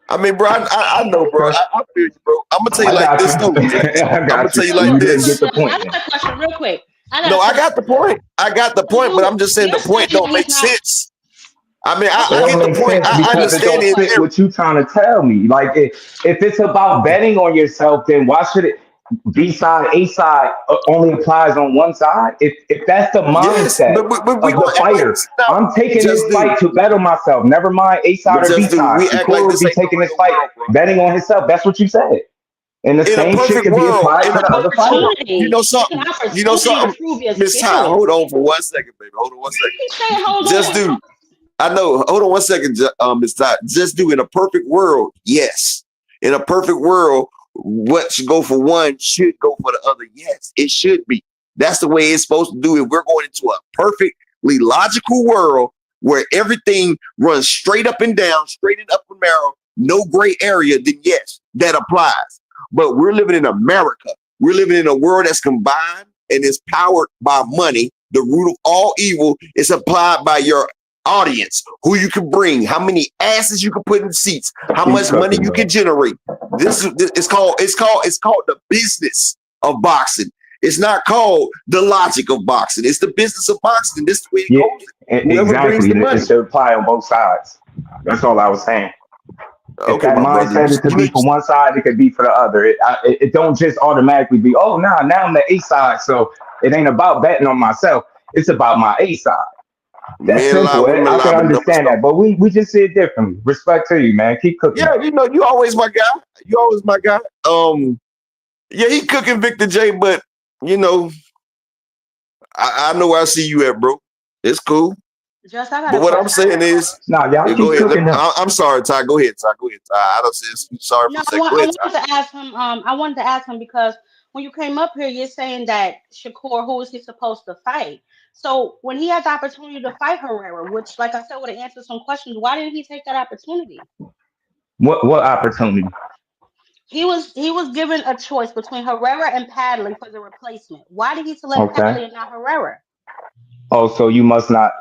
I mean, bro, I know, bro. Okay, I feel you, bro. I'm gonna tell you I like got you. this though. I I'm gonna got you. tell you So like You look, didn't this. get the I point got then. a question real quick. I got No, a I question got the real quick. point. I got the So point, but I'm just saying you're the point saying don't he's make not sense. I mean, It I okay. get don't the make point. sense I because it understand don't it in fit theory. what you trying to tell me. Like if it's about betting on yourself, then why should it B side, A side only applies on one side? If that's the Yes, mindset but we of the gonna act like fighter, this is not I'm taking just this do. fight to bet on myself. Never mind A side But or B just do. side. We act like Shakur would this be ain't the taking this real fight world, bro. betting on himself. That's what you said. And the In a same shit perfect can be world, applied in to a the other perfect fighter. world, you Opportunity. know It's an something. You know opportunity to something, prove your Miss Ty. skills. Hold on for 1 second, baby. Hold on one Why second. you saying hold Just on? do. I know. Hold on 1 second, Miss Ty. Just do. In a perfect world, yes. In a perfect world, what should go for one should go for the other. Yes, it should be. That's the way it's supposed to do. If we're going into a perfectly logical world where everything runs straight up and down, straight and up and narrow, no gray area, then yes, that applies. But we're living in America. We're living in a world that's combined and is powered by money. The root of all evil is applied by your audience, who you can bring, how many asses you can put in seats, how Keep much money cooking, you can bro. generate. This is it's called the business of boxing. It's not called the logic of boxing. It's the business of boxing. This is the way it Yeah, goes. Whoever brings exactly. the It money. should apply on both sides. That's all I was saying. If Okay, that my brother. mindset is to be for one side, it could be for the other. It don't just automatically be, oh, now I'm the A side, so it ain't about betting on myself. It's about my A side. That's Men lie, simple. women I lie, can but numbers understand that, don't. but we just see it differently. Respect to you, man. Keep cooking. Yeah, you always my guy. You always my guy. Yeah, he cooking Victor J, but you know, I know where I see you at, bro. It's cool. Just I got But a what I'm question. saying is, Nah, y'all yeah, go keep ahead. cooking them. I'm sorry, Ty. Go ahead, Ty. Go ahead, Ty. I don't say sorry for No, a second. Go I ahead, Ty. wanted to ask him. I wanted to ask him because when you came up here, you're saying that Shakur, who is he supposed to fight? So when he had the opportunity to fight Herrera, which, like I said, would have answered some questions, why didn't he take that opportunity? What opportunity? He was given a choice between Herrera and Padley for the replacement. Why did he select Okay. Padley and not Herrera? Oh, so you must not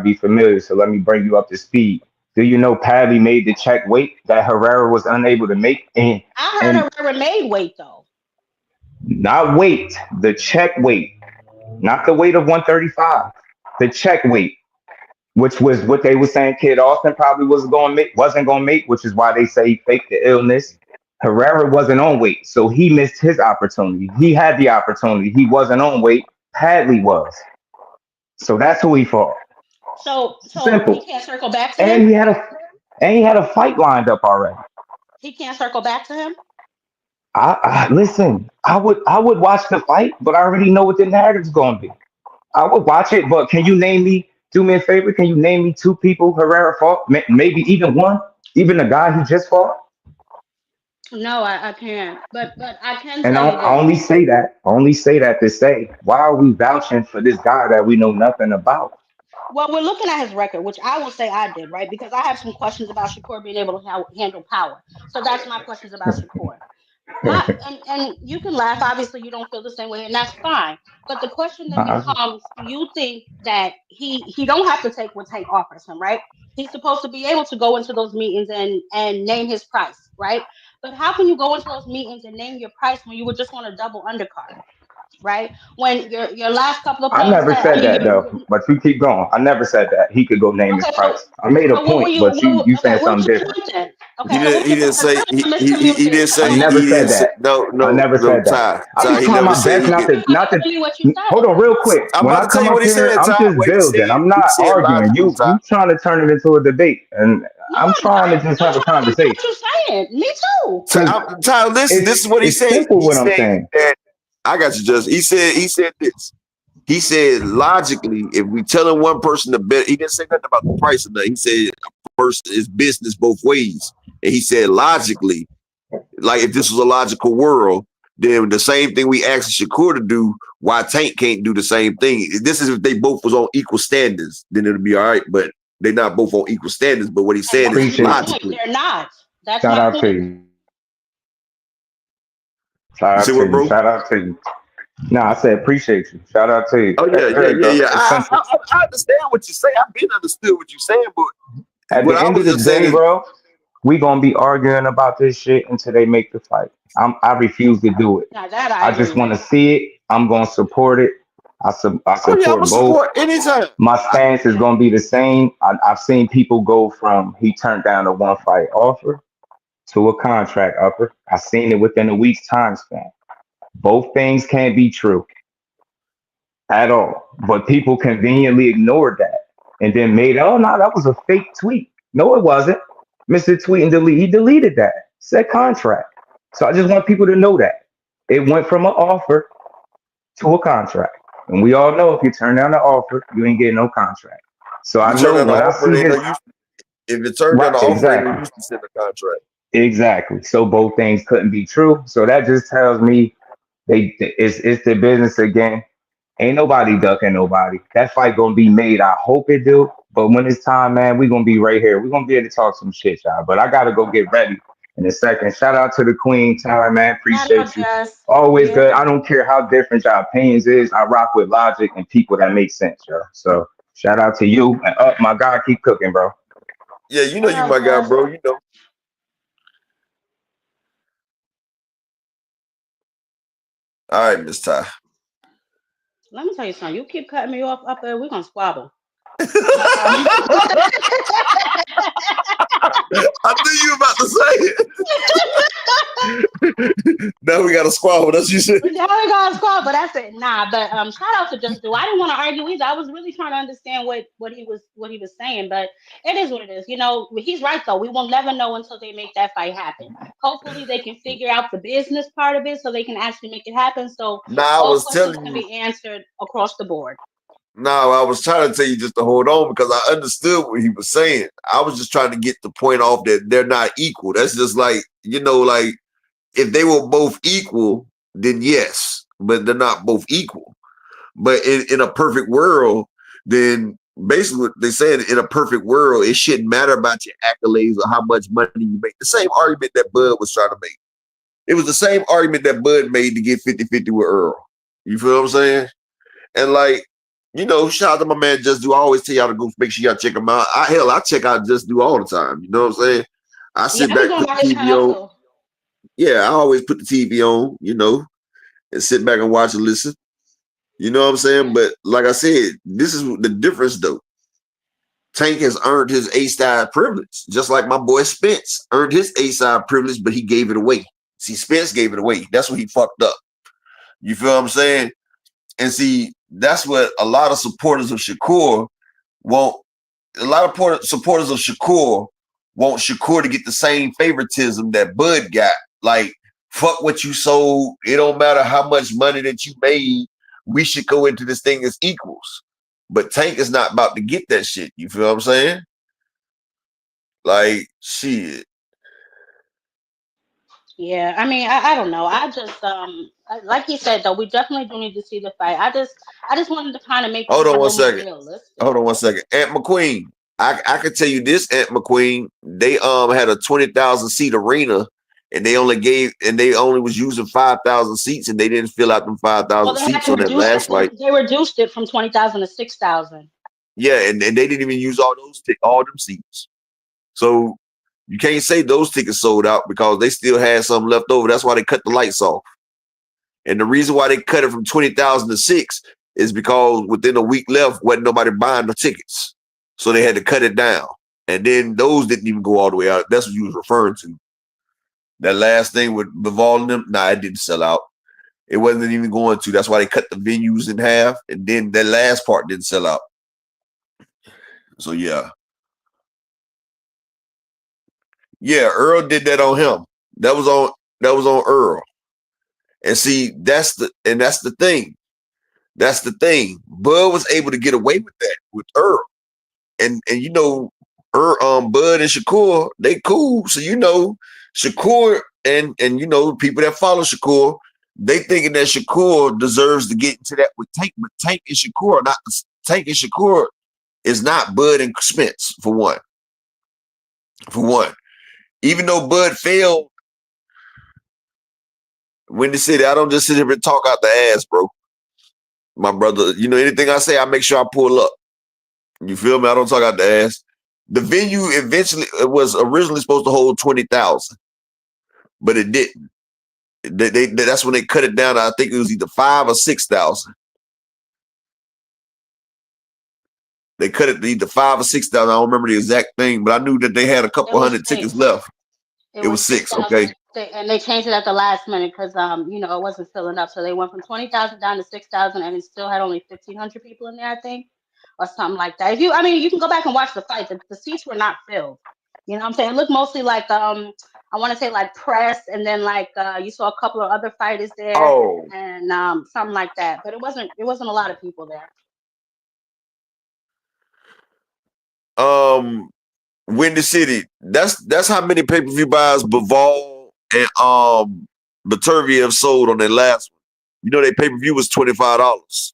be familiar. So let me bring you up to speed. Do you know Paddy made the check weight that Herrera was unable to make? I And heard Herrera made weight though. not weight, the check weight, not the weight of 135, the check weight, which was what they were saying Kid Austin probably wasn't going to make, which is why they say he faked the illness. Herrera wasn't on weight, so he missed his opportunity. He had the opportunity. He wasn't on weight. Hadley was. So that's who he fought. So he Simple. can't circle back to him. And he had a fight lined up already. He can't circle back to him. I listen. I would watch the fight, but I already know what the narrative's going to be. I would watch it, but can you name me? Do me a favor. Can you name me two people Herrera fought? Maybe even one. Even the guy he just fought. No, I can't. But I can And tell you I this. only say that to say, why are we vouching for this guy that we know nothing about? Well, we're looking at his record, which I will say I did, right? Because I have some questions about Shakur being able to handle power. So that's my questions about Shakur. And you can laugh. Obviously, you don't feel the same way, and that's fine. But the question then Uh, becomes: do you think that he don't have to take what Tank offers him, right? He's supposed to be able to go into those meetings and name his price, right? But how can you go into those meetings and name your price when you would just want a double undercard, right? When your last couple of I fights never had, I said mean, that though, but you keep going. I never said that he could go name his okay, so price. I made a what were point, you? but you Okay, saying what something was your different. point then? He Okay, so what didn't. was He your didn't point? say. Because He miscommunicated. didn't So I say. go never He said didn't say. that. No, I no, never no. said that. Ty, I be Ty. He trying never my said best he ahead. could. not Tell to me what you hold said. on real quick. I'm When about I to tell come you up what he here, said, I'm Ty. just What he building. said. I'm He not said arguing. logically, Ty. You trying to turn it into a debate, and No, I'm I'm trying to not. just I'm have a trying to figure out what conversation. you're saying. Me too. Because Ty, listen. This is what he it's said. simple He what I'm said saying. that. I got you, Just. He said this. He said logically, if we telling one person to bet, he didn't say nothing about the price of that. He said a person is business both ways. And he said logically, like if this was a logical world, then the same thing we asked Shakur to do, why Tank can't do the same thing? This is if they both was on equal standards, then it'll be all right. But they're not both on equal standards. But what he's And saying is that's my Appreciate point. logically. They're not. That's shout my out to point. you. Shout You out see to what, you. bro? Shout out to you. No, I said appreciate you. Shout out to you. Oh yeah, There you go. It's I, simple. I understand what you say. I've been understood what you're saying, but At what the I end of was the just saying day, is, bro, we gonna be arguing about this shit until they make the fight. I refuse to do it. Now that I I just agree with. want to see it. I'm gonna support it. I oh yeah, I'm gonna support both. support anytime. My stance is gonna be the same. I've seen people go from he turned down a one fight offer to a contract offer. I seen it within a week's time span. Both things can't be true at all. But people conveniently ignored that and then made, oh no, that was a fake tweet. No, it wasn't. Mr. Tweet and delete, he deleted that. Said contract. So I just want people to know that. It went from an offer to a contract. And we all know if you turn down the offer, you ain't getting no contract. So You I turn know down the when I offer, see they know this, you. If it turned down right, the offer, they know exactly. you to send a contract. Exactly. So both things couldn't be true. So that just tells me it's the business again. Ain't nobody ducking nobody. That fight gonna be made. I hope it do. But when it's time, man, we gonna be right here. We gonna be able to talk some shit, y'all. But I gotta go get ready in a second. Shout out to the Queen, Tyler, man. Shout out, Appreciate you. Jess. Always good. Yeah. I don't care how different y'all opinions is. I rock with logic and people that make sense, yo. So shout out to you. And up, my God, keep cooking, bro. Yeah, you know Shout you out, my guy, Jess. bro. You know. All right, Miss Ty. Let me tell you something. You keep cutting me off up there, we're gonna squabble. Um, I knew you were about to say it. Now we got a squabble. That's what you said. now we gonna squabble, but that's it. Nah, but shout out to Just Do. I didn't want to argue either. I was really trying to understand what he was saying, but it is what it is. You know, he's right though. We will never know until they make that fight happen. Hopefully, they can figure out the business part of it so they can actually make it happen. So Now I all was questions telling can you. be answered across the board. No, I was trying to tell you just to hold on because I understood what he was saying. I was just trying to get the point off that they're not equal. That's just like, like if they were both equal, then yes, but they're not both equal. But in a perfect world, then basically what they said, in a perfect world, it shouldn't matter about your accolades or how much money you make. The same argument that Bud was trying to make. It was the same argument that Bud made to get 50-50 with Earl. You feel what I'm saying? And like, shout out to my man Just Do. I always tell y'all to go make sure y'all check him out. I check out Just Do all the time. You know what I'm saying? I Yeah, sit I be back, going put by the his TV channel on. too. Yeah, I always put the TV on, and sit back and watch and listen. You know what I'm saying? But like I said, this is the difference though. Tank has earned his A-side privilege, just like my boy Spence earned his A-side privilege, but he gave it away. See, Spence gave it away. That's what he fucked up. You feel what I'm saying? And see, that's what a lot of supporters of Shakur want. A lot of supporters of Shakur want Shakur to get the same favoritism that Bud got. Like, fuck what you sold. It don't matter how much money that you made. We should go into this thing as equals. But Tank is not about to get that shit. You feel what I'm saying? Like, shit. Yeah, I mean, I don't know. I just like you said though, we definitely do need to see the fight. I just wanted to kind of make it Hold on a one little more second. realistic. Hold on one second. Aunt McQueen. I can tell you this, Aunt McQueen. They had a 20,000 seat arena, and they only was using 5,000 seats, and they didn't fill out them 5,000 Well, they had seats to on that reduce last it. fight. They reduced it from 20,000 to 6,000. Yeah, and they didn't even use all them seats. So you can't say those tickets sold out because they still had some left over. That's why they cut the lights off. And the reason why they cut it from 20,000 to 6 is because within a week left, wasn't nobody buying the tickets. So they had to cut it down. And then those didn't even go all the way out. That's what you was referring to. That last thing with Bivol and them, it didn't sell out. It wasn't even going to. That's why they cut the venues in half. And then that last part didn't sell out. So yeah. Yeah, Earl did that on him. That was on Earl. And see, that's the thing. That's the thing. Bud was able to get away with that with Earl. And you know, Bud and Shakur, they cool. So you know, Shakur and you know, people that follow Shakur, they thinking that Shakur deserves to get into that with Tank, but Tank and Shakur is not Bud and Spence, for one. For one. Even though Bud failed Windy City, I don't just sit here and talk out the ass, bro. My brother, you know, anything I say, I make sure I pull up. You feel me? I don't talk out the ass. The venue it was originally supposed to hold 20,000, but it didn't. That's when they cut it down. I think it was either 5,000 or 6,000. They cut it to either 5,000 or 6,000. I don't remember the exact thing, but I knew that they had a couple hundred tickets left. It was 6. Okay. And they changed it at the last minute because you know, it wasn't filling up. So they went from 20,000 down to 6,000, and it still had only 1,500 people in there, I think, or something like that. You can go back and watch the fight. The seats were not filled. You know what I'm saying? It looked mostly like I want to say like press, and then like you saw a couple of other fighters there, and something like that. But it wasn't a lot of people there. Windy City. That's how many pay-per-view buys Bivol and Baturvia have sold on their last one. You know, their pay-per-view was $25.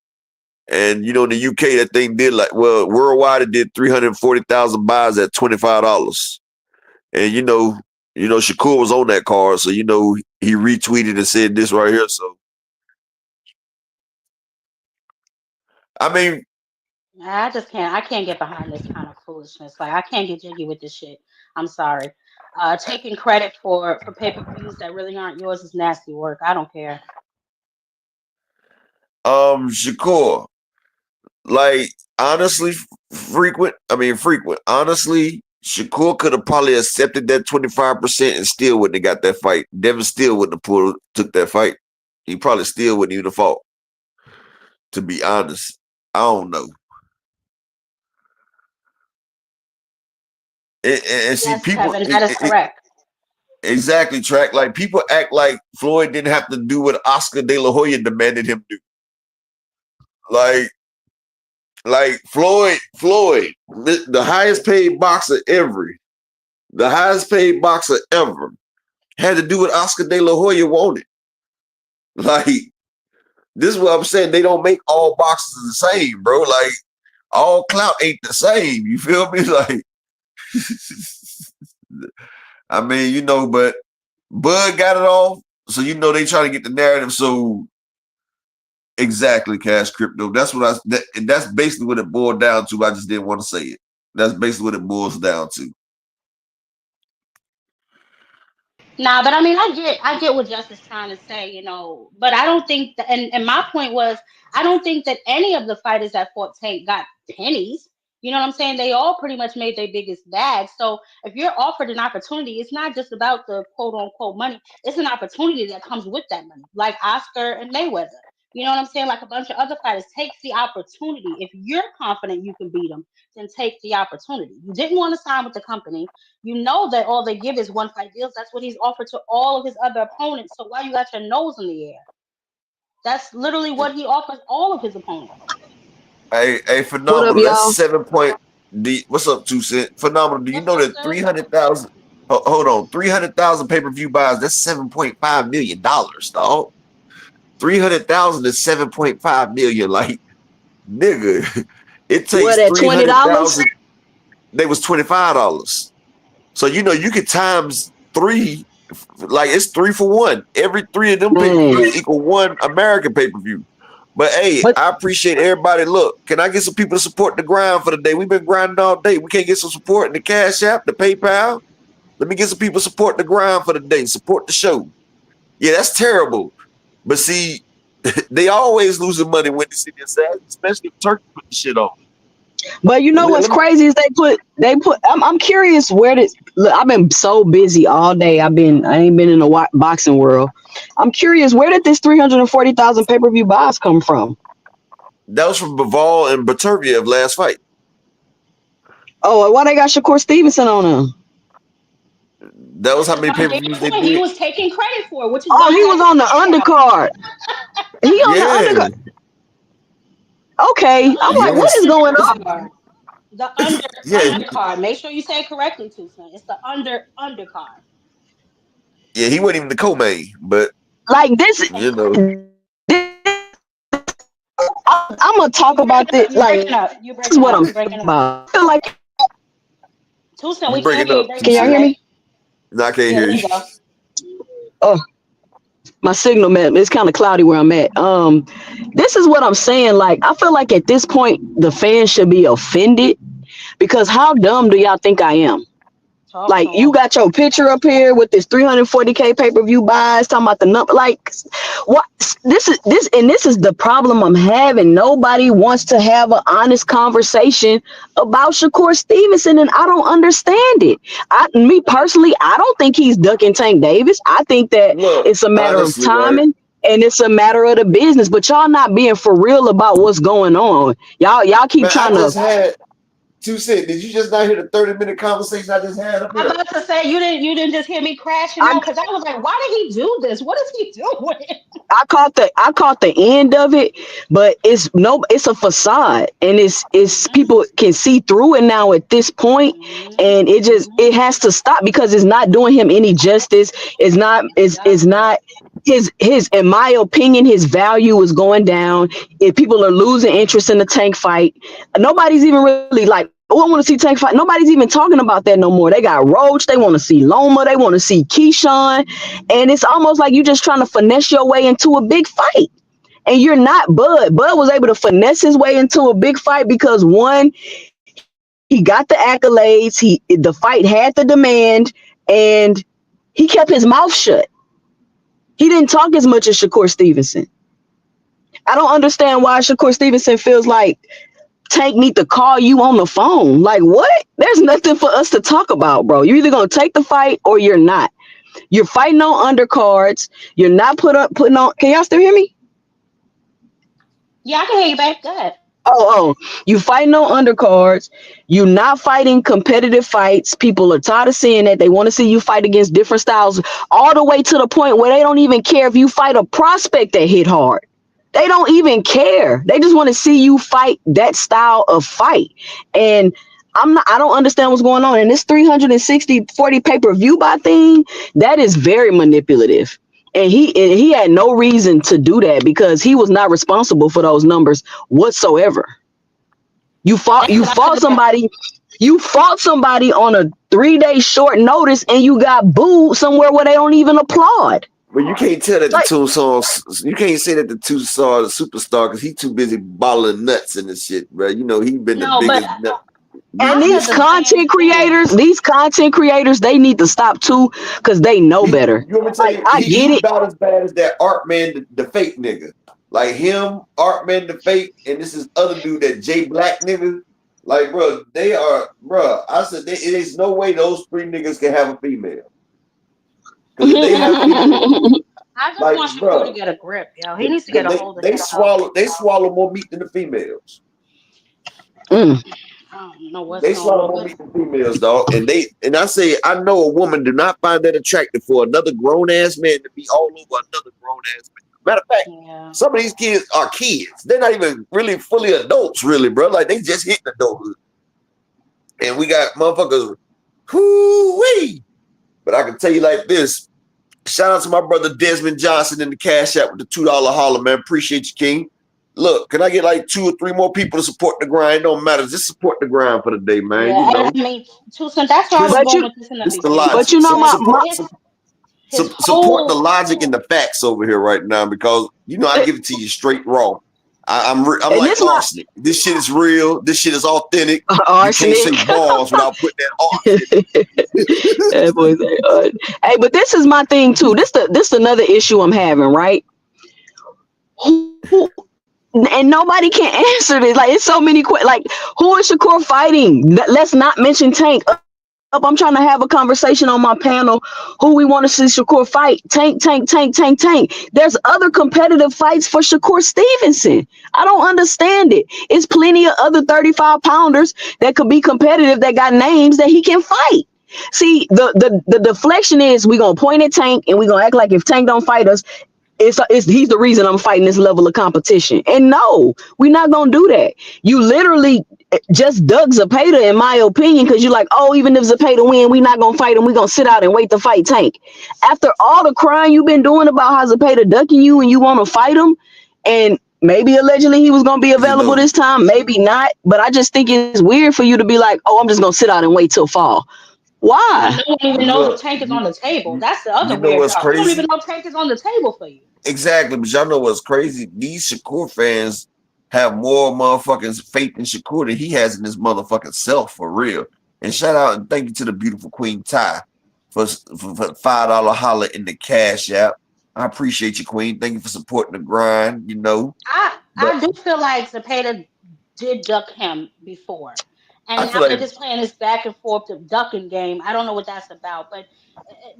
And you know, in the UK, that thing did worldwide it did 340,000 buys at $25. And you know, Shakur was on that card, so you know he retweeted and said this right here. So I mean, I can't get behind this kind of foolishness. Like, I can't get jiggy with this shit. I'm sorry. Taking credit for pay-per-views that really aren't yours is nasty work. I don't care. Shakur, like honestly, frequent. Honestly, Shakur could have probably accepted that 25% and still wouldn't have got that fight. Devin still wouldn't have took that fight. He probably still wouldn't even have fought. To be honest, I don't know. And see, Yes, people. Kevin, that is correct. Exactly, Track. Like people act like Floyd didn't have to do what Oscar De La Hoya demanded him to do. Like Floyd, the highest paid boxer ever, had to do what Oscar De La Hoya wanted. Like, this is what I'm saying. They don't make all boxers the same, bro. Like, all clout ain't the same. You feel me? Like, I mean, you know, but Bud got it off. So, you know, they try to get the narrative. So, exactly, Cash Crypto. That's that's basically what it boiled down to. I just didn't want to say it. That's basically what it boils down to. Nah, but I mean, I get what Justice trying to say, you know. But I don't think and my point was, I don't think that any of the fighters that fought Tank got pennies. You know what I'm saying? They all pretty much made their biggest bag. So if you're offered an opportunity, it's not just about the quote unquote money. It's an opportunity that comes with that money, like Oscar and Mayweather. You know what I'm saying? Like a bunch of other fighters, take the opportunity. If you're confident you can beat them, then take the opportunity. You didn't want to sign with the company. You know that all they give is one fight deals. That's what he's offered to all of his other opponents. So why you got your nose in the air? That's literally what he offers all of his opponents. Hey, What up, phenomenal. That's y'all? 7 point. What's up, 2 Cent? Phenomenal. Do you What's know up, that sir? 300,000? Hold on, 300,000 pay-per-view buys. That's $7.5 million, dog. 300,000 is 7.5 million. Like, nigga, it What takes at $20? 300,000. They was $25. So you could times three. Like it's 3 for 1. Every 3 of them Man. pay-per-views equal 1 American pay-per-view. But hey, But I appreciate everybody. Look, can I get some people to support the grind for the day? We've been grinding all day. We can't get some support in the Cash App, the PayPal. Let me get some people to support the grind for the day. Support the show. Yeah, that's terrible. But see, they always losing money when they see this ad, especially if Turkey put the shit on. you know what's Let me, crazy is I'm curious where this look, I've been so busy all day. I ain't been in the boxing world. I'm curious where did this 340,000 pay-per-view buys come from? that was from Bivol and Baturviev last fight. Oh, why they got Shakur Stevenson on them? That was how That's many my damn pay-per-views they point. He did. was taking credit for it, which is Oh, why he I got was his on the discount. undercard. He on the Yeah, undercard. Okay. The I'm like, under what yes, is under going on? undercard. The under yeah, undercard. Make sure you say it correctly, Tucson. It's the undercard. yeah. He wasn't even the co-main, but Like this, you know, I'm gonna talk You about breaking this. up. You Like, breaking up. You this is breaking what up. I'm You talking breaking up. about. I feel like, Tucson, you we can't breaking hear you. up Breaking too, can up y'all hear Sid. bad. me? No, I can't Yeah, hear there you. you go. Oh, my signal, man, it's kind of cloudy where I'm at. This is what I'm saying. Like, I feel like at this point, the fans should be offended because how dumb do y'all think I am? Talk to Like, you him. got your picture up here with this 340K pay-per-view buys, talking about the number. Like, what? This is the problem I'm having. Nobody wants to have an honest conversation about Shakur Stevenson, and I don't understand it. Me personally, I don't think he's ducking Tank Davis. I think that Look, it's a matter of honestly, right? timing. And it's a matter of the business, but y'all not being for real about what's going on. Y'all keep Man, I trying to. just had 2 Cent. Did you just not hear the 30-minute conversation I just had up I'm here? about to say you didn't just hear me crashing I out because I was like, why did he do this? What is he doing? I caught the end of it, but it's a facade, and it's people can see through it now at this point, and it has to stop because it's not doing him any justice. It's Exactly. not his in my opinion, his value is going down. If people are losing interest in the Tank fight, nobody's even really like, oh, I want to see Tank fight. Nobody's even talking about that no more. They got Roach, they want to see Loma, they want to see Keyshawn, and it's almost like you're just trying to finesse your way into a big fight. And you're not Bud. Bud was able to finesse his way into a big fight because one, he got the accolades, the fight had the demand, and he kept his mouth shut. He didn't talk as much as Shakur Stevenson. I don't understand why Shakur Stevenson feels like Tank need to call you on the phone. Like, what? There's nothing for us to talk about, bro. You're either gonna take the fight or you're not. You're fighting on undercards. You're not putting on. Can y'all still hear me? Yeah, I can hear you back. Go ahead. Oh, you fighting on undercards. You not fighting competitive fights. People are tired of seeing that. They want to see you fight against different styles, all the way to the point where they don't even care if you fight a prospect that hit hard. They don't even care. They just want to see you fight that style of fight. And I don't understand what's going on. And this 40 pay-per-view buy thing, that is very manipulative. And he had no reason to do that because he was not responsible for those numbers whatsoever. You fought That's you what I fought said about. somebody, you fought somebody on a 3-day short notice and you got booed somewhere where they don't even applaud. But you can't tell that the Like, two songs. You can't say that the two saw the superstar because he too busy balling nuts and this shit, bro. You know he been the No, but biggest nut. and I said these the same thing. content creators, they need to stop too because they know You better. want me to tell Like, you, I he get it. about as bad as that Art Man, the fake nigga. Like him, Art Man, the fake, and this is other dude, that J Black nigga. Like, bro, they are, bro. I said, it is no way those three niggas can have a female. Because if they have female, I just like, want Shakur to bro, get a grip, yo. He needs to get a hold of they himself. swallow more meat than the females. Mm. I don't know what's They going swallow on, more but meat than females, dog. And I say, I know a woman do not find that attractive for another grown ass man to be all over another grown ass man. Matter of fact, yeah, some of these kids are kids. They're not even really fully adults, really, bro. Like they just hit adulthood. And we got motherfuckers, whoo-wee. But I can tell you like this. Shout out to my brother Desmond Johnson in the Cash App with the $2 holler, man. Appreciate you, King. Look, can I get like 2 or 3 more people to support the grind? Don't matter. Just support the grind for the day, man. You yeah. And know, I mean, two cents. That's where I was just But going you, with this in the this the beginning. but logic. you know, Like his Support the whole logic and the facts over here right now because you know I give it to you straight raw. I'm and like this my arsenic. This shit is real. This shit is authentic. You can't say arsenic. balls without putting that arsenic. That boy say, hey, but this is my thing too. This another issue I'm having, right? Who and nobody can answer this. Like it's so many like who is Shakur fighting? Let's not mention Tank. Up, I'm trying to have a conversation on my panel. Who we want to see Shakur fight? Tank, Tank, Tank, Tank, Tank. There's other competitive fights for Shakur Stevenson. I don't understand it. It's plenty of other 35 pounders that could be competitive that got names that he can fight. See, the deflection is we gonna point at Tank and we gonna act like if Tank don't fight us, it's he's the reason I'm fighting this level of competition. And no, we're not gonna do that. You literally just dug Zapata, in my opinion, because you're like, oh, even if Zapata win, we're not gonna fight him. We're gonna sit out and wait to fight Tank. After all the crying you've been doing about how Zapata ducking you and you want to fight him, and maybe allegedly he was gonna be You available know, this time, maybe not. But I just think it's weird for you to be like, oh, I'm just gonna sit out and wait till fall. when Why? no one even you knows know, if Tank is on the table. That's the you other know weird what's part. We don't even crazy? know if Tank is on the table for you. Exactly, but y'all know what's crazy? These Shakur fans have more motherfucking faith in Shakur than he has in his motherfucking self for real. And shout out and thank you to the beautiful Queen Ty for $5 holler in the Cash App. I appreciate you, Queen. Thank you for supporting the grind. You know, but I do feel like Zapata did duck him before. I And feel now they're like just playing this back and forth to ducking game. I don't know what that's about, but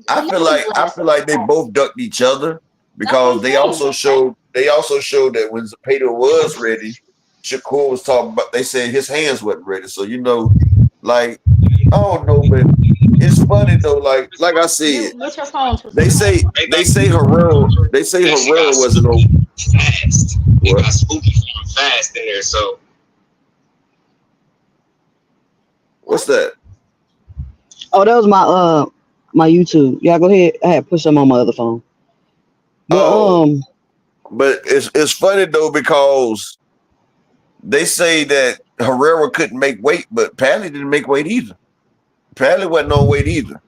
I nevertheless, feel like they both ducked each other that's what I'm because saying. they also showed that when Zapata was ready, Shakur was talking about they said his hands wasn't ready. So you know, like I don't know, but it's funny though. Like I said, Mute your phone, two cents. they say That shit Herrera got wasn't spooky over fast. It what? got spooky fast in there. So What's What? that? Oh, that was my YouTube. Yeah, go ahead. I had pushed them on my other phone. But Oh, but it's funny though because they say that Herrera couldn't make weight, but Padley didn't make weight either. Padley wasn't on weight either.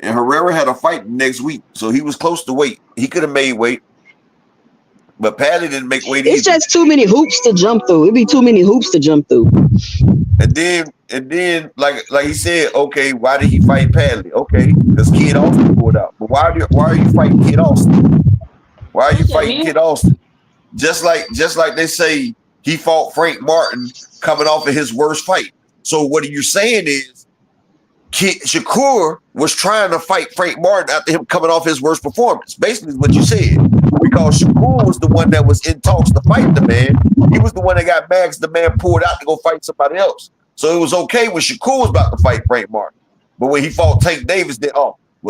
And Herrera had a fight next week, so he was close to weight. He could have made weight, but Padley didn't make weight it's either. just too many hoops to jump through. It'd be too many hoops to jump through. And then, like he said, okay, why did he fight Padley? Okay, because Kid Austin pulled out. But why are you fighting Kid Austin? Why are Who you said fighting mute? Kid Austin? Just like they say he fought Frank Martin coming off of his worst fight. So what you're saying is Shakur was trying to fight Frank Martin after him coming off his worst performance. Basically, is what you said. Because Shakur was the one that was in talks to fight the man. He was the one that got mad because the man pulled out to go fight somebody else. So it was okay when Shakur was about to fight Frank Martin. But when he fought Tank Davis, then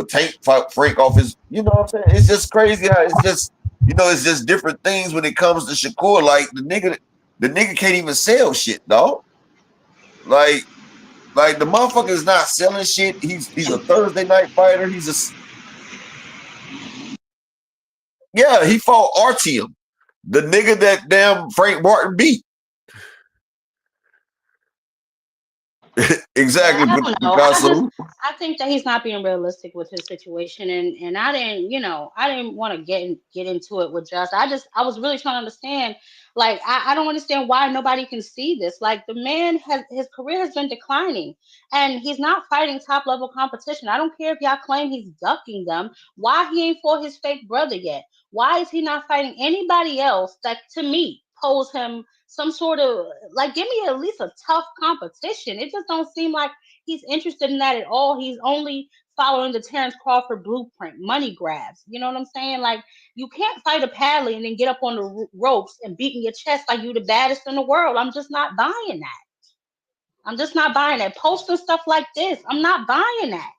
Tank fought Frank off his, you know what I'm saying? It's just crazy how it's just, it's just different things when it comes to Shakur. Like the nigga can't even sell shit, dog. Like the motherfucker is not selling shit. He's a Thursday night fighter. He fought Artyom, the nigga that damn Frank Martin beat. Yeah, Exactly, I don't know. Picasso. I think that he's not being realistic with his situation, and I didn't want to get into it with Just. I was really trying to understand. Like, I don't understand why nobody can see this. Like, the man has his career has been declining, and he's not fighting top level competition. I don't care if y'all claim he's ducking them. Why he ain't fought his fake brother yet? Why is he not fighting anybody else? That to me pose him some sort of like give me at least a tough competition. It just don't seem like he's interested in that at all. He's only following the Terrence Crawford blueprint, money grabs. You know what I'm saying? Like you can't fight a Padley and then get up on the ropes and beating your chest like you the baddest in the world. I'm just not buying that. I'm just not buying that. Posting stuff like this, I'm not buying that.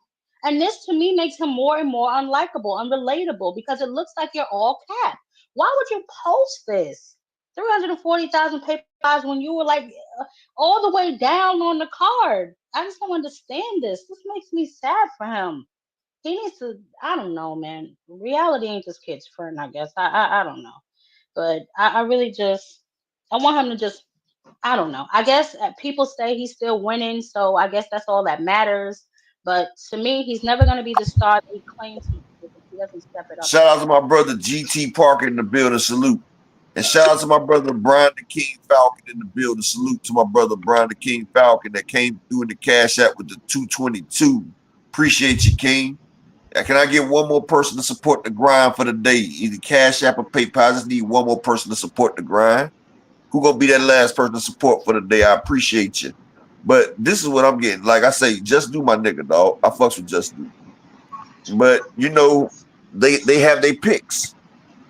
And this to me makes him more and more unlikable, unrelatable, because it looks like you're all cap. Why would you post this? 340,000 pay-per-views when you were like all the way down on the card. I just don't understand this. This makes me sad for him. He needs to, I don't know, man. Reality ain't this kid's friend, I guess. I don't know. But I really just, I want him to just I don't know. I guess people say he's still winning, so I guess that's all that matters. But to me, he's never going to be the star that he claims he is if he doesn't step it up. Shout out to my brother GT Parker in the building. Salute. And shout out to my brother Brian the King Falcon in the building. Salute to my brother Brian the King Falcon that came through in the Cash App with the 222. Appreciate you, King. Can I get one more person to support the grind for the day? Either Cash App or PayPal. I just need one more person to support the grind. Who gonna be that last person to support for the day? I appreciate you. But this is what I'm getting. Like I say, Just Do my nigga, dog. I fucks with Just Do. But, you know, they have their picks.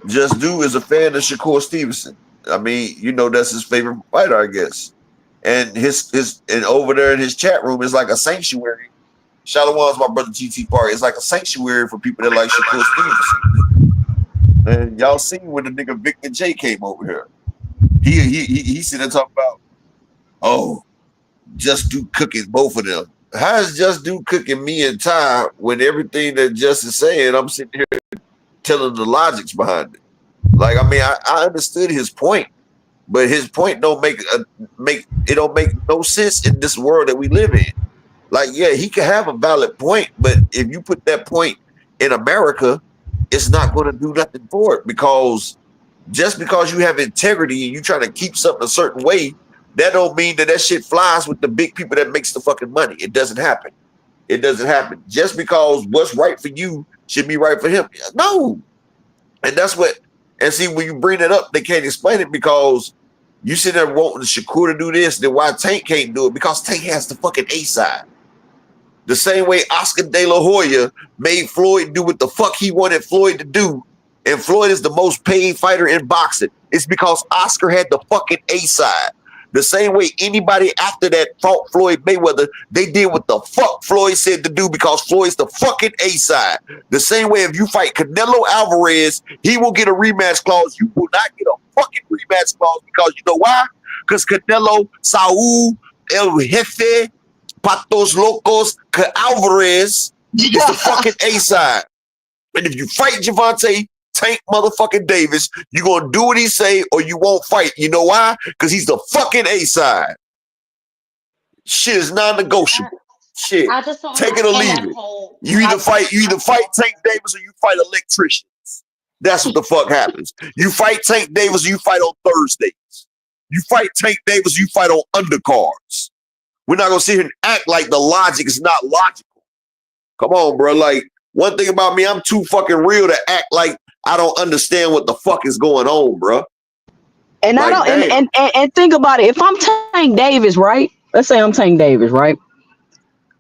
Just Do is a fan of Shakur Stevenson. I mean, you know, that's his favorite fighter, I guess. And and over there in his chat room is like a sanctuary. Shalom's my brother GT Park. It's like a sanctuary for people that like Shakur Stevenson. And y'all seen when the nigga Victor J came over here. He sitting there talking about, oh, Just Do cooking both of them. How is Just Do cooking me and Ty when everything that Just is saying, I'm sitting here telling the logics behind it? Like, I mean, I understood his point, but his point don't make no sense in this world that we live in. Like, yeah, he can have a valid point, but if you put that point in America, it's not going to do nothing for it, because just because you have integrity and you trying to keep something a certain way, that don't mean that shit flies with the big people that makes the fucking money. It doesn't happen. It doesn't happen. Just because what's right for you should be right for him. No. And that's what, and see, when you bring it up, they can't explain it, because you sit there wanting Shakur to do this, then why Tank can't do it? Because Tank has the fucking A side. The same way Oscar De La Hoya made Floyd do what the fuck he wanted Floyd to do, and Floyd is the most paid fighter in boxing. It's because Oscar had the fucking A side. The same way anybody after that fought Floyd Mayweather, they did what the fuck Floyd said to do, because Floyd's the fucking A side. The same way if you fight Canelo Alvarez, he will get a rematch clause. You will not get a fucking rematch clause, because you know why? Because Canelo, Saul, El Jefe, Patos Locos, Alvarez is the fucking A side. And if you fight Gervonta Tank motherfucking Davis, you gonna do what he say or you won't fight. You know why? Because he's the fucking A side. Shit is non-negotiable. Shit. I just don't take it or leave it. You either fight Tank Davis or you fight electricians. That's what the fuck happens. You fight Tank Davis or you fight on Thursdays. You fight Tank Davis or you fight on undercards. We're not gonna sit here and act like the logic is not logical. Come on, bro. Like, one thing about me, I'm too fucking real to act like I don't understand what the fuck is going on, bro. And like, I don't and think about it. If I'm Tank Davis, right? Let's say I'm Tank Davis, right?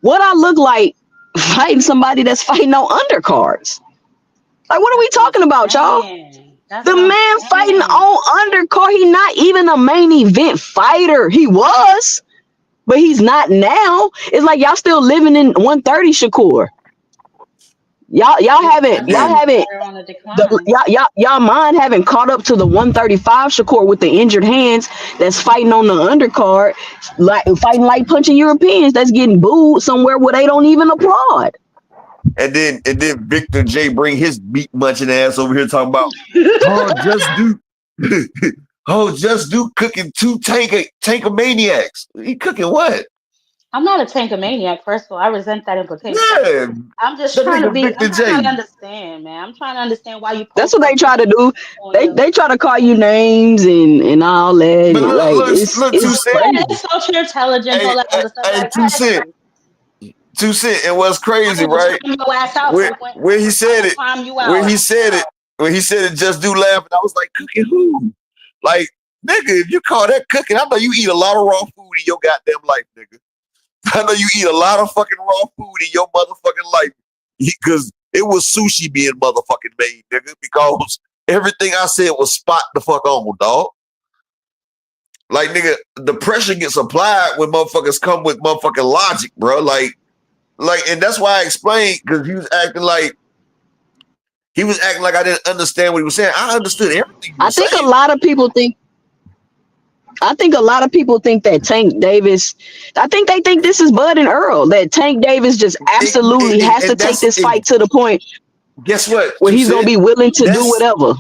What I look like fighting somebody that's fighting on undercards? Like, what are we talking about, y'all? The man fighting on undercard. He's not even a main event fighter. He was, but he's not now. It's like y'all still living in 130 Shakur. Y'all haven't y'all mind haven't caught up to the 135 Shakur with the injured hands that's fighting on the undercard, like fighting like punching Europeans that's getting booed somewhere where they don't even applaud. And then Victor J bring his beat munching ass over here talking about Just Do cooking two tankomaniacs. He cooking what? I'm not a tankomaniac, first of all. I resent that implication. Yeah, I'm just trying to understand, man. I'm trying to understand why you. That's what they try to do. They try to call you names and all that. But look, it's social intelligence, all that other stuff. Hey, 2 Cent. And what's crazy, right? When he said it, Just Do laugh, and I was like, cooking who? Like, Nigga, if you call that cooking, I know you eat a lot of raw food in your goddamn life, nigga. I know you eat a lot of fucking raw food in your motherfucking life. Because it was sushi being motherfucking made, nigga. Because everything I said was spot the fuck on, dog. Like, nigga, the pressure gets applied when motherfuckers come with motherfucking logic, bro. Like, and that's why I explained, because he was acting like I didn't understand what he was saying. I understood everything he was saying. I think a lot of people think that Tank Davis, I think they think this is Bud and Earl, that Tank Davis just absolutely has to take this fight to the point. Guess what? Where he's going to be willing to do whatever.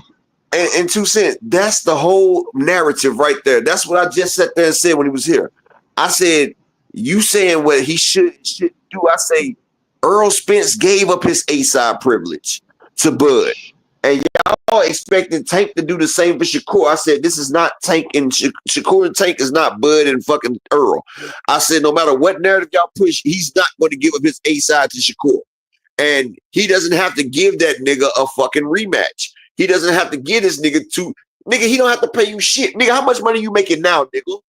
And 2 Cent, that's the whole narrative right there. That's what I just sat there and said when he was here. I said, you saying what he should do. I say, Earl Spence gave up his A-side privilege to Bud. And y'all expected Tank to do the same for Shakur. I said, this is not Tank and Shakur and Tank is not Bud and fucking Earl. I said, no matter what narrative y'all push, he's not going to give up his A-side to Shakur. And he doesn't have to give that nigga a fucking rematch. He doesn't have to get his nigga, he don't have to pay you shit. Nigga, how much money you making now, nigga?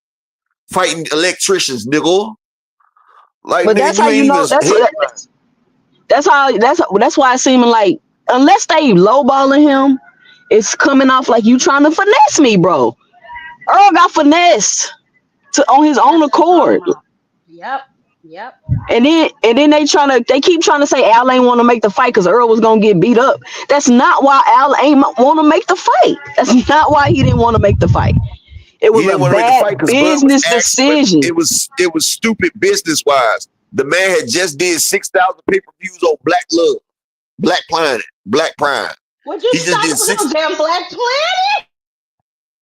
Fighting electricians, nigga. Like, but nigga, that's how you know, that's why it's seeming like, unless they lowballing him, it's coming off like you trying to finesse me, bro. Earl got finessed on his own accord. Yep. And then they keep trying to say Al ain't want to make the fight because Earl was gonna get beat up. That's not why Al ain't want to make the fight. That's not why he didn't want to make the fight. It was a bad business decision. It was stupid business wise. The man had just did 6,000 pay-per-views on Black Love, Black Prime. Would you stop with no damn Black Planet?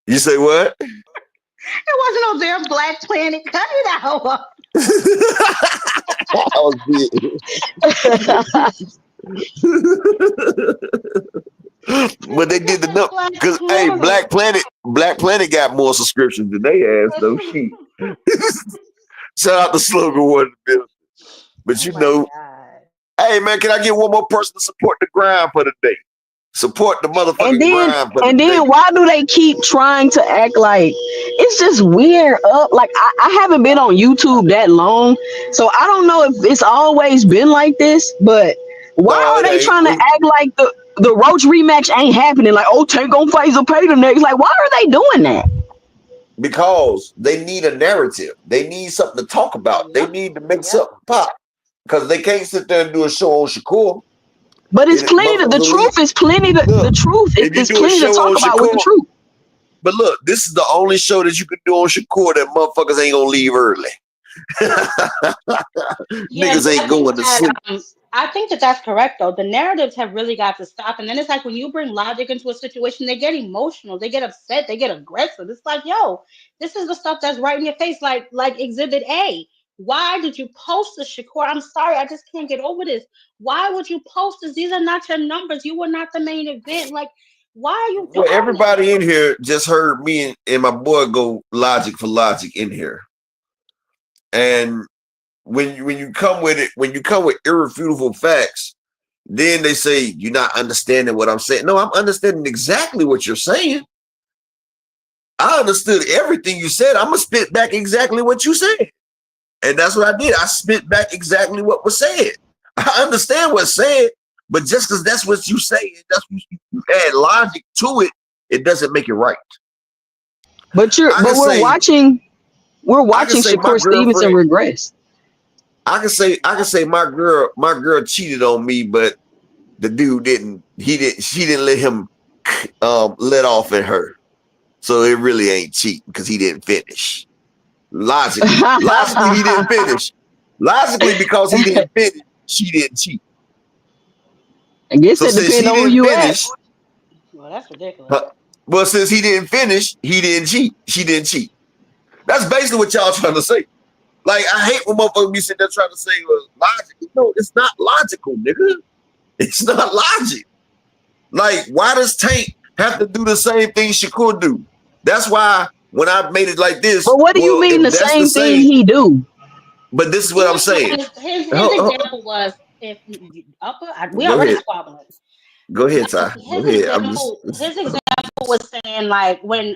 You say what? It wasn't no damn Black Planet. Cut it out. That was but they did the number because Black Planet got more subscriptions than they ass though. Shit. Shout out to Slogan One building. But you know, hey man, can I get one more person to support the grind for the day? Support the motherfucking grind for the day. And then why do they keep trying to act like it's just weird up? Like I haven't been on YouTube that long, so I don't know if it's always been like this, but why are they trying to act like the Roach rematch ain't happening? Like, oh, Tank gonna fight Zepeda next. Like, why are they doing that? Because they need a narrative. They need something to talk about. They need to make something pop. Because they can't sit there and do a show on Shakur. But it's plenty. The truth is plenty. The truth is there's plenty to talk about with the truth. But look, this is the only show that you can do on Shakur that motherfuckers ain't gonna leave early. Niggas ain't going to sleep. I think that's correct though. The narratives have really got to stop. And then it's like when you bring logic into a situation, they get emotional, they get upset, they get aggressive. It's like, yo, this is the stuff that's right in your face, like Exhibit A. Why did you post this, Shakur? I'm sorry, I just can't get over this. Why would you post this? These are not your numbers. You were not the main event. Like, why are you doing everybody in here just heard me and my boy go logic for logic in here. And when you come with it, when you come with irrefutable facts, then they say you're not understanding what I'm saying. No, I'm understanding exactly what you're saying. I understood everything you said. I'm gonna spit back exactly what you said. And that's what I did. I spit back exactly what was said. I understand what's said, but just because that's what you say, that's what you add logic to it, it doesn't make it right. But we're watching Shakur Stevenson regress. I can say my girl cheated on me, but the dude she didn't let him let off at her. So it really ain't cheating because he didn't finish. Logically he didn't finish. Logically, because he didn't finish, she didn't cheat. I guess it depends on who you ask. Well, that's ridiculous. Well, since he didn't finish, he didn't cheat. She didn't cheat. That's basically what y'all trying to say. Like, I hate when motherfuckers be sitting there trying to say logical. No, it's not logical, nigga. It's not logic. Like, why does Tank have to do the same thing Shakur do? That's why when I made it like this. But what do you mean the same thing he do? But this is what I'm saying. His example was if we already squabbling. Go ahead, Ty. Go ahead. His example was saying like when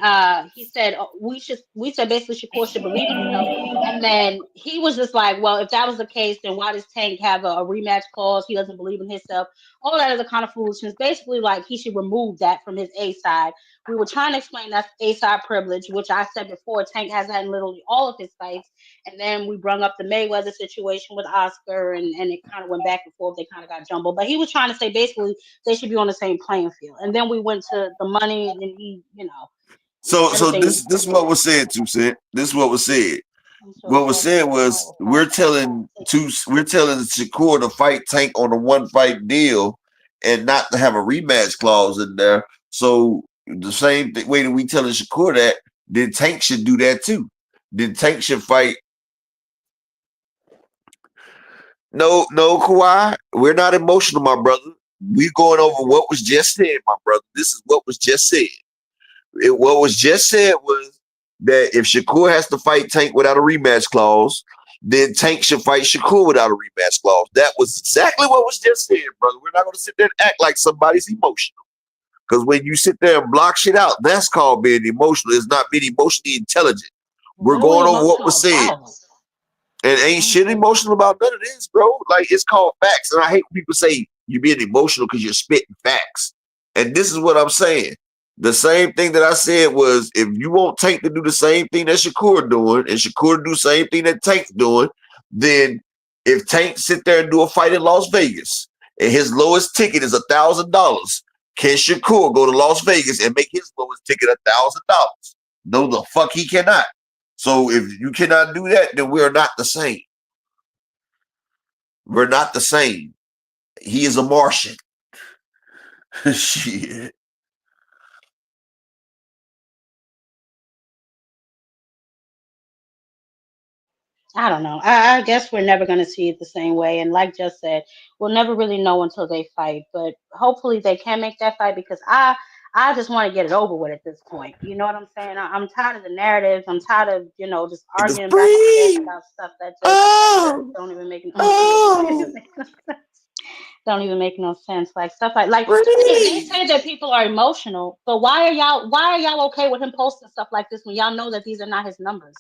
he said we said basically Shakur should believe in himself, and then he was just like, well, if that was the case, then why does Tank have a rematch clause? He doesn't believe in himself. All that is a kind of foolishness. Basically, like he should remove that from his A side. We were trying to explain that's A side privilege, which I said before. Tank has that in literally all of his fights, and then we brung up the Mayweather situation with Oscar, and it kind of went back and forth. They kind of got jumbled, but he was trying to say basically they should be on the same playing field. And then we went to the money, and then he, So everything. this is what was said, 2 Cent. This is what was said. So What was said was we're telling Shakur to fight Tank on a 1-fight deal and not to have a rematch clause in there. So the same way that we telling Shakur that, then Tank should do that too. Then Tank should fight. No, Kawhi, we're not emotional, my brother. We're going over what was just said, my brother. This is what was just said. What was just said was that if Shakur has to fight Tank without a rematch clause, then Tank should fight Shakur without a rematch clause. That was exactly what was just said, brother. We're not going to sit there and act like somebody's emotional. Because when you sit there and block shit out, that's called being emotional. It's not being emotionally intelligent. We're going over what was said. And ain't shit emotional about none of this, bro. Like, it's called facts. And I hate when people say you're being emotional because you're spitting facts. And this is what I'm saying. The same thing that I said was, if you want Tank to do the same thing that Shakur doing, and Shakur do the same thing that Tank's doing, then if Tank sit there and do a fight in Las Vegas, and his lowest ticket is $1,000, can Shakur go to Las Vegas and make his lowest ticket $1,000? No, the fuck he cannot. So if you cannot do that, then we are not the same. We're not the same. He is a Martian. Shit. I don't know. I guess we're never going to see it the same way. And like just said, we'll never really know until they fight. But hopefully they can make that fight, because I just want to get it over with at this point. You know what I'm saying? I'm tired of the narratives. I'm tired of, just arguing back and forth about stuff that just don't even make don't even make no sense. Like stuff like they say that people are emotional, but why are y'all okay with him posting stuff like this when y'all know that these are not his numbers?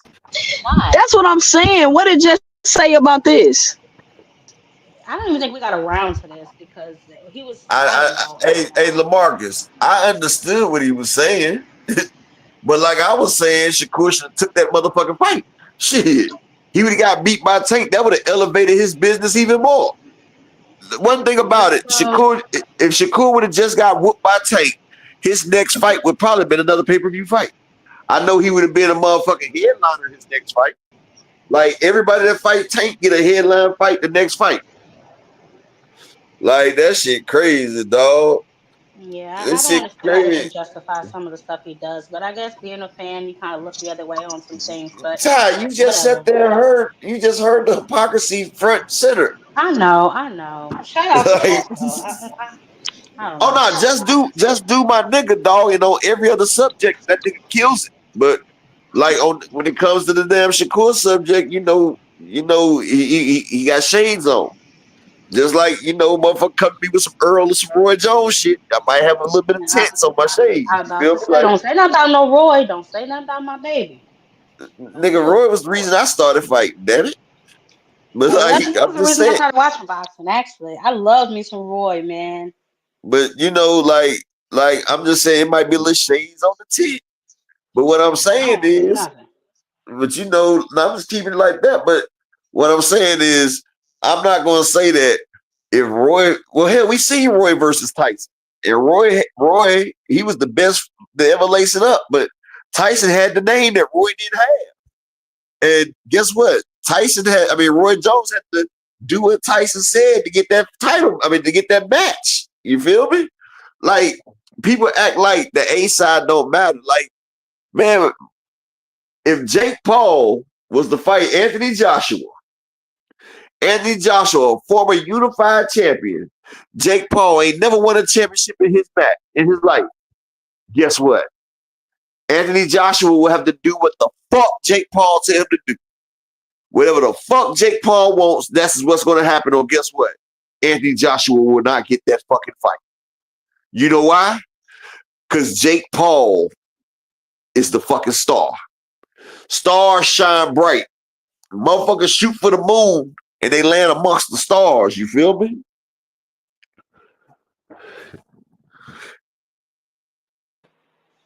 Why? That's what I'm saying. What did just say about this? I don't even think we got around to this because he was. Hey, LaMarcus, I understood what he was saying, but like I was saying, Shakur should have took that motherfucking fight. Shit, he would have got beat by Tank. That would have elevated his business even more. One thing about it, Shakur, if Shakur would have just got whooped by Tank, his next fight would probably have been another pay-per-view fight. I know he would have been a motherfucking headliner in his next fight. Like, everybody that fight Tank get a headline fight the next fight. Like, that shit crazy, dog. Yeah, I don't understand how they can justify some of the stuff he does, but I guess being a fan, you kind of look the other way on some things. But Ty, you just sat there and heard the hypocrisy front and center. I know. Shout out to Boss, though. I don't know. Oh no, just do my nigga, dog. Every other subject that nigga kills it. But like when it comes to the damn Shakur subject, he got shades on. Just like, motherfucker come to me with some Earl or some Roy Jones shit, I might have a little bit of tense on my shades. Don't say nothing about no Roy. Don't say nothing about my baby. Nigga, Roy was the reason I started fighting, damn it. But I'm just saying. I started watching boxing, actually. I love me some Roy, man. But like I'm just saying, it might be a little shades on the tip. But what I'm saying is, I'm just keeping it like that. But what I'm saying is, I'm not going to say that if Roy, well, hell, we see Roy versus Tyson. And Roy, he was the best to ever lace it up. But Tyson had the name that Roy didn't have. And guess what? Roy Jones had to do what Tyson said to get that title. To get that match. You feel me? Like, people act like the A side don't matter. Like, man, if Jake Paul was to fight Anthony Joshua, a former unified champion, Jake Paul ain't never won a championship in his life. Guess what? Anthony Joshua will have to do what the fuck Jake Paul tell him to do. Whatever the fuck Jake Paul wants, that's what's going to happen. Or guess what? Anthony Joshua will not get that fucking fight. You know why? Because Jake Paul is the fucking star. Stars shine bright. Motherfuckers shoot for the moon and they land amongst the stars. You feel me?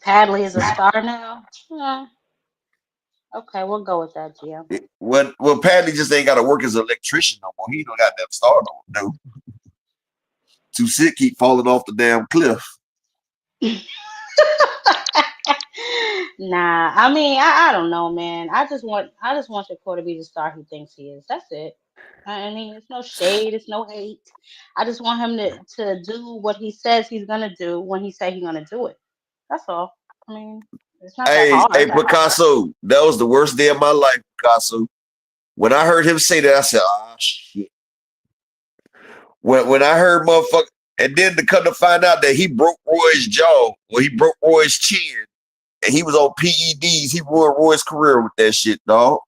Padley is a star now. Yeah. Okay, we'll go with that, Gio. Well, Padley just ain't got to work as an electrician no more. He don't got that star no more. Too sick, keep falling off the damn cliff. Nah, I mean, I don't know, man. I just want Shakur to be the star he thinks he is. That's it. I mean, it's no shade, it's no hate. I just want him to do what he says he's gonna do when he say he's gonna do it. That's all. I mean, it's not that Hey, hard. Picasso, that was the worst day of my life, Picasso. When I heard him say that, I said, "Ah, shit." When I heard motherfucker, and then to come to find out that he broke Roy's jaw, or he broke Roy's chin, and he was on PEDs, he ruined Roy's career with that shit, dog.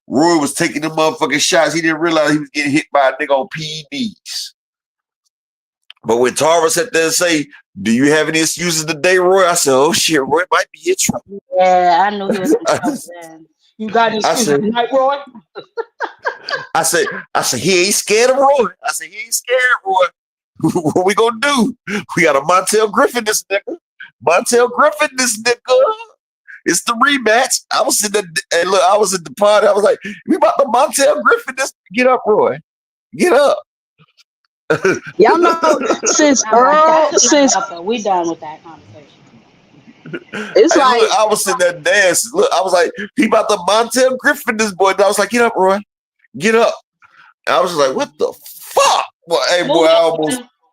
Roy was taking the motherfucking shots. He didn't realize he was getting hit by a nigga on PEDs. But when Tara sat there and say, "Do you have any excuses today, Roy?" I said, "Oh shit, Roy might be in trouble." Yeah, I knew he was in trouble then. You got any excuses tonight, Roy? I said, he ain't scared of Roy. I said, he ain't scared of Roy. What we gonna do? We got a Montel Griffin this nigga. It's the rematch. I was sitting there, and look, I was at the party. I was like, we about to Montel Griffin this. Get up, Roy. Get up. Y'all know since Earl, we done with that conversation. It's hey, like look, I was sitting there dancing. Look, I was like, he about to Montel Griffin this boy. And I was like, get up, Roy. Get up. And I was just like, what the fuck? Well, hey, boy,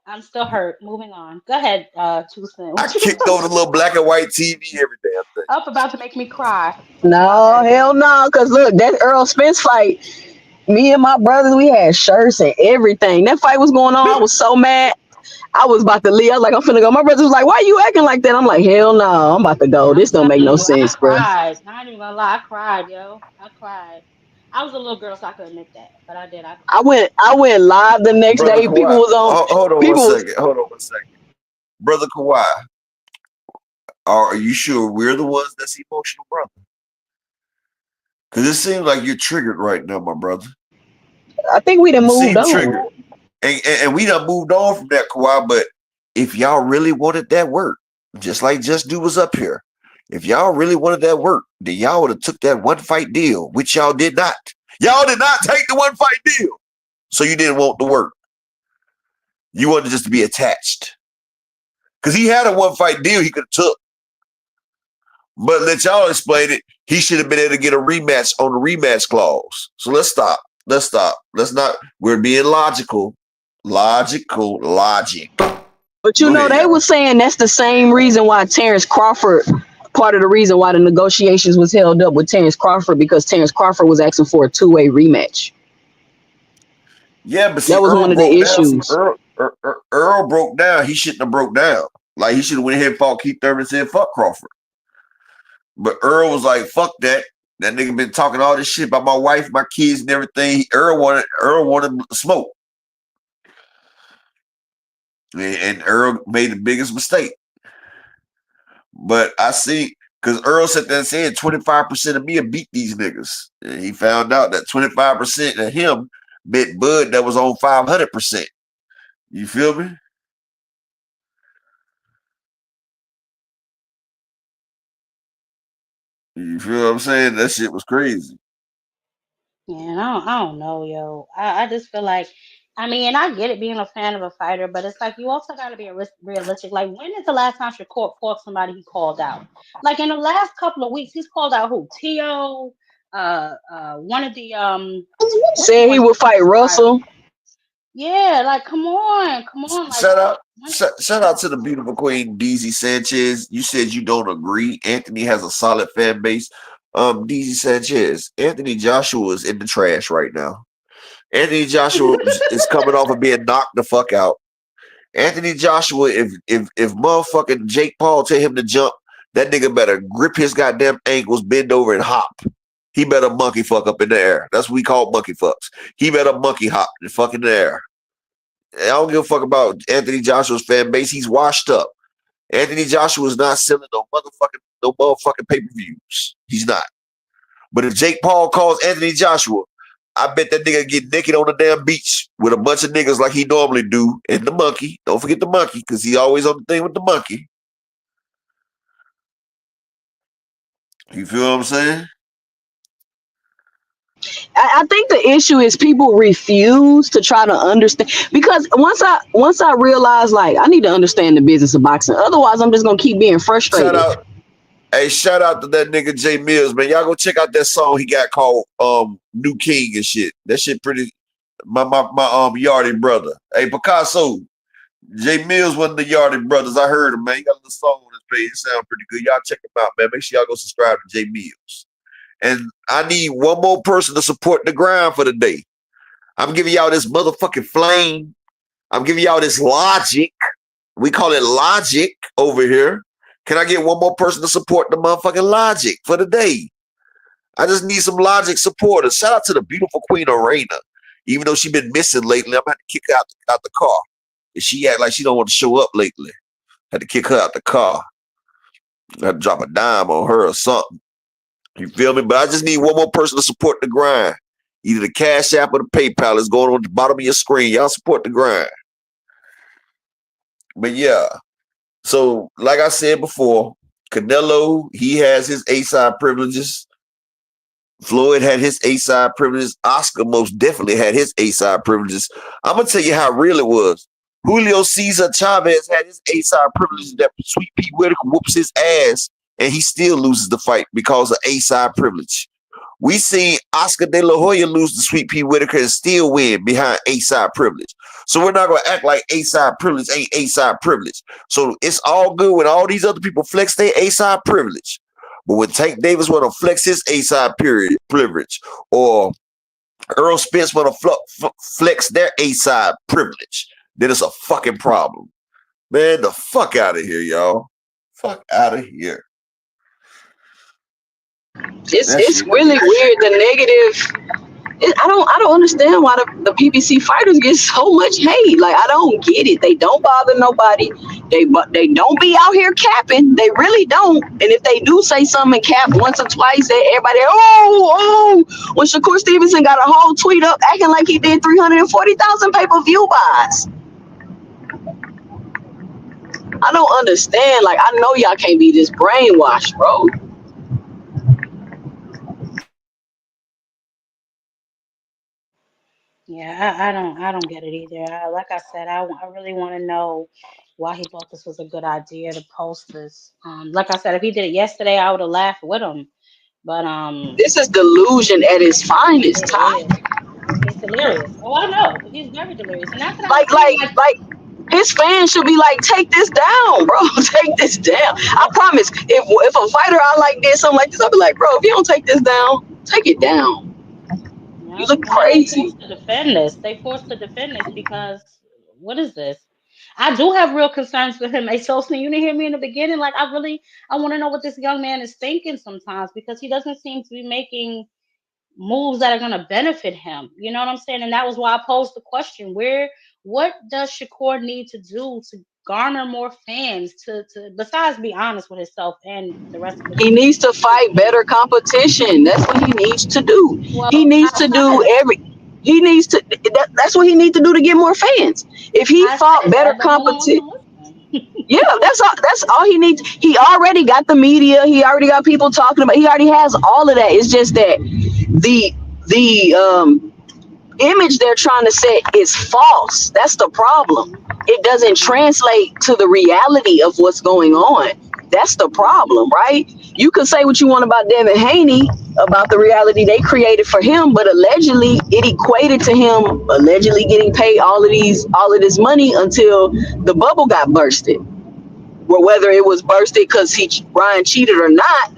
I'm still hurt. Moving on. Go ahead, Tucson. I kicked over the little black and white TV every damn thing. Up about to make me cry. no, hell no. Cause look, that Earl Spence fight, me and my brothers, we had shirts and everything. That fight was going on. I was so mad. I was about to leave. I was like, I'm finna go. My brother was like, why are you acting like that? I'm like, hell no, I'm about to go. This don't make no sense, bro. I cried. I ain't even gonna lie. I cried, yo. I cried. I was a little girl, so I could admit that, but I did. I cried. I went live the next Brother day. Kawhi, People was on. hold on People one second. Brother Kawhi, are you sure we're the ones that's emotional, brother? Because it seems like you're triggered right now, my brother. I think we done moved on. Triggered. And we done moved on from that, Kawhi, but if y'all really wanted that work, just like Just Do was up here, if y'all really wanted that work, then y'all would have took that one fight deal, which y'all did not. Y'all did not take the one fight deal. So you didn't want the work. You wanted just to be attached. Because he had a one fight deal he could have took. But let y'all explain it. He should have been able to get a rematch on the rematch clause. So let's stop. Let's not. We're being logical. Logic. But you know, they were saying that's the same reason why Terrence Crawford, part of the reason why the negotiations was held up with Terrence Crawford, because Terrence Crawford was asking for a two-way rematch. Yeah, but see, that was Earl one of the issues. Earl broke down. He shouldn't have broke down. Like, he should have went ahead and fought Keith Thurman and said, fuck Crawford. But Earl was like, fuck that. That nigga been talking all this shit about my wife, my kids, and everything. Earl wanted smoke. And Earl made the biggest mistake. But I see, because Earl sat there and said 25% of me will beat these niggas. And he found out that 25% of him bet Bud that was on 500%. You feel me? You feel what I'm saying? That shit was crazy. Yeah, I don't know, yo. I just feel like, I mean, and I get it being a fan of a fighter, but it's like you also got to be realistic. Like, when is the last time Shakur fought somebody he called out? Like, in the last couple of weeks, he's called out who? T.O., one of the said he would fight Russell. Yeah, like come on. Like, shout out to the beautiful queen DZ Sanchez. You said you don't agree. Anthony has a solid fan base. DZ Sanchez, Anthony Joshua is in the trash right now. Anthony Joshua is coming off of being knocked the fuck out. Anthony Joshua, if motherfucking Jake Paul tell him to jump, that nigga better grip his goddamn ankles, bend over and hop. He better monkey fuck up in the air. That's what we call monkey fucks. He better monkey hop and fuck in the air. I don't give a fuck about Anthony Joshua's fan base. He's washed up. Anthony Joshua is not selling no motherfucking pay-per-views. He's not. But if Jake Paul calls Anthony Joshua, I bet that nigga get naked on the damn beach with a bunch of niggas like he normally do. And the monkey. Don't forget the monkey, because he always on the thing with the monkey. You feel what I'm saying? I think the issue is people refuse to try to understand, because once I realize, like, I need to understand the business of boxing. Otherwise, I'm just gonna keep being frustrated. Shout out to that nigga Jay Mills, man. Y'all go check out that song he got called New King and shit. That shit pretty. My Yardie brother. Hey, Picasso. Jay Mills, one of the Yardie brothers. I heard him, man. He got a little song on his page. It sounds pretty good. Y'all check him out, man. Make sure y'all go subscribe to Jay Mills. And I need one more person to support the grind for the day. I'm giving y'all this motherfucking flame. I'm giving y'all this logic. We call it logic over here. Can I get one more person to support the motherfucking logic for the day? I just need some logic supporters. Shout out to the beautiful Queen Arena. Even though she's been missing lately, I'm going to have to kick her out the car. And she act like she don't want to show up lately. Had to kick her out the car. I had to drop a dime on her or something. You feel me? But I just need one more person to support the grind. Either the Cash App or the PayPal is going on the bottom of your screen. Y'all support the grind. But yeah. So, like I said before, Canelo, he has his A-side privileges. Floyd had his A-side privileges. Oscar most definitely had his A-side privileges. I'm going to tell you how real it was. Julio Cesar Chavez had his A-side privileges that Sweet Pete Whitaker whoops his ass and he still loses the fight because of A-side privilege. We seen Oscar De La Hoya lose to Sweet Pete Whitaker and still win behind A-side privilege. So we're not going to act like A-side privilege ain't A-side privilege. So it's all good when all these other people flex their A-side privilege. But when Tank Davis want to flex his A-side privilege, or Earl Spence want to flex their A-side privilege, then it's a fucking problem. Man, the fuck out of here, y'all. Fuck out of here. It's really weird. The negative. I don't understand why the PBC fighters get so much hate. Like, I don't get it. They don't bother nobody. They don't be out here capping. They really don't. And if they do say something and cap once or twice, everybody, oh. When Shakur Stevenson got a whole tweet up acting like he did 340,000 pay-per-view buys. I don't understand. Like, I know y'all can't be this brainwashed, bro. Yeah, I don't get it either. Like I said, I really want to know why he thought this was a good idea to post this. Like I said, if he did it yesterday, I would have laughed with him. But this is delusion at its finest, Ty. He's delirious. Oh, I know. He's very delirious, and that's what I'm like his fans should be like, take this down, bro. Take this down. I promise. If a fighter I like did something like this, I'll be like, bro, if you don't take this down, take it down. You look crazy. They forced to defend this because what is this? I do have real concerns with him. Hey, Sosa, you didn't hear me in the beginning. Like, I want to know what this young man is thinking sometimes, because he doesn't seem to be making moves that are going to benefit him. You know what I'm saying? And that was why I posed the question: what does Shakur need to do to garner more fans to besides be honest with himself and the rest of the He needs to fight better competition. That's what he needs to do. Well, he needs to do that's what he needs to do to get more fans. If he fought better competition, yeah, that's all he needs. He already got the media, he already got people talking about, he already has all of that. It's just that the image they're trying to set is false. That's the problem. It doesn't translate to the reality of what's going on. That's the problem, right? You can say what you want about Devin Haney, about the reality they created for him, but allegedly it equated to him allegedly getting paid all of this money until the bubble got bursted. Well, whether it was bursted because Ryan cheated or not,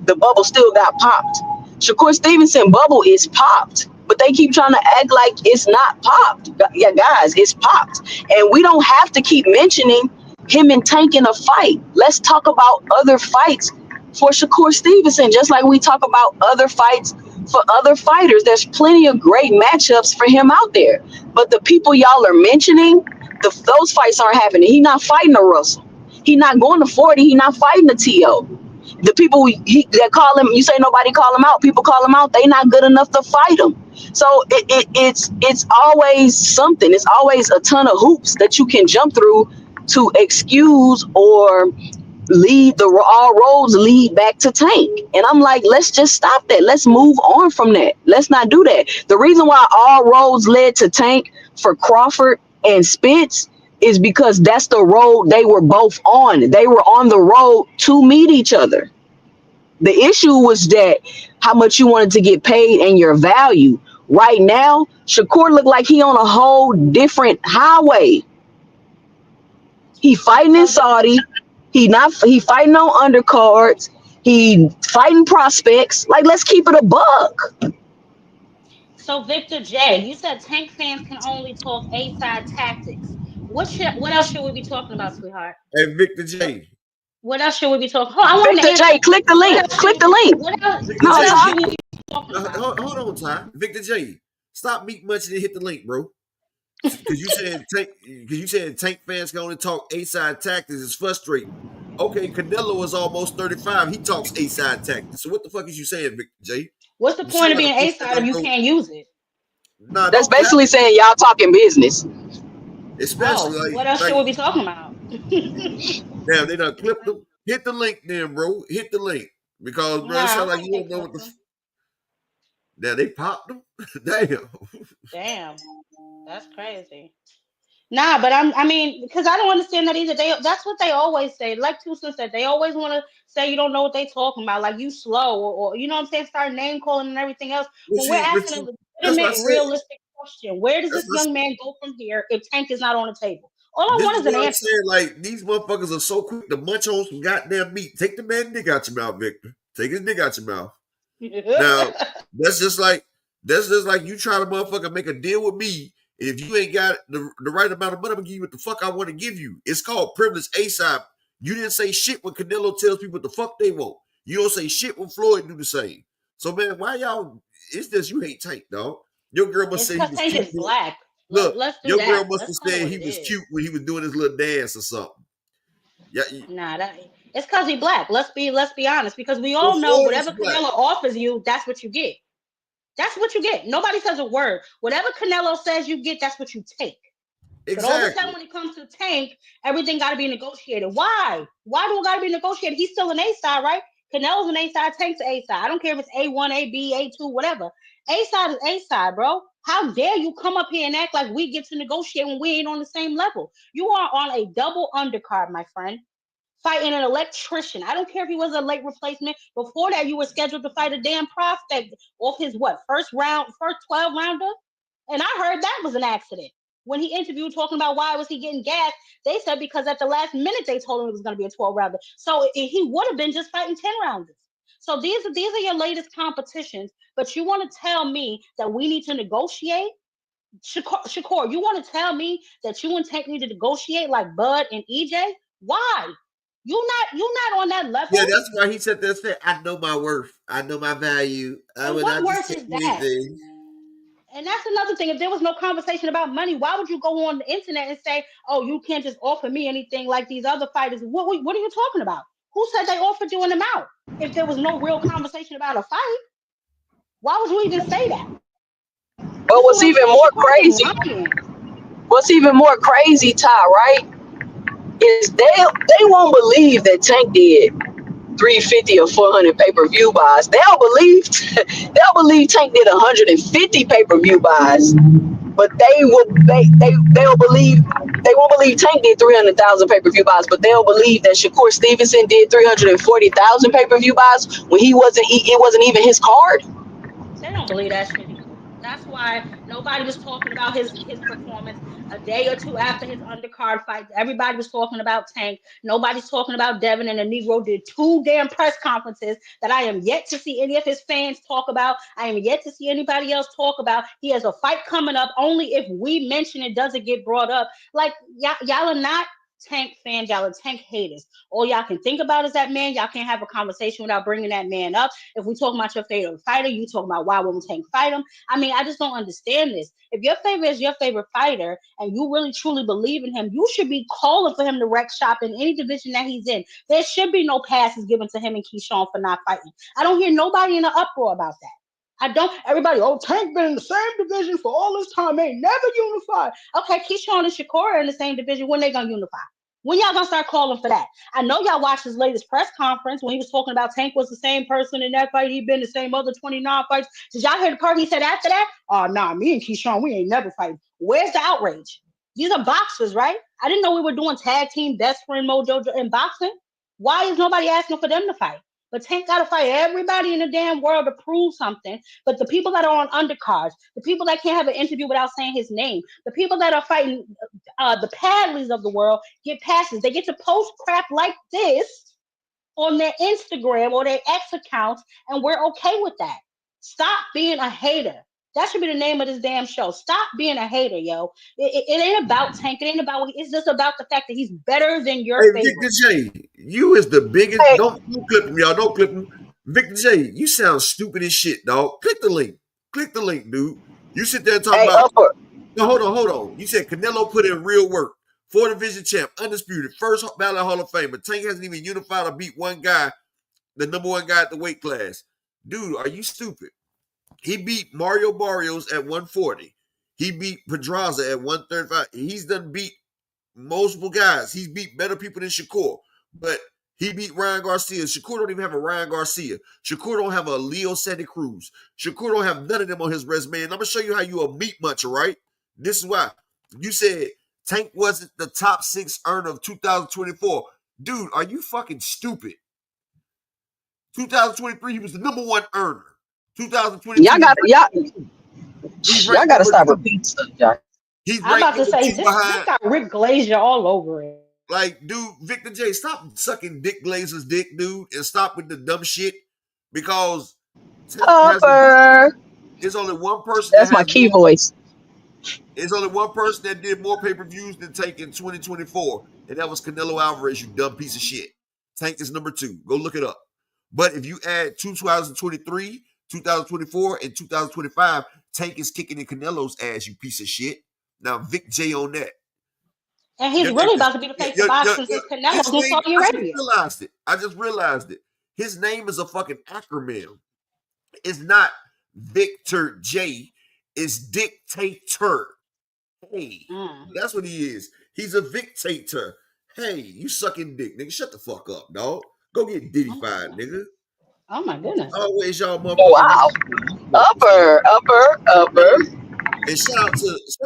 the bubble still got popped. Shakur Stevenson bubble is popped, but they keep trying to act like it's not popped. Yeah, guys, it's popped. And we don't have to keep mentioning him and Tank in a fight. Let's talk about other fights for Shakur Stevenson, just like we talk about other fights for other fighters. There's plenty of great matchups for him out there. But the people y'all are mentioning, those fights aren't happening. He's not fighting a Russell. He not going to 40. He not fighting the TO. The people that call him, you say nobody call him out. People call him out. They not good enough to fight him. So it's always something. It's always a ton of hoops that you can jump through to excuse or lead all roads lead back to Tank. And I'm like, let's just stop that. Let's move on from that. Let's not do that. The reason why all roads led to Tank for Crawford and Spence is because that's the road they were both on. They were on the road to meet each other. The issue was that how much you wanted to get paid and your value. Right now, Shakur looked like he on a whole different highway. He fighting in Saudi. He fighting on undercards. He fighting prospects. Like, let's keep it a buck. So Victor J, you said Tank fans can only talk A-side tactics. What else should we be talking about, sweetheart? Hey, Victor J. What else should we be talking? I want Victor J, click the link. Click the link. What else J. should we be talking about? Hold on, Ty. Victor J. Stop meat munching and hit the link, bro. Because you said Tank fans can only talk A-side tactics. It's frustrating. Okay, Canelo is almost 35. He talks A-side tactics. So what the fuck is you saying, Victor J? What's the point of being A-side if you can't use it? Nah, that's basically saying y'all talking business. Especially what else should we be talking about? Damn, they done clipped them. Hit the link then, bro. Hit the link. Because, bro, it sounds like you don't know what the... Damn, they popped them? Damn. That's crazy. Nah, but I mean, because I don't understand that either. That's what they always say. Like Tucson said, they always want to say you don't know what they talking about, like you slow, or you know what I'm saying, start name calling and everything else. But we're asking a legitimate, realistic question. Where does this young man go from here if Tank is not on the table? All I want is an answer. Like, these motherfuckers are so quick to munch on some goddamn meat. Take the man dick out your mouth, Victor. Take his dick out your mouth. Now, that's just like you try to motherfucker make a deal with me. If you ain't got the right amount of money, I'm gonna give you what the fuck I want to give you. It's called privilege A-side. You didn't say shit when Canelo tells people what the fuck they want. You don't say shit when Floyd do the same. So, man, why y'all... It's just you hate Tank, dog. Your girl must say he was cute. Is black. Look, your girl must have said he was cute when he was doing his little dance or something. Yeah. Nah, it's because he black. Let's be honest. Because we all know whatever Canelo offers you, that's what you get. That's what you get. Nobody says a word. Whatever Canelo says you get, that's what you take. Exactly. But all of a sudden, when it comes to Tank, everything got to be negotiated. Why? Why do it got to be negotiated? He's still an A-side, right? Canelo's an A-side, Tank's an A-side. I don't care if it's A1, A-B, A2, whatever. A-side is A-side, bro. How dare you come up here and act like we get to negotiate when we ain't on the same level? You are on a double undercard, my friend. Fighting an electrician. I don't care if he was a late replacement. Before that, you were scheduled to fight a damn prospect off his first 12 rounder? And I heard that was an accident. When he interviewed talking about why was he getting gas, they said because at the last minute they told him it was going to be a 12 rounder. So he would have been just fighting 10 rounders. So these are your latest competitions, but you want to tell me that we need to negotiate? Shakur, you want to tell me that you and Tank need to negotiate like Bud and EJ? Why? You're not on that level. Yeah, that's why he said that. Said, I know my worth. I know my value. What worth is that? And that's another thing. If there was no conversation about money, why would you go on the internet and say, "Oh, you can't just offer me anything like these other fighters"? What are you talking about? Who said they offered you an amount? If there was no real conversation about a fight, why would you even say that? But what's even more crazy? What's even more crazy, Ty? Right? Is they won't believe that Tank did 350 or 400 pay-per-view buys. They'll believe Tank did 150 pay-per-view buys, but they'll believe they won't believe Tank did 300,000 pay-per-view buys, but they'll believe that Shakur Stevenson did 340,000 pay-per-view buys when it wasn't even his card. They don't believe that shit. That's why nobody was talking about his performance a day or two after his undercard fight. Everybody was talking about Tank. Nobody's talking about Devin, and the Negro did 2 damn press conferences that I am yet to see any of his fans talk about. I am yet to see anybody else talk about. He has a fight coming up. Only if we mention it does it get brought up. Like, y'all are not Tank fans, y'all are Tank haters. All y'all can think about is that man. Y'all can't have a conversation without bringing that man up. If we talk about your favorite fighter, you talk about why won't Tank fight him. I mean, I just don't understand this. If your favorite is your favorite fighter and you really truly believe in him, you should be calling for him to wreck shop in any division that he's in. There should be no passes given to him and Keyshawn for not fighting. I don't hear nobody in an uproar about that. I don't. Everybody, oh, Tank been in the same division for all this time, ain't never unified. Okay, Keyshawn and Shakura in the same division. When they gonna unify? When y'all gonna start calling for that? I know y'all watched his latest press conference when he was talking about Tank was the same person in that fight. He been the same other 29 fights. Did y'all hear the part he said after that? Oh, nah, me and Keyshawn, we ain't never fighting. Where's the outrage? These are boxers, right? I didn't know we were doing tag team best friend mojo in boxing. Why is nobody asking for them to fight? But Tank got to fight everybody in the damn world to prove something. But the people that are on undercards, the people that can't have an interview without saying his name, the people that are fighting the Padleys of the world get passes. They get to post crap like this on their Instagram or their X accounts, and we're okay with that. Stop being a hater. That should be the name of this damn show. Stop being a hater, yo. It ain't about Tank. It ain't about. It's just about the fact that he's better than your Hey, favorite. Victor J, you is the biggest. Hey, Don't clip him, y'all. Don't clip him. Victor J, you sound stupid as shit, dog. Click the link. Click the link, dude. You sit there and talk hey, about. upper. No, hold on. You said Canelo put in real work. 4 division champ, undisputed, first ballot Hall of Famer. Tank hasn't even unified or beat one guy, the number one guy at the weight class. Dude, are you stupid? He beat Mario Barrios at 140. He beat Pedraza at 135. He's done beat multiple guys. He's beat better people than Shakur, but he beat Ryan Garcia. Shakur don't even have a Ryan Garcia. Shakur don't have a Leo Santa Cruz. Shakur don't have none of them on his resume. And I'm gonna show you how you a meat muncher, right? This is why you said Tank wasn't the top 6 earner of 2024. Dude, are you fucking stupid? 2023, he was the number 1 earner. 2022, Y'all got he's y'all ranked got to number stop 2. repeating stuff, y'all. He's I'm ranked about to number say 2 this behind. got Rick Glazier all over it. Like, dude, Victor J, stop sucking Dick Glazer's dick, dude, and stop with the dumb shit. Because Upper. there's only one person that That's my has key more. voice. There's only one person that did more pay-per-views than Tank in 2024, and that was Canelo Alvarez, you dumb piece of shit. Tank is number 2. Go look it up. But if you add 2023, 2024, and 2025, Tank is kicking in Canelo's ass, you piece of shit. Now, Vic J on that. And he's really about to be the face of boxing since Canelo's His in name, Saudi I just Arabia. realized it. His name is a fucking acronym. It's not Victor J. It's Dictator. Hey, that's what he is. He's a dictator. Hey, you sucking dick, nigga. Shut the fuck up, dog. Go get diddy-fied, nigga. Oh my goodness. Always y'all Wow. motherfucking Upper. And shout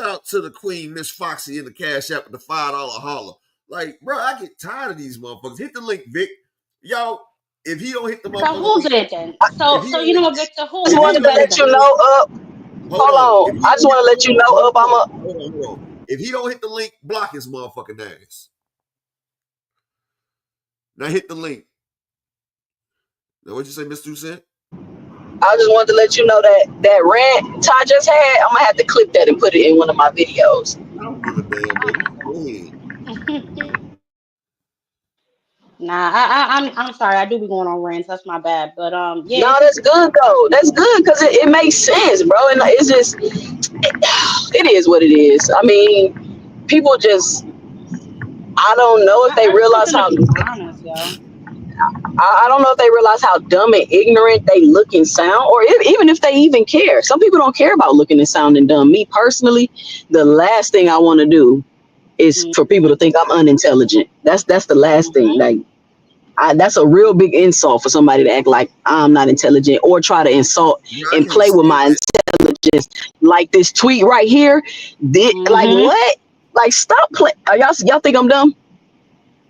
out to the queen, Miss Foxy, in the Cash App with the $5 holler. Like, bro, I get tired of these motherfuckers. Hit the link, Vic. Y'all, if he don't hit the So motherfucker who link, did it then? if So he so don't you hit, know what, Victor? I just if he wanted to don't hit let the you link, know up. hold on. If I just want to let you know up. hold on. If he don't hit the link, block his motherfucking ass. Now hit the link. Now what'd you say, Mr. 2 Cent? I just wanted to let you know that rant Ty just had. I'm gonna have to clip that and put it in one of my videos. I don't give a damn, baby. Go ahead. Nah, I'm sorry. I do be going on rants. That's my bad. But yeah, No, it's that's just good though. That's good because it makes sense, bro. And it's just it is what it is. I mean, people just I don't know if they I just want realize them to how be honest, yo. I don't know if they realize how dumb and ignorant they look and sound, or even if they even care. Some people don't care about looking and sounding dumb. Me personally, the last thing I want to do is for people to think I'm unintelligent. That's the last thing. Like that's a real big insult for somebody to act like I'm not intelligent or try to insult and play with my intelligence. Like this tweet right here, like what? Like stop playing. Y'all think I'm dumb?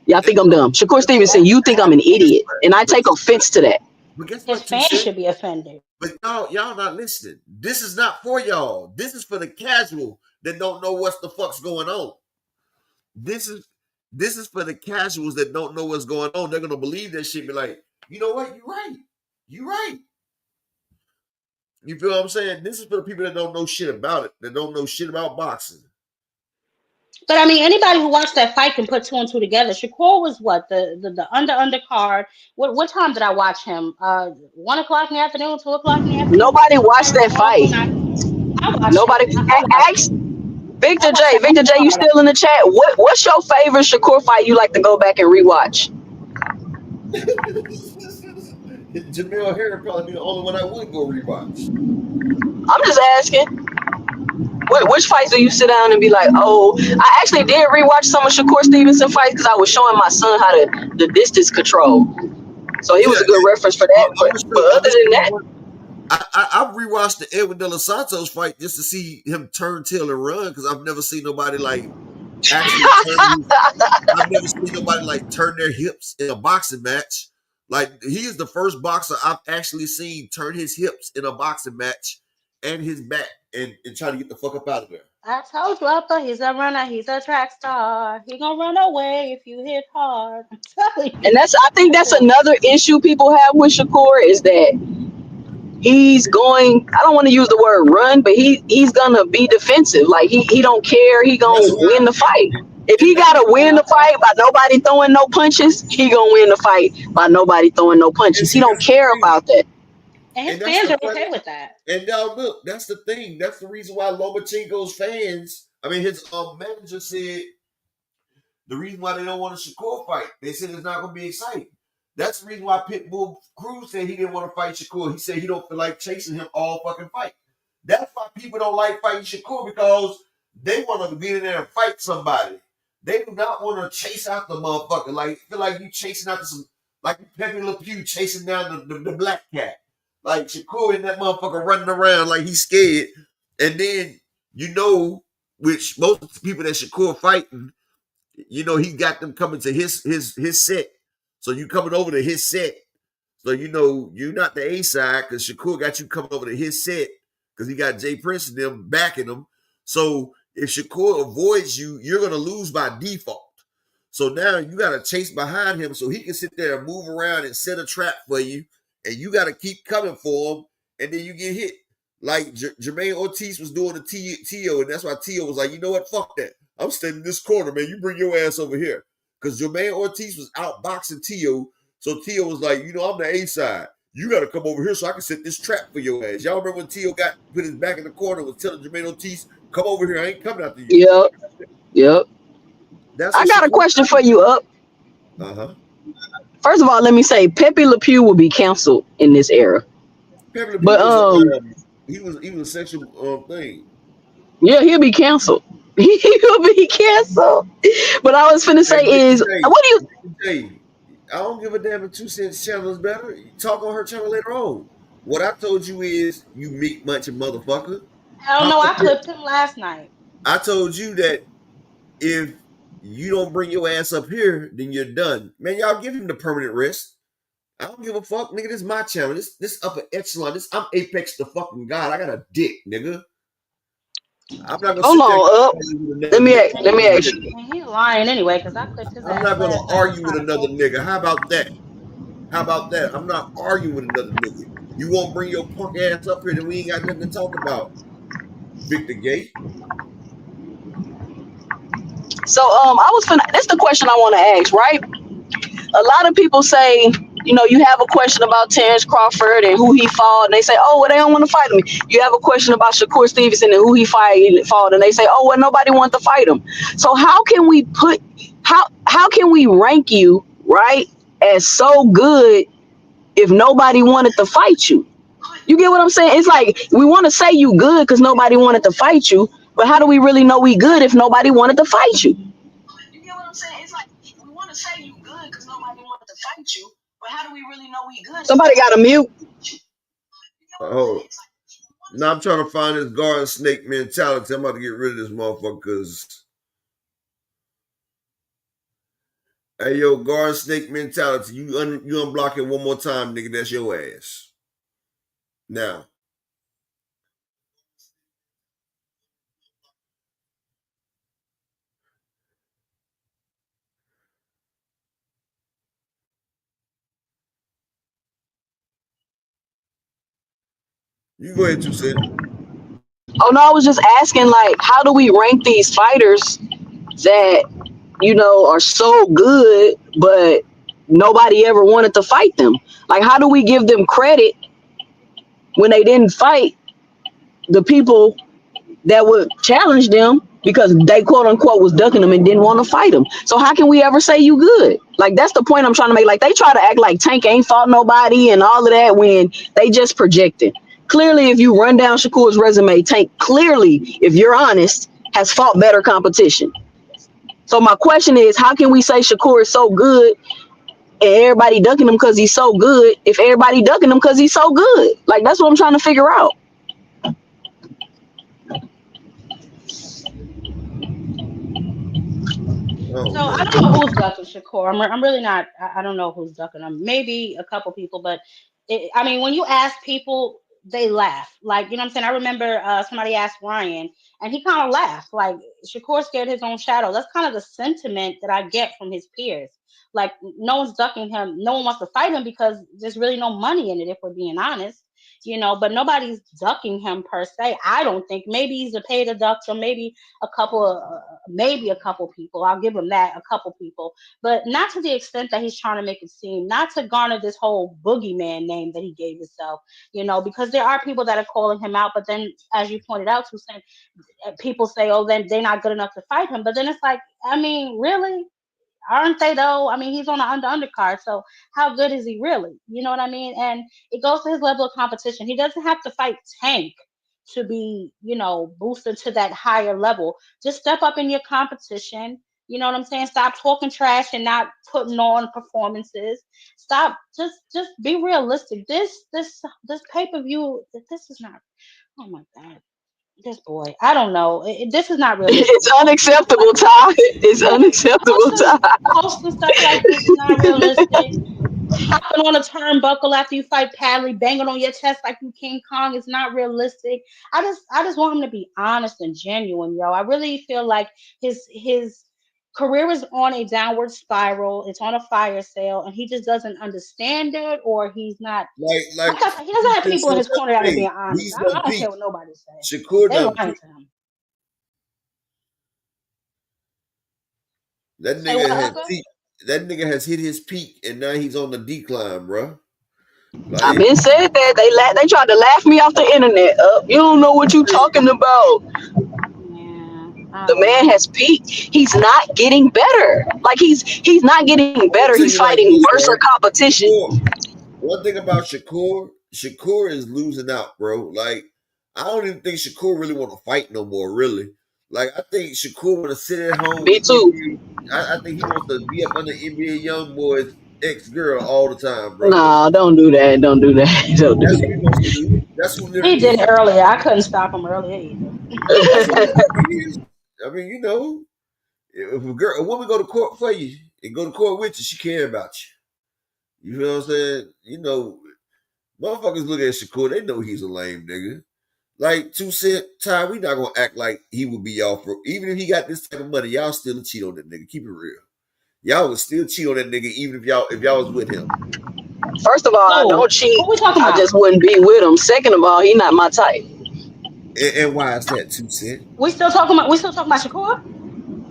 Y'all think I'm dumb? Shakur Stevenson, you think I'm an idiot, and I take offense to that. But guess His what, you fans said? should be offended. But y'all not listening. This is not for y'all. This is for the casual that don't know what's the fuck's going on. This is for the casuals that don't know what's going on. They're gonna believe that shit. Be like, you know what? You're right. You're right. You feel what I'm saying? This is for the people that don't know shit about it. That don't know shit about boxing. But I mean, anybody who watched that fight can put two and two together. Shakur was what the undercard. What time did I watch him? 1 o'clock in the afternoon, 2 o'clock in the afternoon. Nobody I watched was that off fight. when I watched it. Nobody I watched ask it. I Victor watched J. the Victor J, you undercard. still in the chat? What's your favorite Shakur fight you like to go back and rewatch? Jamel Harris probably be the only one I would go rewatch. I'm just asking. Which fights do you sit down and be like, oh, I actually did rewatch some of Shakur Stevenson fights because I was showing my son how to the distance control. So he Yeah, was a good reference for that. I'm But gonna but show. I'm other gonna than show you that, one. I've rewatched the Edwin De Los Santos fight just to see him turn tail and run because I've never seen nobody like actually turn. I've never seen nobody like turn their hips in a boxing match. Like he is the first boxer I've actually seen turn his hips in a boxing match and his back and try to get the fuck up out of there. I told you, Upper, he's a runner, he's a track star. He gonna run away if you hit hard. I'm telling you. and I think that's another issue people have with Shakur is that he's going, I don't want to use the word run, but he's gonna be defensive. Like he don't care, he gonna That's why, win the fight. If and he that's gotta why. win the fight by nobody throwing no punches, he gonna win the fight by nobody throwing no And punches. He see, don't that's the care thing. about that. And his And that's fans the are funny. okay with that. And now look, that's the thing. That's the reason why Lomachenko's fans. I mean, his manager said the reason why they don't want a Shakur fight. They said it's not going to be exciting. That's the reason why Pitbull Cruz said he didn't want to fight Shakur. He said he don't feel like chasing him all fucking fight. That's why people don't like fighting Shakur because they want to get in there and fight somebody. They do not want to chase out the motherfucker. Like feel like you chasing after some like Pepe Le Pew chasing down the black cat. Like Shakur and that motherfucker running around like he's scared. And then which most people that Shakur fighting he got them coming to his set. So you coming over to his set. So you're not the A side because Shakur got you coming over to his set because he got Jay Prince and them backing him. So if Shakur avoids you, you're gonna lose by default. So now you gotta chase behind him so he can sit there and move around and set a trap for you, and you gotta keep coming for him, and then you get hit. Like Jermaine Ortiz was doing to Tio, and that's why Tio was like, you know what, fuck that. I'm standing in this corner, man. You bring your ass over here. Because Jermaine Ortiz was outboxing Tio. So Tio was like, I'm the A side. You got to come over here so I can set this trap for your ass. Y'all remember when Tio put his back in the corner and was telling Jermaine Ortiz, come over here. I ain't coming after you. Yep. That's I what got a question for you, Up. Uh-huh. First of all, let me say Pepe Le Pew will be canceled in this era. Pepe Le Pew But was he was a sexual thing. Yeah, he'll be canceled. He'll be canceled. But I was finna say is, what do you? I don't give a damn if 2 Cents channel is better. Talk on her channel later on. What I told you is, you meat munching motherfucker. Hell no, I clipped him last night. I told you that if you don't bring your ass up here, then you're done. Man, y'all give him the permanent rest. I don't give a fuck, nigga. This is my channel. This upper echelon. I'm Apex the fucking god. I got a dick, nigga. I'm not gonna Hold sit there on, Up. Let me ask you. And he's lying anyway, because I clipped his I'm ass not gonna last night. argue with another nigga. How about that? I'm not arguing with another nigga. You won't bring your punk ass up here, then we ain't got nothing to talk about. Victor Gate. So that's the question I want to ask, right? A lot of people say, you have a question about Terrence Crawford and who he fought, and they say, oh, well, they don't want to fight him. You have a question about Shakur Stevenson and who he fought, and they say, oh, well, nobody wants to fight him. So how can we rank you, right, as so good if nobody wanted to fight you? You get what I'm saying? It's like we want to say you good because nobody wanted to fight you, but how do we really know we good if nobody wanted to fight you? You get what I'm saying? It's like we want to say you good because nobody wanted to fight you, but how do we really know we good? Somebody got a mute. Oh, now I'm trying to find this garden snake mentality. I'm about to get rid of this motherfucker because, hey, yo, garden snake mentality. You unblock it one more time, nigga. That's your ass. Now. You go ahead, 2 Cents. Oh no, I was just asking, like, how do we rank these fighters that, are so good, but nobody ever wanted to fight them. Like, how do we give them credit when they didn't fight the people that would challenge them because they quote unquote was ducking them and didn't want to fight them? So how can we ever say you good? Like, that's the point I'm trying to make. Like, they try to act like Tank ain't fought nobody and all of that when they just projected. Clearly, if you run down Shakur's resume, Tank clearly, if you're honest, has fought better competition. So my question is, how can we say Shakur is so good and everybody ducking him because he's so good if everybody ducking him because he's so good? Like, that's what I'm trying to figure out. So I don't know who's ducking Shakur. I'm really not. I don't know who's ducking him. Maybe a couple people, but I mean, when you ask people, they laugh. Like, you know what I'm saying? I remember somebody asked Ryan, and he kind of laughed. Like, Shakur scared his own shadow. That's kind of the sentiment that I get from his peers. Like, no one's ducking him. No one wants to fight him because there's really no money in it, if we're being honest. But nobody's ducking him per se. I don't think. Maybe he's a paid a duck, so maybe a couple people. I'll give him that, a couple people, but not to the extent that he's trying to make it seem. Not to garner this whole boogeyman name that he gave himself. Because there are people that are calling him out, but then, as you pointed out, Toussaint, people say, "Oh, then they're not good enough to fight him." But then it's like, I mean, really? Aren't they though? I mean, he's on the undercard, so how good is he really? You know what I mean? And it goes to his level of competition. He doesn't have to fight Tank to be, boosted to that higher level. Just step up in your competition. You know what I'm saying? Stop talking trash and not putting on performances. Stop. Just be realistic. This pay-per-view. This is not. Oh my God. This boy. I don't know. This is not realistic. It's unacceptable, Ty. It's unacceptable, Ty. Posting stuff like this is not realistic. Hopping on a turnbuckle after you fight Padley, banging on your chest like you King Kong is not realistic. I just want him to be honest and genuine, yo. I really feel like his career is on a downward spiral. It's on a fire sale, and he just doesn't understand it, or he's not. Like He doesn't have people in his corner that are being honest. he's I done don't peak. care what nobody says. Shakur They're done lying peak. to him. That nigga has hit his peak, and now he's on the decline, bro. Like, I've been said that they tried to laugh me off the internet. You don't know what you talking about. Yeah, The man has peaked. He's not getting better. Like, he's not getting better. He's fighting worse competition. One thing about Shakur is losing out, bro. Like, I don't even think Shakur really want to fight no more, really. Like, I think Shakur want to sit at home. Me too. I think he wants to be up under NBA YoungBoy's ex-girl all the time, bro. Nah, don't do that. Don't do that. Don't do That's that. what he wants to do. That's what he literally did it earlier. I couldn't stop him earlier either. that's what it is. I mean, if a woman go to court for you and go to court with you, she care about you. You know what I'm saying? Motherfuckers look at Shakur, they know he's a lame nigga. Like Toussaint, Ty, we not gonna act like he would be y'all for even if he got this type of money, y'all still cheat on that nigga. Keep it real. Y'all would still cheat on that nigga even if y'all was with him. First of all, I don't cheat. What we talking about? I just wouldn't be with him. Second of all, he not my type. And why is that, Toussaint? We still talking about Shakur?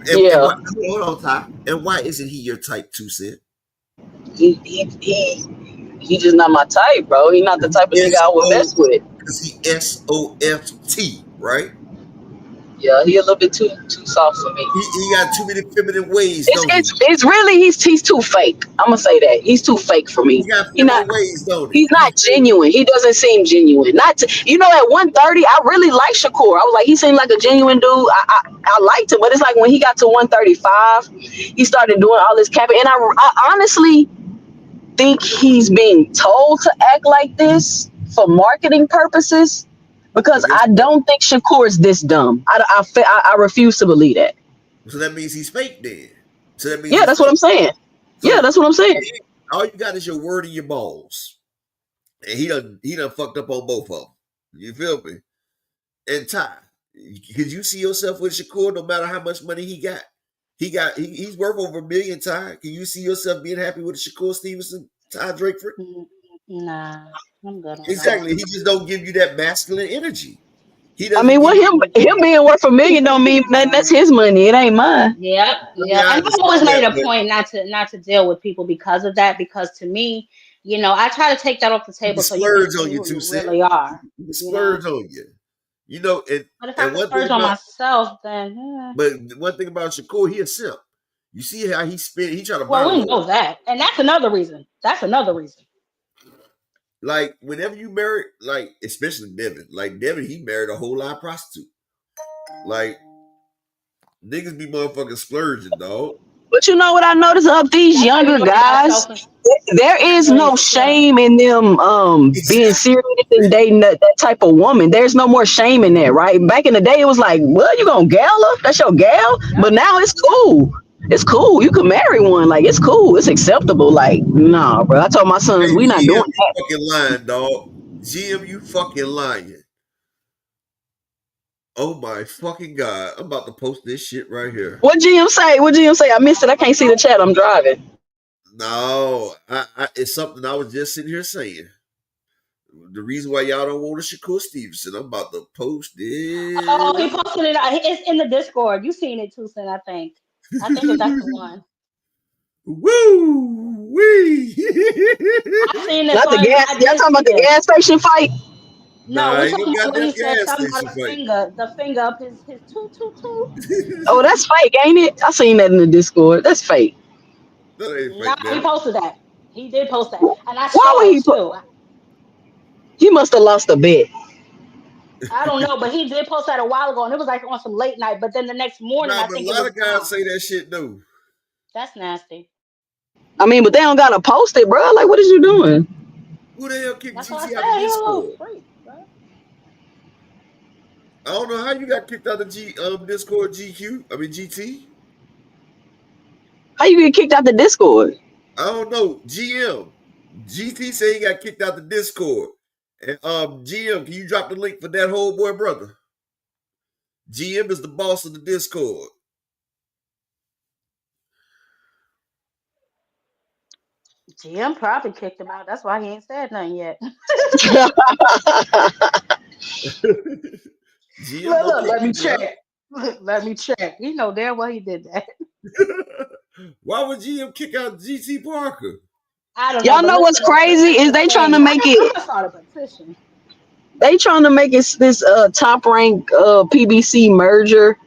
Yeah. Hold on, Ty. And why isn't he your type, Toussaint? He just not my type, bro. He not the type of nigga I would mess with. Because he SOFT, right? Yeah, he a little bit too soft for me. He got too many feminine ways. It's really he's too fake. I'm gonna say that he's too fake for me. He got feminine ways, don't he? He's not genuine. He doesn't seem genuine. At 130, I really like Shakur. I was like, he seemed like a genuine dude. I liked him, but it's like when he got to 135, he started doing all this capping, and I honestly think he's being told to act like this for marketing purposes. Because I don't think Shakur's this dumb. I refuse to believe that. So that means he's fake then. So that means that's what I'm saying. So that's what I'm saying. All you got is your word and your balls. And he done fucked up on both of them. You feel me? And Ty, could you see yourself with Shakur no matter how much money he got? He's worth over $1 million, Ty. Can you see yourself being happy with Shakur Stevenson, Ty Drakeford? Nah, I'm good. Exactly. He just don't give you that masculine energy. He I doesn't mean, give what him being worth $1 million don't mean nothing. That's his money. It ain't mine. Yep, I mean, yep. I And I've always understand made that, a but point not to deal with people because of that. Because to me, I try to take that off the he can table so you can splurge see on you who too, you Sid. really are. He can You know. splurge on you. You know, But if I and could one thing splurge on about myself, then Shakur, he a simp. You see how he spent? He trying to buy well, the we whole. know that, and that's another reason. That's another reason. Like whenever you marry, like especially Devin, he married a whole lot of prostitutes. Like niggas be motherfucking splurging, dog. But you know what I noticed of these That's how you younger know they got guys? self. There is Really no insecure. shame in them being Exactly. serious and dating that type of woman. There's no more shame in that, right? Back in the day, it was like, "What, you gonna gal her? That's your gal." Yep. But now it's Yep. cool. It's cool. You can marry one. Like it's cool. It's acceptable. Like nah, bro. I told my sons Hey, we not doing GM, you that. fucking lying, dog. GM, you fucking lying. Oh my fucking god! I'm about to post this shit right here. What GM say? What GM say? I missed it. I can't see the chat. I'm driving. No, it's something I was just sitting here saying. The reason why y'all don't want a Shakur Stevenson, I'm about to post Oh, he it. posted it. It's in the Discord. You seen it too, Sin? I think. I think that's the one. Woo wee! I seen it, Not so the gas. I Y'all did talking about see the this. gas station fight? No, Nah, we ain't no talking about when goddamn he said gas something about station fight. the finger up his toot. Oh, that's fake, ain't it? I seen that in the Discord. That's fake. That ain't Nah, fake, he damn it. posted that. He did post that, and I Why saw would it he put? too. He must have lost a bet. I don't know, but he did post that a while ago, and it was like on some late night. But then the next morning, Nah, I but a think it lot was of guys gone. say that shit though. That's nasty. I mean, but they don't gotta post it, bro. Like, what is you doing? Who the hell kicked That's what I GT out of said. You're a little Discord? freak, bro. I don't know how you got kicked out of Discord GQ. I mean GT. How you get kicked out the Discord? I don't know. GT say he got kicked out the Discord. And GM, can you drop the link for that whole boy brother? GM is the boss of the Discord. GM probably kicked him out. That's why he ain't said nothing yet. GM Look, don't look, kick let me people check. Look, let me check. You know damn well he did that. out. Why would GM kick out GT Parker? I don't know, Y'all but know what's listen, the crazy is petition's they trying to thing. make I'm it. gonna start a petition. They trying to make it this top rank PBC merger,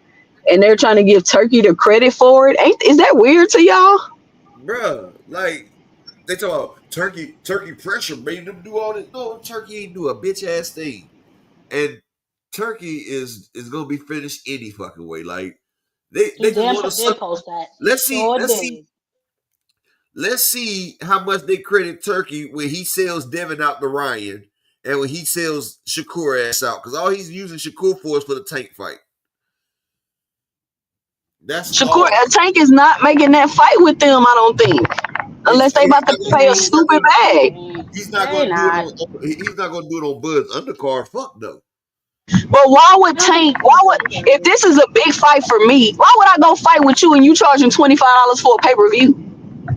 and they're trying to give Turkey the credit for it. Ain't is that weird to y'all? Bruh, like they talk about turkey pressure made them do all this. No, Turkey ain't do a bitch ass thing. And Turkey is gonna be finished any fucking way. Like He they just damn want sure to did suck. post that. He Let's see, sure let's see, did. let's see how much they credit Turkey when he sells Devin out to Ryan and when he sells Shakur ass out. Because all he's using Shakur for is for the tank fight. That's Shakur all. Tank is not making that fight with them. I don't think, unless they about to pay a stupid bag. He's not They gonna do it not. on. He's not gonna do it on Bud's undercard. Fuck no. But why would I don't think Tank? he's Why gonna would do it. if this is a big fight for me? Why would I go fight with you and you charging $25 for a pay per view?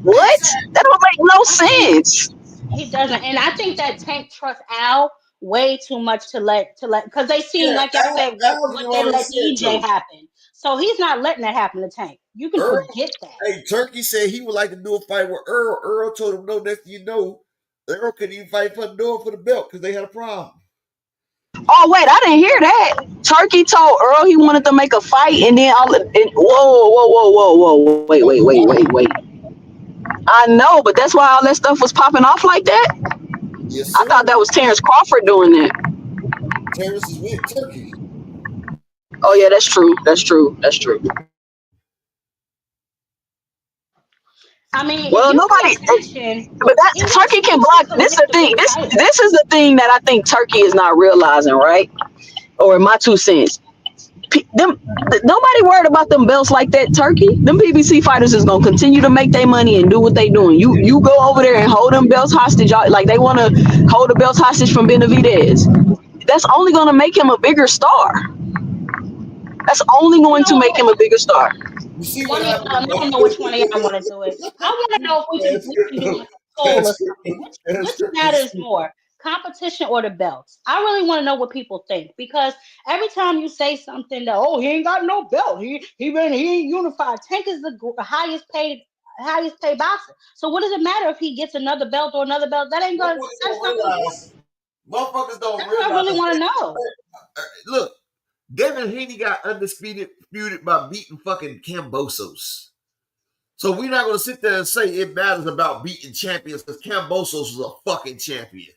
What? That Exactly. don't make no I think sense. he doesn't, and I think that Tank trusts Al way too much to let because they seen Yeah, like y'all said Al what you they already let said EJ though. happen. So he's not letting that happen to Tank. You can Earl, forget that. hey, Turkey said he would like to do a fight with Earl. Earl told him no. Next thing you know, Earl couldn't even fight for the door for the belt because they had a problem. Oh wait, I didn't hear that. Turkey told Earl he wanted to make a fight, and then whoa, wait. I know, but that's why all that stuff was popping off like that. Yes, I thought sir. that was Terrence Crawford doing that. Terrence is with Turkey. Oh yeah, that's true. That's true. I mean, if Well, you pay nobody, attention, but he that wants Turkey he can wants block. to This is commit the to thing. big titles. This is the thing that I think Turkey is not realizing, right? Or in my 2 cents, nobody worried about them belts like that. Turkey, them PBC fighters is gonna continue to make their money and do what they doing. You go over there and hold them belts hostage, like they want to hold the belts hostage from Benavidez. That's only gonna make him a bigger star. That's only You going know to make what? him a bigger star. You see One what of y'all, happened? let me know which one of y'all want to do it. I want to know if we can do like a poll or something. Which matters more? competition or the belts? I really want to know what people think because every time you say something that he ain't got no belt, he ain't unified. Tank is the highest paid boxer. So what does it matter if he gets another belt or another belt? Motherfuckers That's don't not gonna do realize. Motherfuckers don't that's what I really realize want to that. know. Look, Devin Haney got undisputed by beating fucking Cambosos. So we're not gonna sit there and say it matters about beating champions because Cambosos was a fucking champion.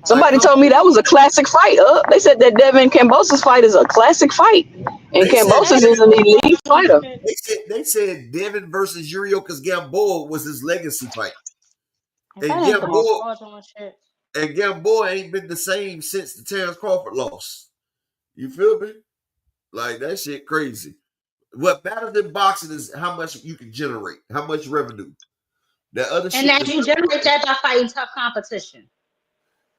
Like, Somebody told me that was a classic fight. They said that Devin Cambosa's fight is a classic fight, and they said Cambosos is an Everybody elite talking fighter. shit. they said Devin versus Yuriokas Gamboa was his legacy fight, and That ain't the most Gamboa fraudulent shit. ain't been the same since the Terrence Crawford loss. You feel me? Like that shit crazy. What matters in boxing is how much you can generate, how much revenue. That other And shit that does you not generate that by fighting tough competition.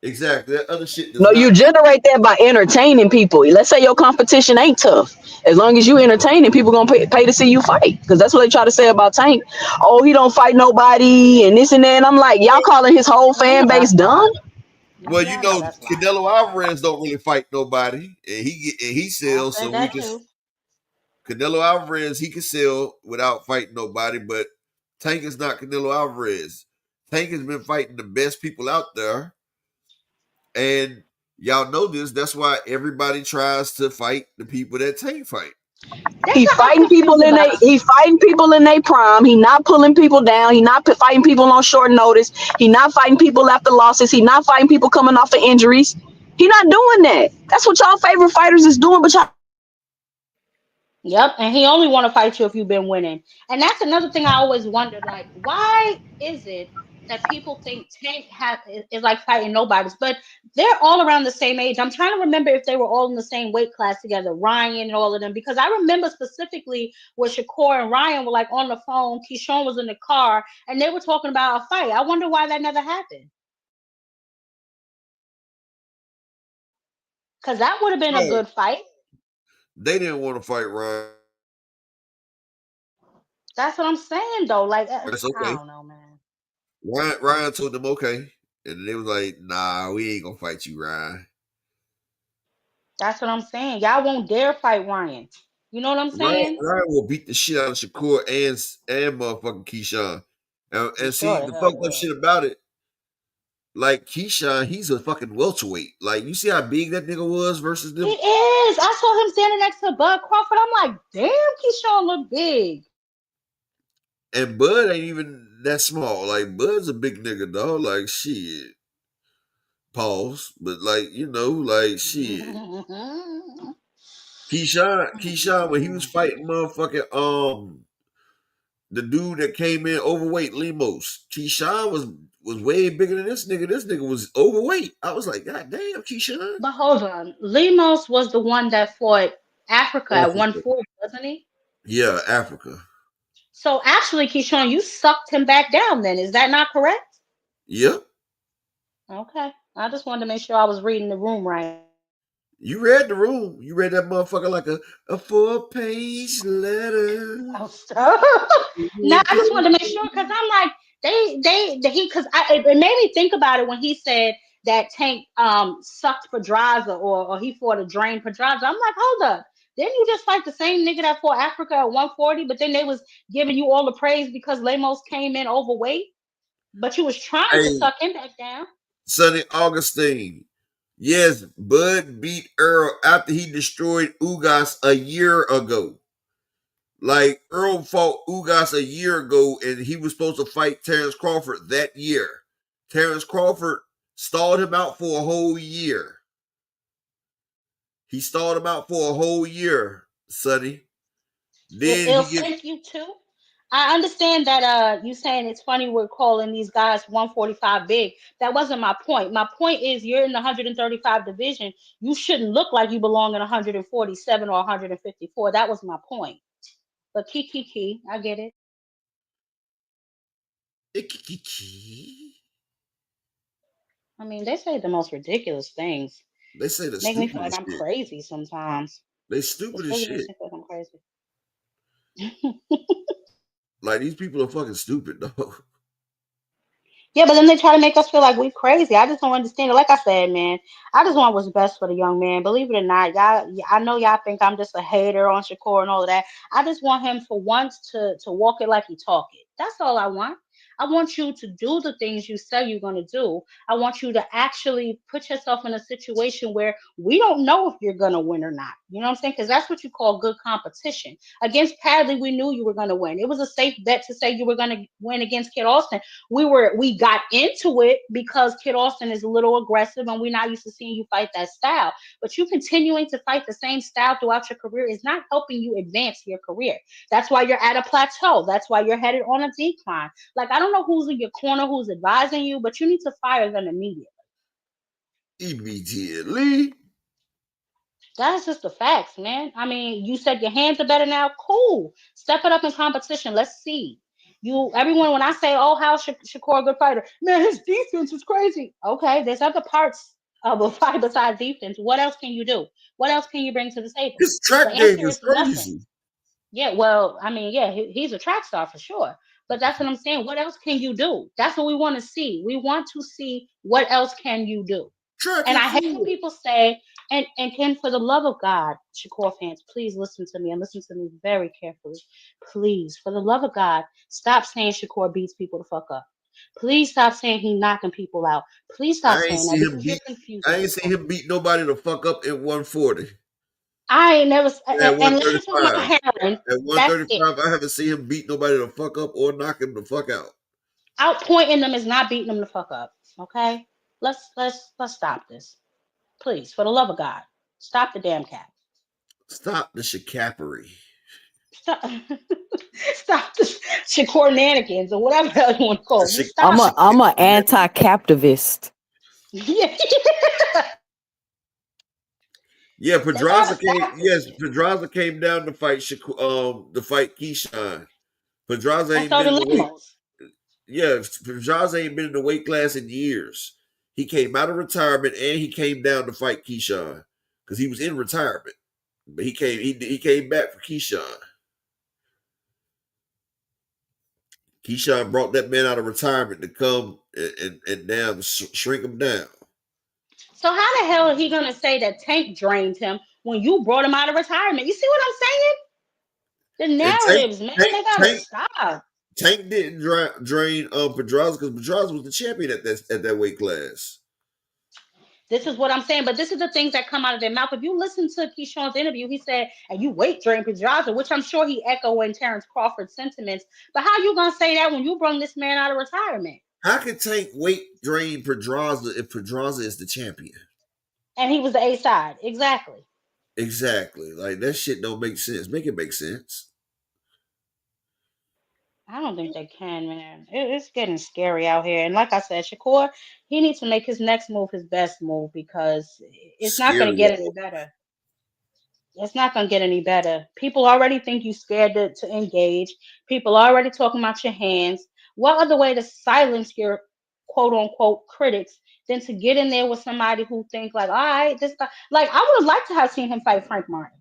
exactly. That other shit does No, you not. generate that by entertaining people. Let's say your competition ain't tough. As long as you entertaining, people gonna pay to see you fight. Because that's what they try to say about Tank. Oh, he don't fight nobody and this and that. And I'm like, y'all calling his whole You fan know base that's dumb? lies. Well, Yeah, I know that's lies. Canelo Alvarez don't really fight nobody, and he I sells, said so we that can too. Canelo Alvarez he can sell without fighting nobody, but Tank is not Canelo Alvarez. Tank has been fighting the best people out there, and y'all know this. That's why everybody tries to fight the people that Tank fight. That's what I'm Fighting people confused in about. he fighting people in their prime. He not pulling people down. He not fighting people on short notice. He not fighting people after losses. He not fighting people coming off of injuries. He not doing that. That's what y'all favorite fighters is doing. But y'all Yep, and he only want to fight you if you've been winning. And that's another thing I always wondered, like, why is it that people think is like fighting nobody's, but they're all around the same age. I'm trying to remember if they were all in the same weight class together, Ryan and all of them, because I remember specifically where Shakur and Ryan were like on the phone, Keyshawn was in the car, and they were talking about a fight. I wonder why that never happened. Because that would have been a No, good fight. they didn't want to fight Ryan. That's what I'm saying, though. Like, That's I okay. don't know, man. Ryan told them okay, and they was like, "Nah, we ain't gonna fight you, Ryan." That's what I'm saying. Y'all won't dare fight Ryan. You know what I'm saying? Ryan will beat the shit out of Shakur and motherfucking Keyshawn. I'm And sure see the the hell he fucked up will. shit about it, like Keyshawn, he's a fucking welterweight. Like you see how big that nigga was versus He them, is. I saw him standing next to Bud Crawford. I'm like, damn, Keyshawn look big. and Bud ain't even that small. Like Bud's a big nigga, dog. Like shit. Pause. But like, like shit. Keyshawn, when he was fighting motherfucking the dude that came in overweight, Limos. Keyshawn was way bigger than this nigga. This nigga was overweight. I was like, God damn, Keyshawn. But hold on. Limos was the one that fought Africa at Africa. 140, wasn't he? Yeah, Africa. So actually, Keyshawn, you sucked him back down then. Is that not correct? Yep. Okay. I just wanted to make sure I was reading the room right. You read the room. You read that motherfucker like a 4-page letter. Oh, stop. No, I just wanted to make sure because I'm like he because it made me think about it when he said that Tank sucked Pedraza or he fought a drain Pedraza. I'm like, hold up, didn't you just fight the same nigga that fought Africa at 140? But then they was giving you all the praise because Lemos came in overweight, but you was trying to Hey, suck him back down. Sonny Augustine. Yes, Bud beat Earl after he destroyed Ugas a year ago. Like Earl fought Ugas a year ago, and he was supposed to fight Terrence Crawford that year. Terrence Crawford stalled him out for a whole year. He stalled him out for a whole year, Sonny. Then It'll he gets sink you too. I understand that you saying it's funny we're calling these guys 145 big. That wasn't my point. My point is you're in the 135 division. You shouldn't look like you belong in 147 or 154. That was my point. But key, I get it. I mean, they say the most ridiculous things. they say the Make me feel like stupidest I'm shit. crazy sometimes. They This stupid as really makes shit. me feel like I'm crazy. Like these people are fucking stupid, though. Yeah, but then they try to make us feel like we crazy. I just don't understand it. Like I said, man, I just want what's best for the young man. Believe it or not, y'all, I know y'all think I'm just a hater on Shakur and all of that. I just want him for once to walk it like he talk it. That's all I want. I want you to do the things you say you're gonna do. I want you to actually put yourself in a situation where we don't know if you're gonna win or not. You know what I'm saying? Because that's what you call good competition. Against Padley, we knew you were gonna win. It was a safe bet to say you were gonna win against Kid Austin. We got into it because Kid Austin is a little aggressive and we're not used to seeing you fight that style. But you continuing to fight the same style throughout your career is not helping you advance your career. That's why you're at a plateau. That's why you're headed on a decline. Like, I don't know who's in your corner, who's advising you, but you need to fire them immediately. Immediately. That's just the facts, man. I mean, you said your hands are better now. Cool. Step it up in competition. Let's see. Everyone, when I say, oh, how's Shakur a good fighter? Man, his defense is crazy. Okay, there's other parts of a fight besides defense. What else can you do? What else can you bring to the table? His The track game answer is is nothing. crazy. Yeah, well, I mean, yeah, he's a track star for sure. But that's what I'm saying. What else can you do? That's what we want to see. We want to see what else can you do. Track And and I hate when field. people say, and Ken, for the love of God, Shakur fans, please listen to me and listen to me very carefully. Please, for the love of God, stop saying Shakur beats people to fuck up. Please stop saying he knocking people out. Please stop I ain't saying that seen him because you're beat. confusing I ain't people. seen him beat nobody to fuck up at 140. I ain't never, At unless you're talking 135. about Heron, At that's it. 135, I haven't seen him beat nobody to fuck up or knock him the fuck out. Outpointing them is not beating them the fuck up. Okay? Let's stop this. Please, for the love of God. Stop the damn cat. Stop the shikapery. Stop, stop the Shakur nannikins or whatever the hell you want to call it. Just I'm stop a it. I'm a anti-captivist. Yeah. Yeah, They gotta Pedraza came. stop this Yes, shit. Pedraza came down to fight Keyshawn. Pedraza And ain't so been the in the weight. Lemos. Yeah, Pedraza ain't been in the weight class in years. He came out of retirement and he came down to fight Keyshawn because he was in retirement, but he came. He came back for Keyshawn. Keyshawn brought that man out of retirement to come and now shrink him down. So how the hell are he gonna say that Tank drained him when you brought him out of retirement? You see what I'm saying? The And narratives, man, they gotta Tank, stop. Tank didn't drain Pedraza because Pedraza was the champion at that weight class. This is what I'm saying, but this is the things that come out of their mouth. If you listen to Keyshawn's interview, he said, and you weight drain Pedraza, which I'm sure he echoing Terrence Crawford's sentiments. But how you gonna say that when you brought this man out of retirement? How can Tank weight drain Pedraza if Pedraza is the champion? And he was the A side, exactly. Exactly. Like that shit don't make sense. Make it make sense. I don't think they can, man. It's getting scary out here. And like I said, Shakur, he needs to make his next move his best move because it's not going to Scary. get any better. It's not going to get any better. People already think you scared to engage. People already talking about your hands. What other way to silence your quote unquote critics than to get in there with somebody who think like, all right, this guy, like I would have liked to have seen him fight Frank Martin.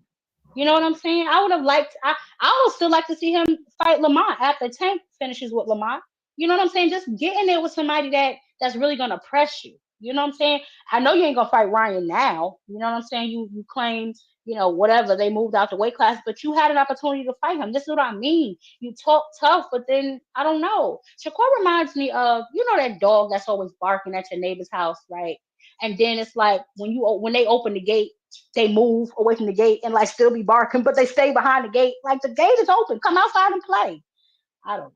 You know what I'm saying? I would have liked. I would still like to see him fight Lamont after Tank finishes with Lamont. You know what I'm saying? Just get in there with somebody that's really gonna press you. You know what I'm saying? I know you ain't gonna fight Ryan now. You know what I'm saying? You claim whatever they moved out the weight class, but you had an opportunity to fight him. This is what I mean. You talk tough, but then I don't know. Shakur reminds me of that dog that's always barking at your neighbor's house, right? And then it's like when they open the gate, they move away from the gate and like still be barking, but they stay behind the gate. Like the gate is open. Come outside and play. I don't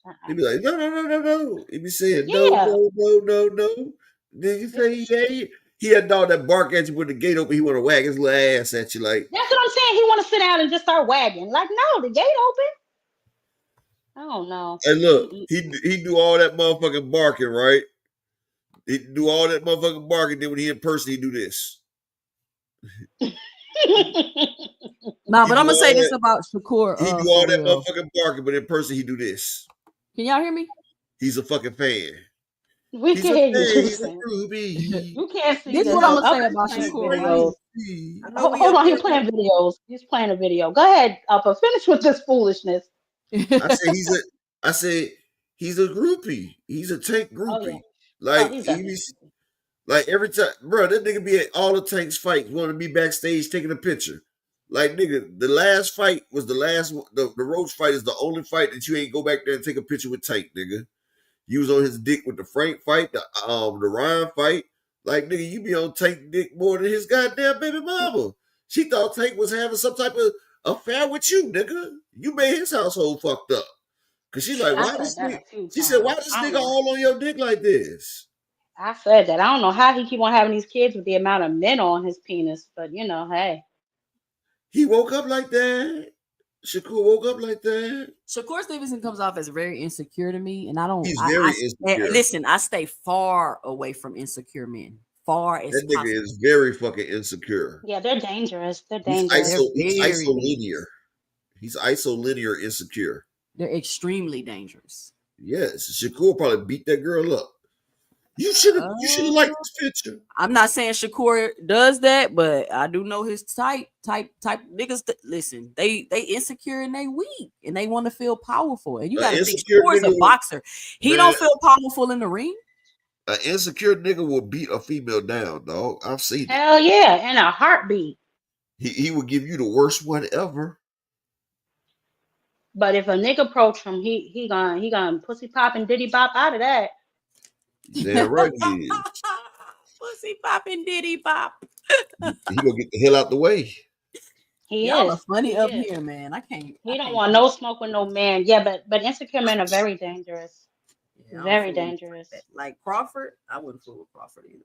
know. He'd be like, no, no, no, no, no. He'd be saying, no, Yeah, no, no, no, no. Then you say, yeah. He had a dog that bark at you with the gate open. He want to wag his little ass at you like. that's what I'm saying. He want to sit down and just start wagging. Like, no, the gate open. I don't know. And look, he do all that motherfucking barking, right? He do all that motherfucking barking. Then when he in person, he do this. Nah, He but do I'm gonna all say this that. about Shakur. He do For all that real. motherfucking barking, but in person, he do this. Can y'all hear me? He's a fucking fan. We He's can a hear you, fan. He's a Juicy. groupie. You can't see This is this. what I'm Oh, gonna say Upper's about playing Shakur, right? videos. I know we Hold up on, he's here. playing videos. He's playing a video. Go ahead, Upper. Finish with this foolishness. I said He's a groupie. He's a Tank Oh yeah. groupie. Oh, Like he's he definitely. was, like every time, bro, that nigga be at all the Tank's fights, want to be backstage taking a picture. Like nigga, the last fight was the last one. The Roach fight is the only fight that you ain't go back there and take a picture with Tank, nigga. You was on his dick with the Frank fight, the Ryan fight. Like nigga, you be on Tank dick more than his goddamn baby mama. She thought Tank was having some type of affair with you, nigga. You made his household fucked up. Cause she's like, I why said this that nigga? a few She said, why times. this I don't nigga know. all on your dick like this? I said that. I don't know how he keep on having these kids with the amount of men on his penis, but hey. He woke up like that. Shakur woke up like that. Shakur Stevenson comes off as very insecure to me, and I don't. He's very insecure. Listen, I stay far away from insecure men, far as That nigga possible. is very fucking insecure. Yeah, they're dangerous. They're He's dangerous. he's Very isolinear. He's isolinear insecure. They're extremely dangerous. Yes, Shakur probably beat that girl up. You should have liked this picture. I'm not saying Shakur does that, but I do know his type niggas. Listen, they insecure and they weak and they want to feel powerful. And you got to think Shakur is a boxer. He don't feel powerful in the ring. An insecure nigga will beat a female down, dog. I've seen it. Hell yeah, in a heartbeat. He will give you the worst one ever. But if a nigga approach him, he gonna pussy pop and diddy bop out of that. Damn right he is. Pussy popping diddy pop. He gonna get the hell out the way. Y'all are funny up here, man. I can't. He don't want no smoke with no man. Yeah, but insecure men are very dangerous. Yeah, very dangerous. Like Crawford, I wouldn't fool with Crawford either.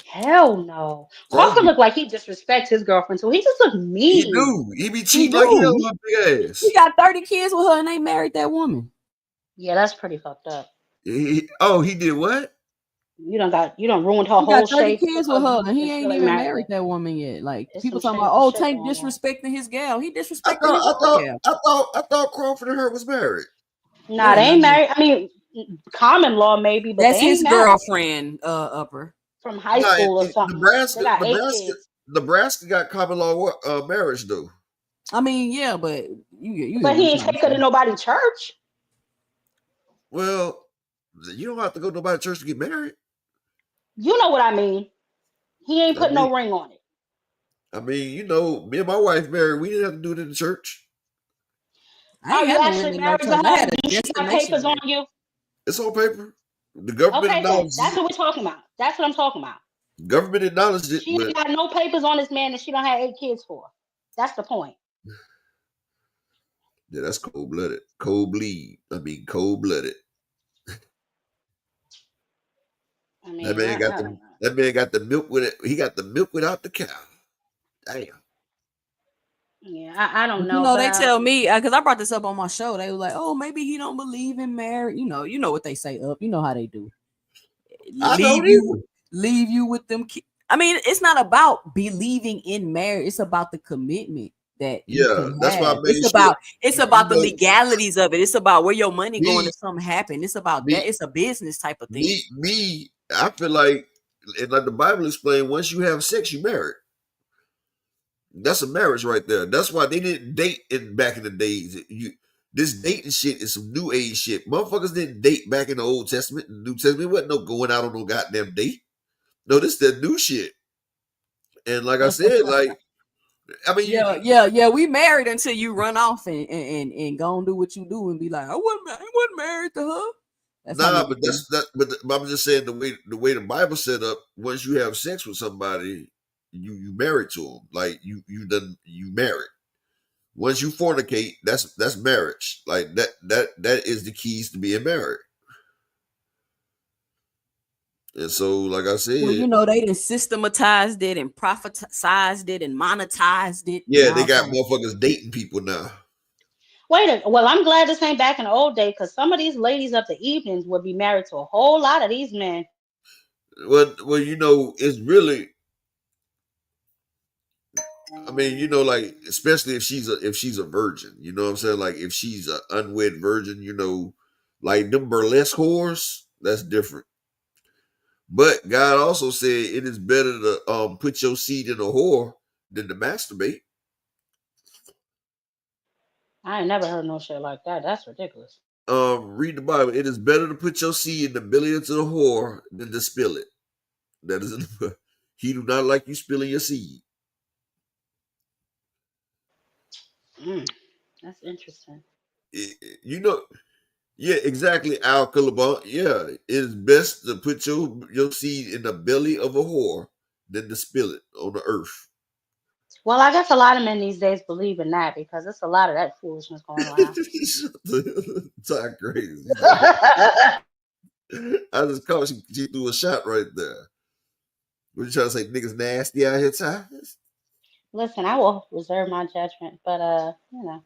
Hell no. Crawford look like he disrespects his girlfriend too. He just look mean. He do. He be cheating like he a big ass. He got 30 kids with her and they married that woman. Yeah, that's pretty fucked up. He did what? You done ruined her whole shape. Kids with her, and he ain't even married that woman yet. Like people talking about, Tank disrespecting his gal. He disrespecting his gal. I thought Crawford and her was married. Nah, they ain't married. I mean, common law maybe, but that's they ain't his married. Girlfriend, Upper from high school or something. Nebraska got common law marriage though. I mean, yeah, but you but he ain't take her to nobody's church. Well, you don't have to go to nobody's church to get married. You know what I mean. He ain't put no ring on it. I mean, me and my wife married. We didn't have to do it in the church. Are you actually married to her? Do she got papers on you? It's on paper. The government acknowledged it. That's what we're talking about. That's what I'm talking about. Government acknowledged it. She ain't got no papers on this man that she don't have 8 kids for. That's the point. Yeah, that's cold-blooded. Cold-blooded. I mean, that man got the milk with it. He got the milk without the cow. Damn. Yeah, I don't know. They tell me because I brought this up on my show. They were like, "Oh, maybe he don't believe in marriage." You know what they say up. You know how they do. Leave you with them. I mean, it's not about believing in marriage. It's about the commitment that that's why I made it's about the legalities of it. It's about where your money going if something happen. It's about that. It's a business type of thing. I feel like the Bible explains, once you have sex, you married. That's a marriage right there. That's why they didn't date back in the days. This dating shit is some new age shit. Motherfuckers didn't date back in the Old Testament. The New Testament wasn't no going out on no goddamn date. No, this is that new shit. And like I said, I mean, yeah. We married until you run off and go and do what you do and be like, I wasn't married to her. But I'm just saying the way the Bible set up. Once you have sex with somebody, you married to them. Like you married. Once you fornicate, that's marriage. Like that is the keys to being married. And so, like I said, they done systematized it and prophesized it and monetized it. Yeah, they got motherfuckers dating people now. Well, I'm glad this ain't back in the old day, because some of these ladies of the evenings would be married to a whole lot of these men. Well, it's really. I mean, like, especially if she's a virgin, you know what I'm saying? Like if she's an unwed virgin, like them burlesque whores, that's different. But God also said it is better to put your seed in a whore than to masturbate. I ain't never heard no shit like that. That's ridiculous. Read the Bible. It is better to put your seed in the belly of the whore than to spill it. That is, he do not like you spilling your seed. That's interesting. You know, yeah, exactly, Al Kalabah. Yeah, it is best to put your seed in the belly of a whore than to spill it on the earth. Well, I guess a lot of men these days believe in that because there's a lot of that foolishness going around. Talk crazy. I just caught she threw a shot right there. What you trying to say? Niggas nasty out here, Ty? Listen, I will reserve my judgment, but you know.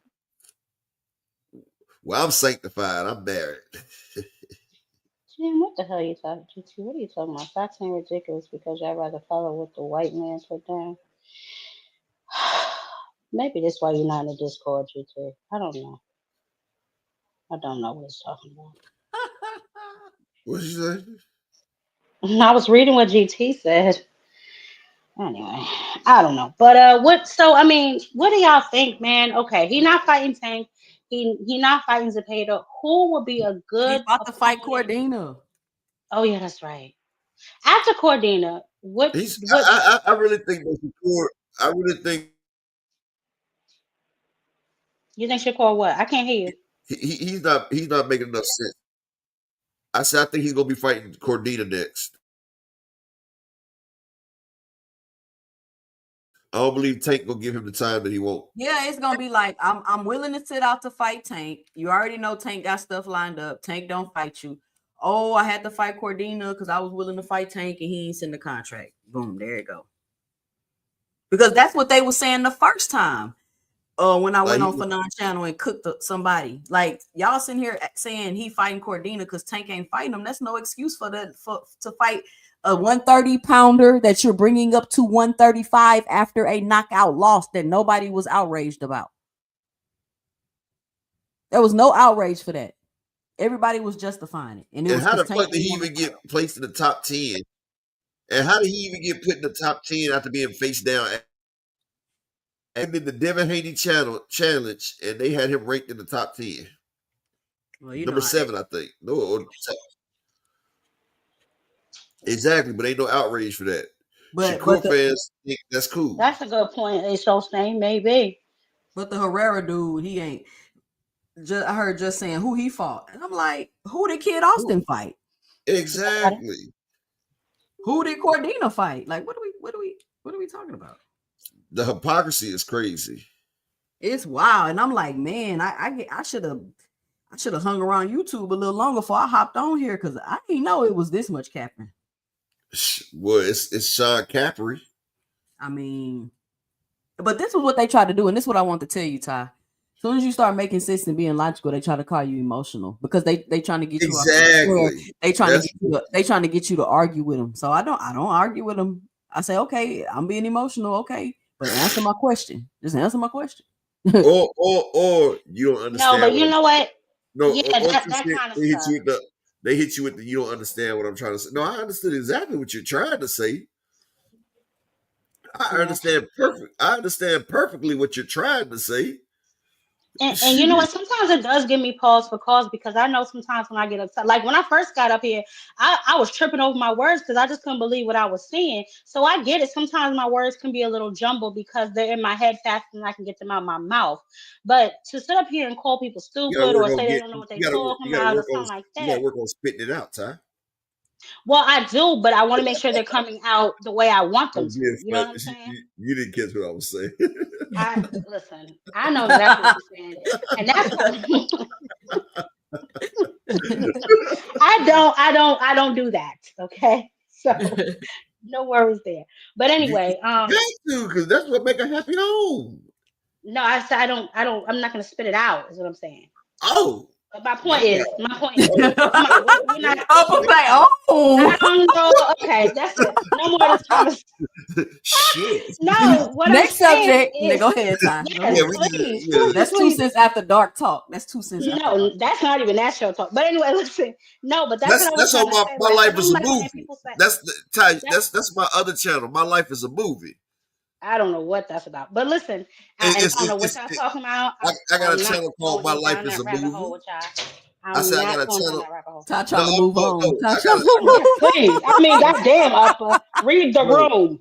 Well, I'm sanctified. I'm married. Jim, what the hell are you talking to? What are you talking about? Facts ain't ridiculous because I'd rather follow what the white man put down. Maybe that's why you're not in the Discord, GT. I don't know. I don't know what he's talking about. What'd you say? I was reading what GT said. Anyway, I don't know. But what I mean, what do y'all think, man? Okay, he not fighting Tank. He not fighting Zepeda. Who would be a good He's about to fight Cordina. Oh yeah, that's right. After Cordina, what I really think that Shakur, I really think you think Shakur what? I can't hear you. He's not making enough sense. I said I think he's gonna be fighting Cordina next. I don't believe Tank gonna give him the time that he won't. Yeah, it's gonna be like I'm willing to sit out to fight Tank. You already know Tank got stuff lined up. Tank don't fight you. Oh, I had to fight Cordina because I was willing to fight Tank and he ain't send the contract. Boom, there you go. Because that's what they were saying the first time. When I went on Fanon channel and cooked somebody. Like y'all sitting here saying he fighting Cordina because Tank ain't fighting him. That's no excuse to fight a 130 pounder that you're bringing up to 135 after a knockout loss that nobody was outraged about. There was no outrage for that. Everybody was justifying it. And how the fuck did he even get placed in the top 10? And how did he even get put in the top 10 after being face down? And then the Devin Haney challenge, and they had him ranked in the top 10. Well, number 7, I think. No, exactly, but ain't no outrage for that. Shakur fans think that's cool. That's a good point. It's so same, maybe. But the Herrera dude, he ain't. I heard just saying who he fought, and I'm like, who did Kid Austin fight? Exactly. Who did Cordina fight? Like, what are we talking about? The hypocrisy is crazy. It's wild, and I'm like, man, I should have hung around YouTube a little longer before I hopped on here because I didn't know it was this much capping. Well, it's Sean Capri. I mean, but this is what they try to do, and this is what I want to tell you, Ty. As soon as you start making sense and being logical, they try to call you emotional because they trying to get you exactly. They trying to get you to argue with them. So I don't argue with them. I say, okay, I'm being emotional, okay, but answer my question. Just answer my question. or you don't understand. No, but you know what? No, yeah, that kind of stuff. They hit you with the you don't understand what I'm trying to say. No, I understood exactly what you're trying to say. I understand perfectly what you're trying to say. And you know what? Sometimes it does give me pause for cause because I know sometimes when I get upset, like when I first got up here, I was tripping over my words because I just couldn't believe what I was seeing. So I get it. Sometimes my words can be a little jumbled because they're in my head faster than I can get them out of my mouth. But to sit up here and call people stupid or say they don't know what they're talking about or something like that. You gotta work on spitting it out, Ty. Well, I do, but I want to make sure they're coming out the way I want them to. You know what I'm saying? You didn't catch what I was saying. Listen, I know exactly what you're saying, and that's I don't do that. Okay, so no worries there. But anyway, because that's what make a happy home. No, I said I don't. I'm not going to spit it out. Is what I'm saying. Oh. But my point is, we're not. I don't know. Okay, that's it. No more of this conversation. Shit. No, what next subject. Is, go ahead, Ty. Please. That's 2 cents after dark talk. That's 2 cents. No, that's not even that show talk. But anyway, listen. No, but that's what I was on my life is a like movie. That's my other channel. My life is a movie. I don't know what that's about, but listen, I don't know what y'all talking about. I got a channel called My Life is a Movie. I'm not going down that rabbit hole. Ty trying to move on. Please. I mean, goddamn, Upper. Read the room.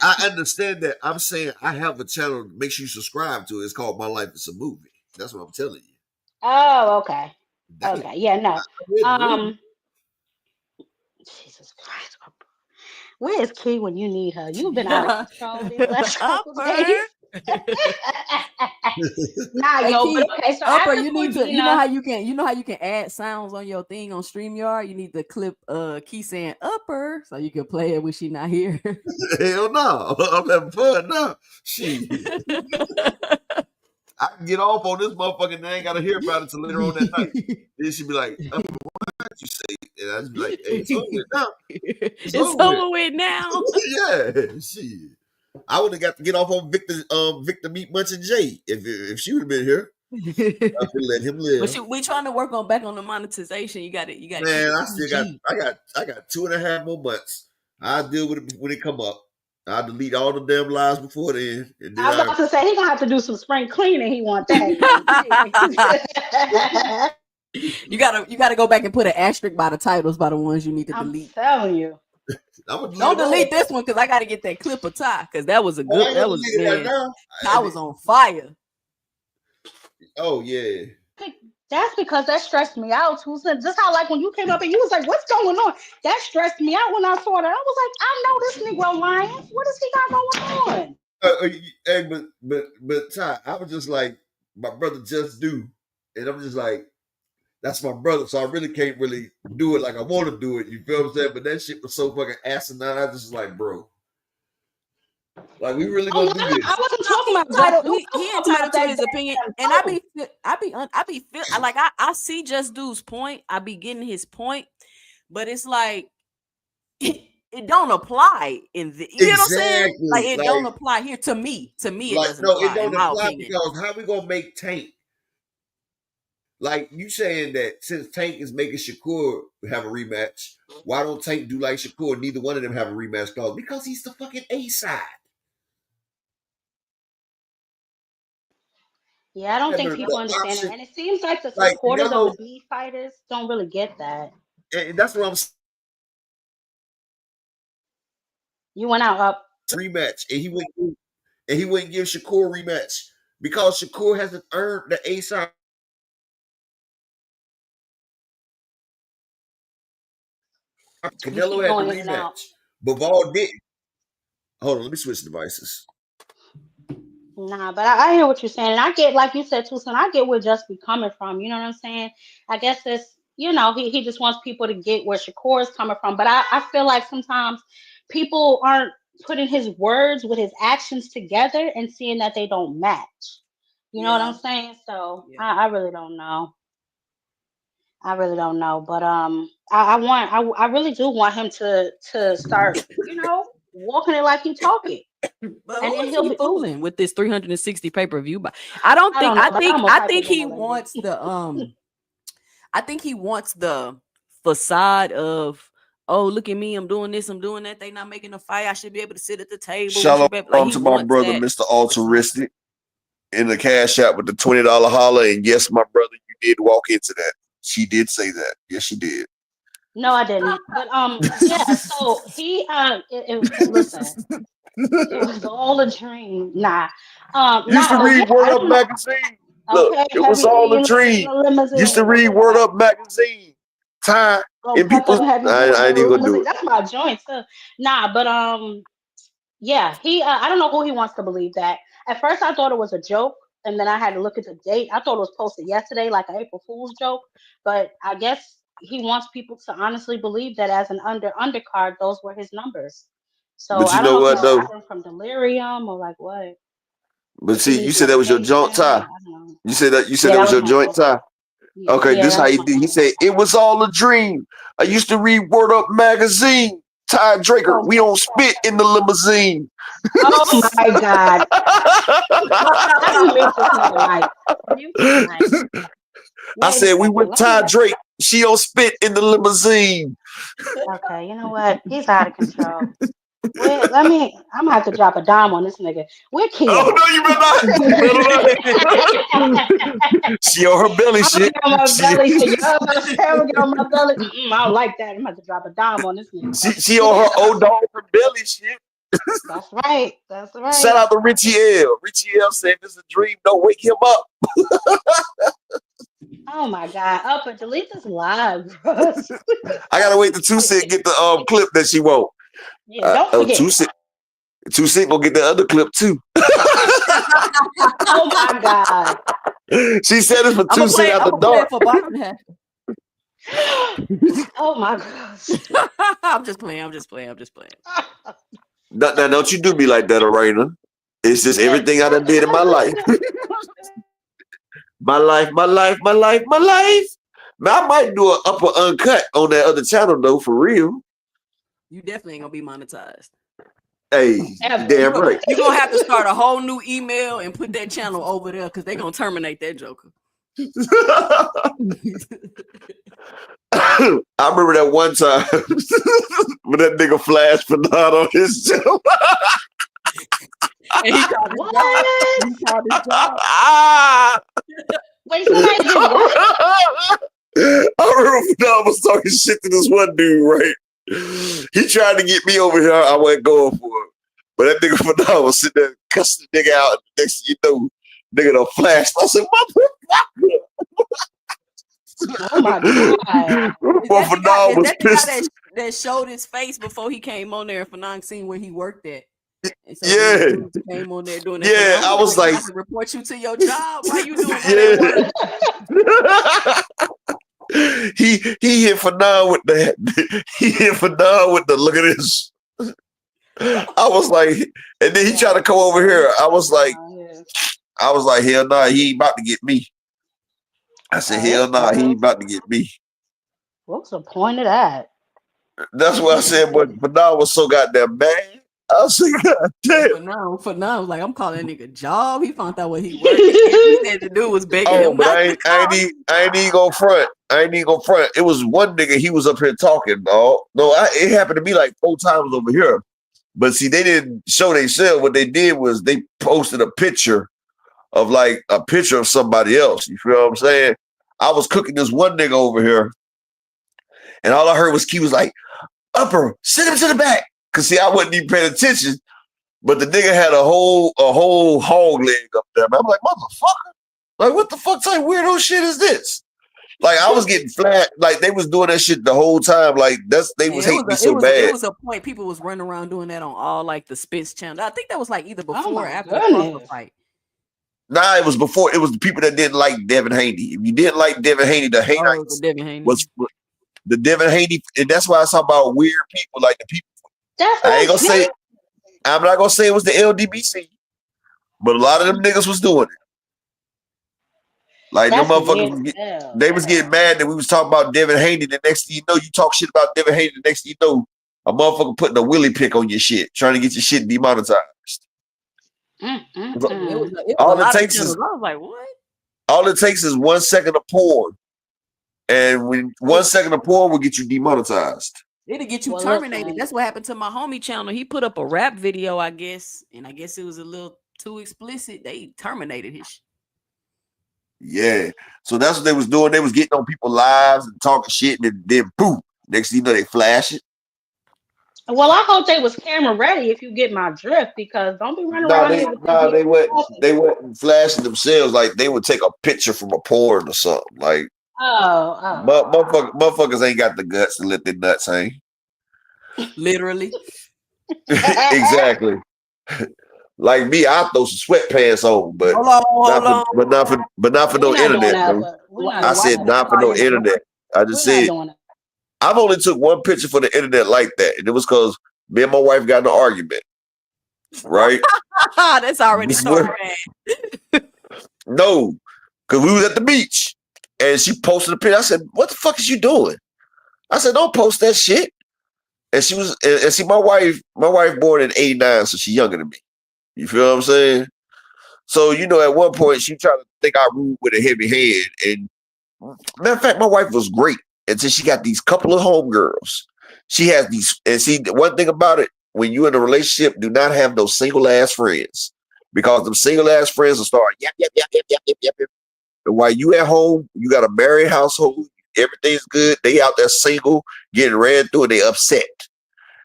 I understand that. I'm saying I have a channel. Make sure you subscribe to it. It's called My Life Is a Movie. That's what I'm telling you. Oh, okay. Okay. Yeah, no. Jesus Christ. Where is Key when you need her? You've been out of control these last couple days. Nah, Hey, yo, Key, but okay, so Upper, after you need to, you know how you can add sounds on your thing on StreamYard. You need to clip Key saying Upper so you can play it when she not here. Hell no, I'm having fun now. Shit. I can get off on this motherfucker and I ain't gotta hear about it till later on that night. Then she'd be like, what did you say? And I'd be like, hey, it's over with now. It's over with now. Yeah, shit. I would have got to get off on Victor Meat Munching J if she would have been here. I could let him live. But we trying to work on back on the monetization. You got it. Man, I got 2.5 more months. I'll deal with it when it come up. I'll delete all the damn lies before then. And then I was about to say he gonna have to do some spring cleaning. He want that. You gotta go back and put an asterisk by the titles by the ones you need to delete. I'm telling you. Don't delete this one because I gotta get that clip of Ty because that was a good. That was good. Ty was on fire. Oh yeah. That's because that stressed me out too. So just how like when you came up and you was like, "What's going on?" That stressed me out when I saw that. I was like, "I know this Negro lying. What does he got going on?" Hey, but Ty, I was just like, my brother just do, and I'm just like, that's my brother, so I really can't really do it like I want to do it. You feel what I'm saying? But that shit was so fucking asinine. I just like, bro, like we really gonna do this? I wasn't talking about that. He entitled to his opinion, and I see Just Dude's point. I be getting his point, but it's like it don't apply in the. You know what I'm saying? Like it don't apply here to me. To me, it doesn't apply. No, it don't apply because how we gonna make Tank? Like you saying that since Tank is making Shakur have a rematch, why don't Tank do like Shakur? Neither one of them have a rematch clause because he's the fucking A side. Yeah, I don't think people understand it, and it seems like the supporters of the B fighters don't really get that. And that's what I'm saying. You went out up rematch, and he wouldn't give Shakur a rematch because Shakur hasn't earned the A side. Canelo had the rematch. Bivol didn't. Hold on, let me switch devices. Nah, but I hear what you're saying. And I get, like you said, too, son, I get where Just be coming from. You know what I'm saying? I guess it's, he just wants people to get where Shakur is coming from. But I feel like sometimes people aren't putting his words with his actions together and seeing that they don't match. You know what I'm saying? So I really don't know. I really don't know. But I really do want him to start, walking it like he talking. But and then he'll be fooling with this 360 pay-per-view. But I think he wants the I think he wants the facade of, oh, look at me, I'm doing this, I'm doing that. They not making a fight. I should be able to sit at the table. Shout out to my brother, Mr. Altruistic, in the cash app with the $20 holler. And yes, my brother, you did walk into that. She did say that. Yes, she did. No, I didn't. But yeah. So he listen. It was all a dream. Nah. Used to read Word Up magazine. Look, it was all a dream. Used to read Word Up magazine. Ty and people. I ain't even gonna do it. That's my joint too. Nah, but yeah. He. I don't know who he wants to believe that. At first, I thought it was a joke, and then I had to look at the date. I thought it was posted yesterday, like an April Fool's joke. But I guess he wants people to honestly believe that as an undercard, those were his numbers. So but you know what though? From delirium or like what? But see, you said that was your joint, Ty. You said that was your joint, Ty. Okay, this how he did. He said it was all a dream. I used to read Word Up magazine. Ty Draker, we don't spit in the limousine. Oh my God! I said we with Ty Drake. She don't spit in the limousine. Okay, you know what? He's out of control. Wait, I'm gonna have to drop a dime on this nigga. We're kidding. Oh no, you better not. She on her belly shit. I'm on my belly shit. Y'all about to say I'm gonna get on my belly. I don't like that. I'm about to drop a dime on this nigga. She on her old dog from belly shit. That's right. That's right. Shout out to Richie L. Richie L said, "This is a dream. Don't wake him up." Oh my God. Oh, but delete this live, bro. I gotta wait till 2 Cent get the clip that she won't. Yeah, don't forget. 2 Cent gonna get the other clip too. Oh my God. She said it's for 2 Cent after dark. Oh my gosh. I'm just playing. Now, don't you do me like that, Arena. It's just everything I done did in my life. My life. Man, I might do an upper uncut on that other channel though, for real. You definitely ain't gonna be monetized. Hey, damn right. You're gonna have to start a whole new email and put that channel over there because they're gonna terminate that joker. I remember that one time when that nigga flashed for not on his channel. And he called his job. Wait, somebody did what? I remember Fidel was talking shit to this one dude, right? He tried to get me over here. I wasn't going for it. But that nigga Fidel was sitting there cussing the nigga out. Next thing you know, nigga done flashed. I said, motherfucker. Oh my God. Is that the guy that showed his face before he came on there and Fanang seen where he worked at? And so came on there doing that. Yeah, I was like, I can report you to your job. Why you doing that? He hit Fanang with the look at this. I was like, and then he tried to come over here. I was like, hell nah, he ain't about to get me. I said, hell nah, he ain't about to get me. What's the point of that? That's what I said, but Fanang was so goddamn mad. I was like, God damn. For now, like, I'm calling that nigga job. He found out what he worked. He said the dude was begging him. But I ain't even gonna front. It was one nigga, he was up here talking, dog. No, it happened to me like 4 times over here. But see, they didn't show themselves. What they did was they posted a picture of somebody else. You feel what I'm saying? I was cooking this one nigga over here, and all I heard was Key was like, Upper, send him to the back. Cause see, I wasn't even paying attention, but the nigga had a whole hog leg up there. Man, I'm like, motherfucker, like what the fuck type weirdo shit is this? Like I was getting flat, like they was doing that shit the whole time. Like they was hating me so bad. It was a point people was running around doing that on all like the Spitz channel. I think that was like either before or after the fight. Nah, it was before. It was the people that didn't like Devin Haney. If you didn't like Devin Haney, the Haney was the Devin Haney, and that's why I talk about weird people, like the people. I'm not gonna say it was the LDBC, but a lot of them niggas was doing it. Like them motherfuckers, they was getting mad that we was talking about Devin Haney. The next thing you know, you talk shit about Devin Haney. The next thing you know, a motherfucker putting a willy pick on your shit, trying to get your shit demonetized. All it takes is, I was like, what? All it takes is 1 second of porn, and when 1 second of porn will get you demonetized. It'll get you terminated. That's what happened to my homie channel. He put up a rap video, I guess, and I guess it was a little too explicit. They terminated his shit. Yeah. So that's what they was doing. They was getting on people's lives and talking shit, and then poof. Next thing you know, they flash it. Well, I hope they was camera ready, if you get my drift, because don't be running around here with they wasn't flashing themselves. Like they would take a picture from a porn or something. Like motherfuckers ain't got the guts to let their nuts hang. Literally. Exactly. Like me, I throw some sweatpants on, but not for no internet. I said not for no internet. I just said I've only took one picture for the internet like that, and it was because me and my wife got in an argument. Right? That's already so bad. No, because we was at the beach. And she posted a picture. I said, "What the fuck is you doing?" I said, "Don't post that shit." And she was, and see, my wife born in '89, so she's younger than me. You feel what I'm saying? So you know, at one point she tried to think I ruled with a heavy hand. And matter of fact, my wife was great until she got these couple of homegirls. She has these, and see, one thing about it, when you in a relationship, do not have those single ass friends, because them single ass friends will start yap. And while you at home, you got a married household, everything's good. They out there single, getting ran through, and they upset.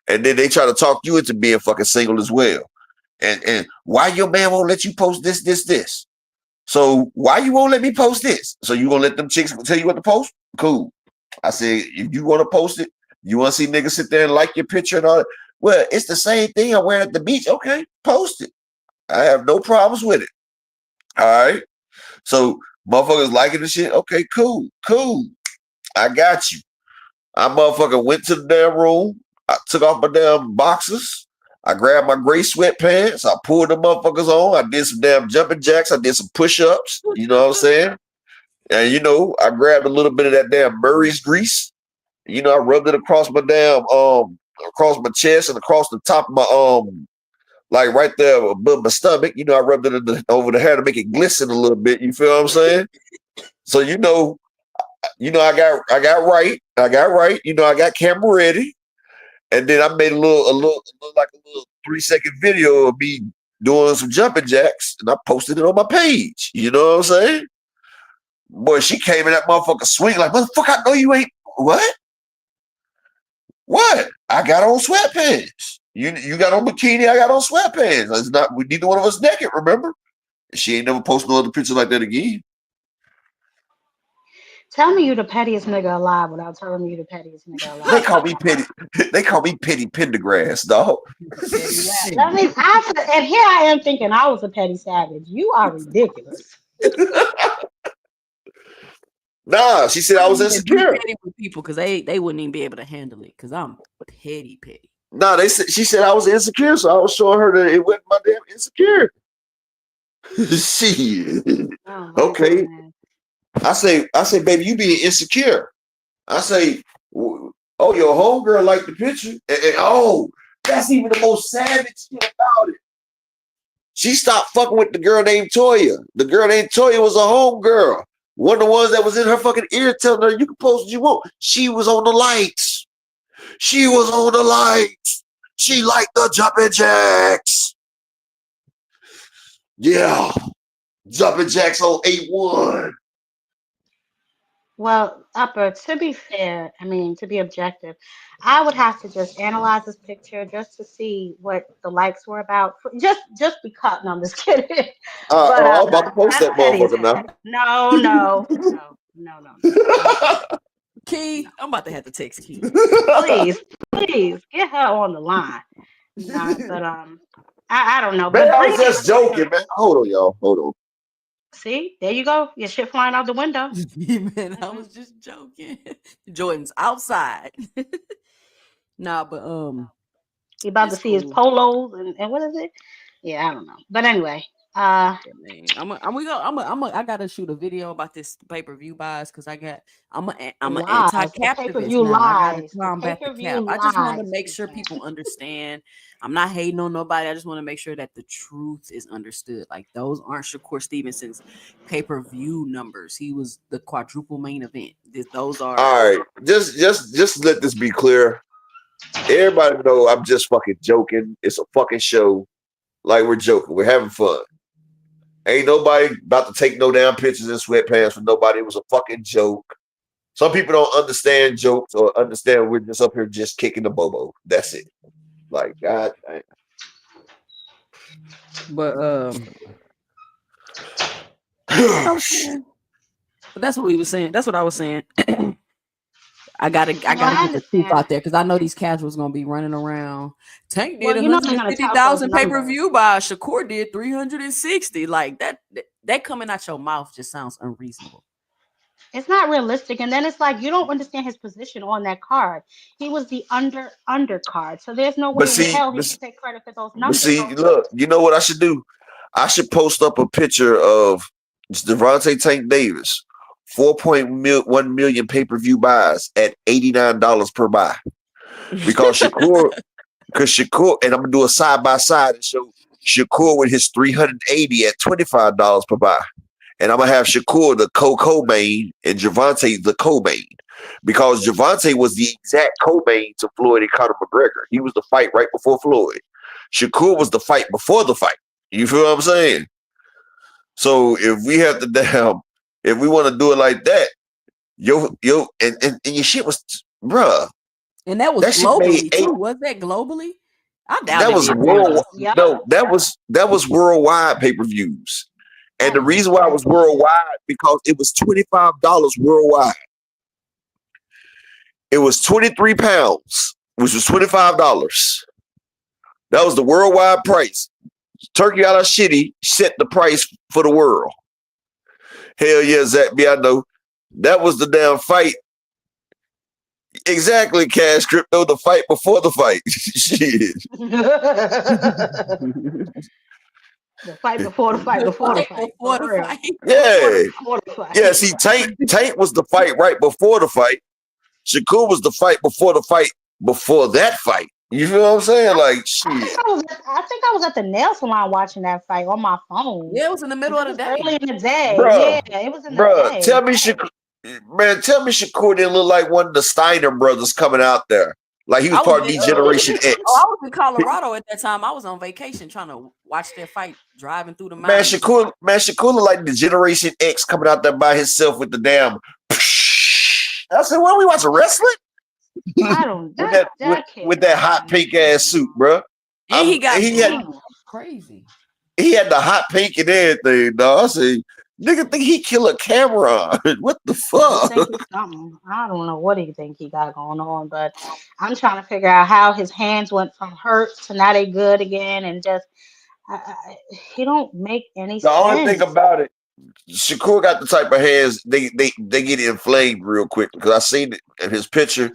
And then they try to talk you into being fucking single as well. And why your man won't let you post this? So why you won't let me post this? So you gonna let them chicks tell you what to post? Cool. I said, if you want to post it, you want to see niggas sit there and like your picture and all that. Well, it's the same thing I'm wearing at the beach. Okay, post it. I have no problems with it. All right. So motherfuckers liking the shit. Okay, cool. I got you. I motherfucker went to the damn room. I took off my damn boxers. I grabbed my gray sweatpants. I pulled the motherfuckers on. I did some damn jumping jacks. I did some push-ups. You know what I'm saying? And you know, I grabbed a little bit of that damn Murray's grease. You know, I rubbed it across my damn across my chest and across the top of my like right there above my stomach. You know, I rubbed it over the hair to make it glisten a little bit. You feel what I'm saying? So you know, I got right. You know, I got camera ready. And then I made a little 3-second video of me doing some jumping jacks, and I posted it on my page. You know what I'm saying? Boy, she came in that motherfucker swing like, motherfucker, I know you ain't what? What? I got on sweatpants. You got on bikini, I got on sweatpants. It's not neither one of us naked, remember? She ain't never posted no other picture like that again. Tell me you the pettiest nigga alive without telling me you the pettiest nigga alive. They call me petty. They call me Petty Pendergrass, dog. And here I am thinking I was a petty savage. You are ridiculous. Nah, she said I was insecure. Petty with people because they wouldn't even be able to handle it because I'm petty. Nah, she said I was insecure, so I was showing her that it wasn't my damn insecure. Shit. Okay. Goodness. I say, baby, you being insecure. I say, oh, your homegirl liked the picture. And oh, that's even the most savage shit about it. She stopped fucking with the girl named Toya. The girl named Toya was a homegirl. One of the ones that was in her fucking ear telling her, you can post what you want. She was on the lights. She liked the jumping jacks. Yeah. Jumping jacks on 8-1. Well, Upper, to be fair, I mean, to be objective, I would have to just analyze this picture just to see what the likes were about. Just because, no, I'm just kidding. I'm about to post that motherfucker now. No. Key, I'm about to have to text Key. Please, get her on the line. Nah, but I don't know. Man, I was just joking, man. Hold on, y'all. Hold on. See, there you go. Your shit flying out the window. Man, I was just joking. Jordan's outside. Nah, but you about to see his polos and what is it? Yeah, I don't know. But anyway, I gotta shoot a video about this pay-per-view buys because I'm an anti-captivist now. I gotta combat the cap. I just want to make sure people understand. I'm not hating on nobody. I just want to make sure that the truth is understood. Like those aren't Shakur Stevenson's pay-per-view numbers. He was the quadruple main event. Those are all right. Just let this be clear. Everybody know I'm just fucking joking. It's a fucking show. Like we're joking. We're having fun. Ain't nobody about to take no damn pictures in sweatpants for nobody. It was a fucking joke. Some people don't understand jokes or understand we're just up here just kicking the bobo. That's it. Like God. But that's what we were saying. That's what I was saying. I gotta get the truth out there because I know these casuals gonna be running around. Tank did 150,000 pay-per-view by Shakur did 360. Like that coming out your mouth just sounds unreasonable. It's not realistic, and then it's like you don't understand his position on that card. He was the undercard, so there's no way in hell he should take credit for those numbers. See, look, you know what I should do? I should post up a picture of Devontae Tank Davis. 4.1 million pay-per-view buys at $89 per buy. Because Shakur, and I'm gonna do a side by side and show Shakur with his 380 at $25 per buy. And I'm gonna have Shakur the co-main and Gervonta the co-main. Because Gervonta was the exact co-main to Floyd and Conor McGregor. He was the fight right before Floyd. Shakur was the fight before the fight. You feel what I'm saying? So if we have to If we want to do it like that, and your shit was, bruh. And that was globally too. Was that globally? I doubt that was worldwide. Yep. No, that was worldwide pay-per-views. And the reason why it was worldwide because it was $25 worldwide. It was 23 pounds, which was $25. That was the worldwide price. Turkey out of shitty set the price for the world. Hell yeah, Zach B, I know. That was the damn fight. Exactly, Cash Crypto, the fight before the fight. Shit. The fight before the fight before the fight. Before the fight. Yeah. Before the fight. Yeah, see, Tank was the fight right before the fight. Shakur was the fight before that fight. You feel what I'm saying? Like, shit. I think I was at the nail salon watching that fight on my phone. Yeah, it was in the middle of the day. Early in the day. Bruh, yeah, it was in the day. Tell me Shakur didn't look like one of the Steiner brothers coming out there. Like he was part of Generation X. Oh, I was in Colorado at that time. I was on vacation trying to watch their fight, driving through the mountains. Shakur looked like the Generation X coming out there by himself with the damn. I said, "What are we watching wrestling?" I don't. With that hot pink ass suit, bro. And he had crazy. He had the hot pink and everything, dog. I said, nigga think he kill a camera. What the fuck? I don't know what he think he got going on, but I'm trying to figure out how his hands went from hurt to now they good again, and just he don't make any sense. The only thing about it, Shakur got the type of hands they get inflamed real quick because I seen it in his picture.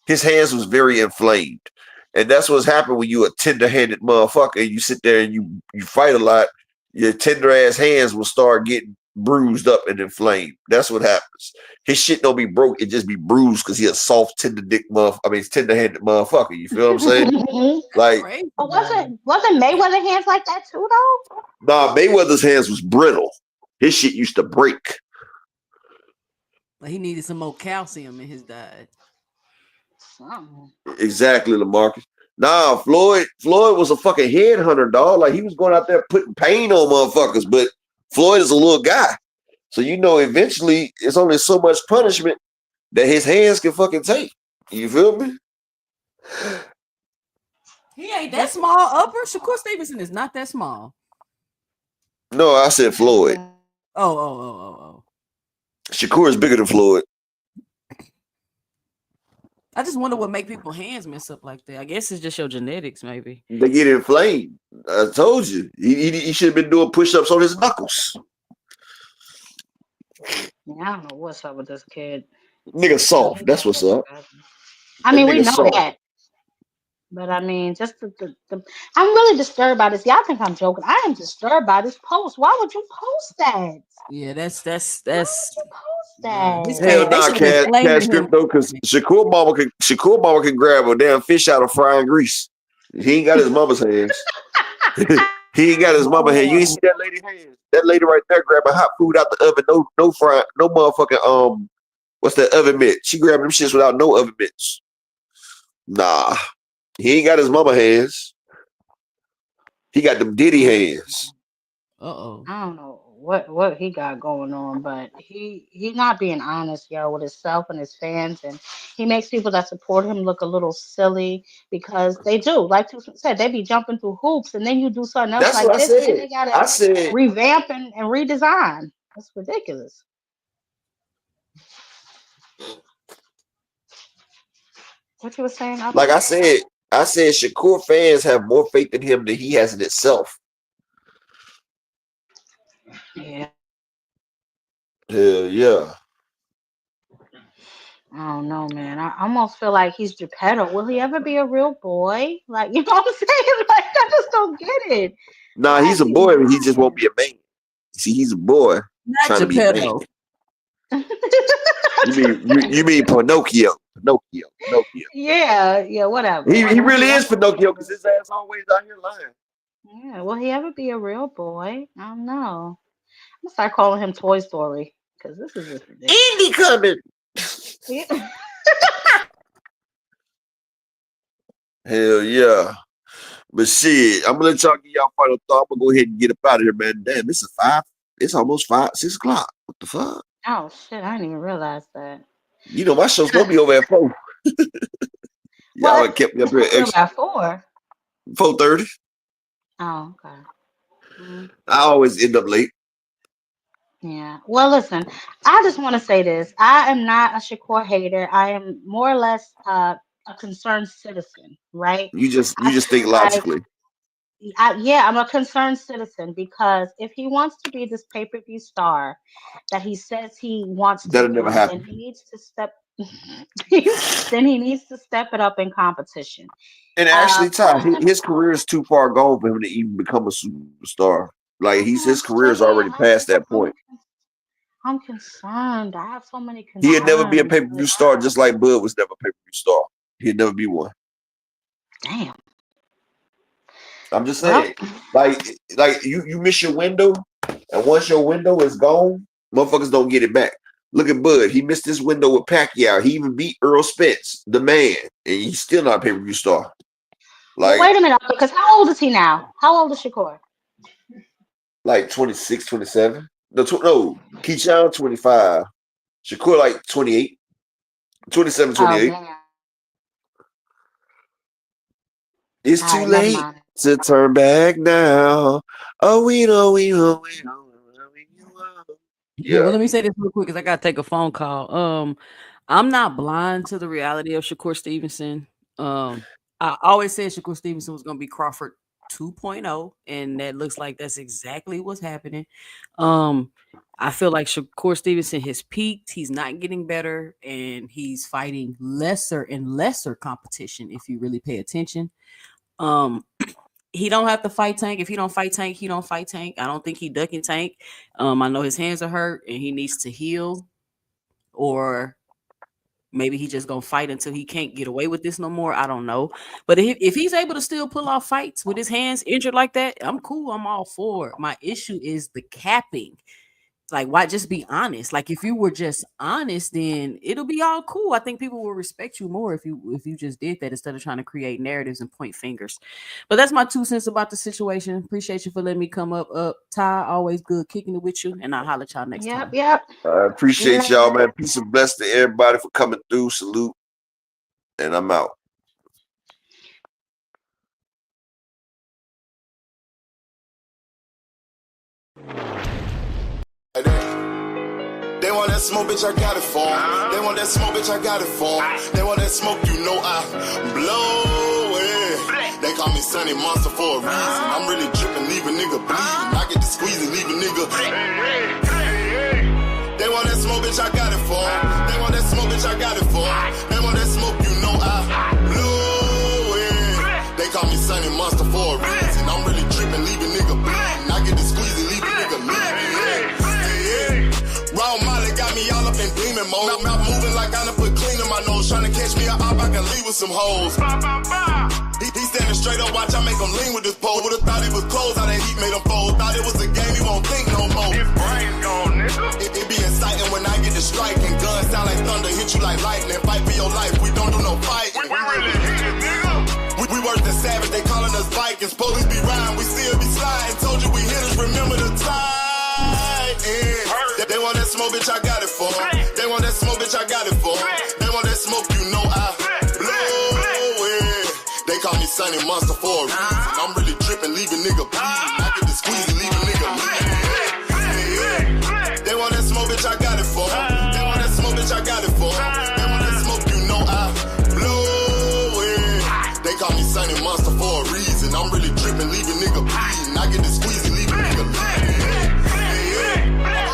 His hands was very inflamed, and that's what's happened when you a tender-handed motherfucker and you sit there and you fight a lot. Your tender ass hands will start getting bruised up and inflamed. That's what happens. His shit don't be broke; it just be bruised because he a soft, tender-handed motherfucker. You feel what I'm saying? Like, but wasn't Mayweather hands like that too, though? Nah, Mayweather's hands was brittle. His shit used to break. But he needed some more calcium in his diet. Exactly, LaMarcus. Nah, Floyd was a fucking headhunter, dog. Like he was going out there putting pain on motherfuckers, but Floyd is a little guy. So eventually it's only so much punishment that his hands can fucking take. You feel me? He ain't that small upper. Shakur Stevenson is not that small. No, I said Floyd. Oh. Shakur is bigger than Floyd. I just wonder what make people's hands mess up like that. I guess it's just your genetics, maybe. They get inflamed. I told you. He should have been doing push-ups on his knuckles. Yeah, I don't know what's up with this kid. Nigga soft. That's what's up. I mean, we know that. But I mean, just I'm really disturbed by this. Y'all think I'm joking? I am disturbed by this post. Why would you post that? Yeah, that's. Why would you post that? Hell nah, Cash Crypto, because Shakur mama can grab a damn fish out of frying grease. He ain't got his mama's hands. He ain't got his mama hand. You ain't see that lady hands. That lady right there grabbing hot food out the oven. No fry, no motherfucking what's that oven mitt? She grabbing them shits without no oven mitts. Nah. He ain't got his mama hands. He got them Diddy hands. Uh-oh. I don't know what he got going on, but he's not being honest, with himself and his fans, and he makes people that support him look a little silly because they do. Like you said, they be jumping through hoops, and then you do something else like this, and then they gotta revamp and redesign. That's ridiculous. What you were saying? Like I said Shakur fans have more faith in him than he has in itself. Yeah. Hell yeah. I don't know, man. I almost feel like he's Geppetto. Will he ever be a real boy? Like, you know what I'm saying? Like, I just don't get it. Nah, he's a boy, but he just won't be a man. See, he's a boy not Geppetto. You mean Pinocchio? Pinocchio. Yeah, whatever. He really is Pinocchio because his ass always out here lying. Yeah, will he ever be a real boy? I don't know. I'm gonna start calling him Toy Story because this is just ridiculous. Indy coming. Hell yeah. But shit, I'm gonna let y'all get y'all final thought. I'm gonna go ahead and get up out of here, man. Damn, it's almost 6 o'clock. What the fuck? Oh shit, I didn't even realize that. You know, my show's gonna be over at 4. Y'all What? kept me up It's here supposed to be extra about 4. 4:30. Oh, okay. Mm, I always end up late. yeah. Well, listen, I just want to say this. I am not a Shakur hater. I am more or less a concerned citizen, right? You I just think feel like logically. yeah, I'm a concerned citizen because if he wants to be this pay-per-view star that he says he wants to That'll never be, then happen. he needs to step then he needs to step it up in competition. And actually, Ty, Personally, his career is too far gone for him to even become a superstar. Like that's what I'm his career is saying. already past that point. I'm concerned. I have so many He'd never be a concerns. pay-per-view star, just like Bud was never a pay-per-view star. He'd never be one. Damn. I'm just Well, saying, like you miss your window, and once your window is gone, motherfuckers don't get it back. Look at Bud. He missed this window with Pacquiao. He even beat Earl Spence, the man, and he's still not a pay-per-view star. Like, wait a minute, because how old is he now? How old is Shakur? like 26, 27. No, Keyshawn 25. Shakur like 28. 27, 28. Oh, damn. It's All too right, never late mind. to turn back now. Oh, we know. Yeah, well, Yeah. let me say this real quick because I gotta take a phone call. I'm not blind to the reality of Shakur Stevenson. I always said Shakur Stevenson was gonna be Crawford 2.0, and that looks like that's exactly what's happening. I feel like Shakur Stevenson has peaked. He's not getting better, and he's fighting lesser and lesser competition. If you really pay attention, he don't have to fight Tank. If he don't fight Tank, he don't fight Tank. I don't think he ducking Tank. I know his hands are hurt and he needs to heal, or maybe he just gonna fight until he can't get away with this no more. I don't know. But if he's able to still pull off fights with his hands injured like that, I'm cool. I'm all for it. My issue is the capping. Like, why just be honest? Like, if you were just honest, then it'll be all cool. I think people will respect you more if you just did that instead of trying to create narratives and point fingers. But that's my 2 cents about the situation. Appreciate you for letting me come up. Ty, always good kicking it with you, and I'll holler at y'all next time. Yep. I appreciate y'all, man. Peace and bless to everybody for coming through. Salute. And I'm out. They want that smoke, bitch, I got it for 'em. They want that smoke, bitch, I got it for 'em. They want that smoke, you know I blow it. They call me Sunny Monster for a reason. I'm really dripping, leave a nigga bleeding. I get to squeeze and leave a nigga. They want that smoke, bitch, I got it for 'em. They want that smoke, bitch, I got it for 'em. They want that smoke, you know I blow it. They call me Sunny Monster for a reason. I'm really dripping, leave a nigga bleeding. I get to squeeze and leave a nigga bleeding. Raw Molly got me all up in demon mode. Mouth moving like I done put clean in my nose. Trying to catch me up, I can leave with some hoes. He standing straight up, watch I make him lean with this pole. Would've thought it was closed, how that heat made him fold. Thought it was a game, he won't think no more. His brain's gone, nigga. It be exciting when I get to striking. Guns sound like thunder, hit you like lightning. Fight for your life, we don't do no fighting. We really hit it, nigga. We worse than savage, they calling us Vikings. Police be riding, we still be sliding. Told you we hitters, remember the time. They want that smoke, bitch, I got it for 'em. They want that smoke, bitch, I got it for 'em. They want that smoke, you know I blow it. They call me Sunny Monster for a reason. I'm really dripping, leave a nigga bleeding. I get to squeeze and leave a nigga bleeding. They want that smoke, bitch, I got it for 'em. They want that smoke, bitch, I got it for 'em. They want that smoke, you know I blow it. They call me Sunny Monster for a reason. I'm really dripping, leave a nigga bleeding. I get to squeeze and leave a nigga bleeding.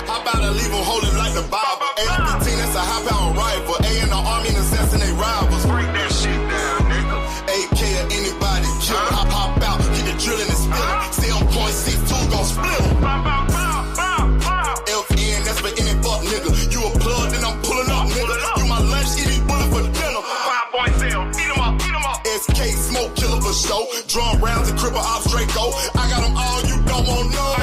How about I leave them holding like the Bible? AR-15, that's a high-power rifle. A in the army and assassinate rivals. Break that shit down, nigga. AK to anybody kill. Hop out, get the drilling and spilling. Stay on point 6-2, gon' split 'em. FN, that's for any fuck nigga. You a plug, then I'm pulling up, nigga. You my lunch, eating bullet for dinner. 5.0, eat 'em up, eat 'em up. SK, smoke killer for show. Drum rounds and cripple ops, Draco. I got them all, you don't want no.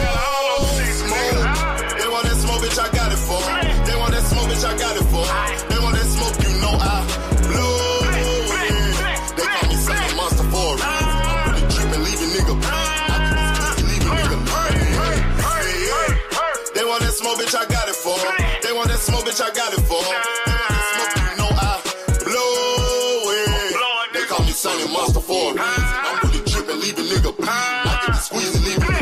They want that smoke, bitch, I got it for 'em. They want that smoke, bitch, I got it for 'em. They want that smoke, you know I blow it. They call me Sunny Monster for a reason. I'm really dripping, leave a nigga bleeding. I get this pussy, leave a nigga bleeding. They want that smoke, bitch, I got it for 'em. They They want that smoke, bitch, I got it for 'em. They want that smoke, you know I blow it. They call me Sonny Monster for a reason. I'm really tripping, leave a nigga bleeding. I get the squeeze and leave a nigga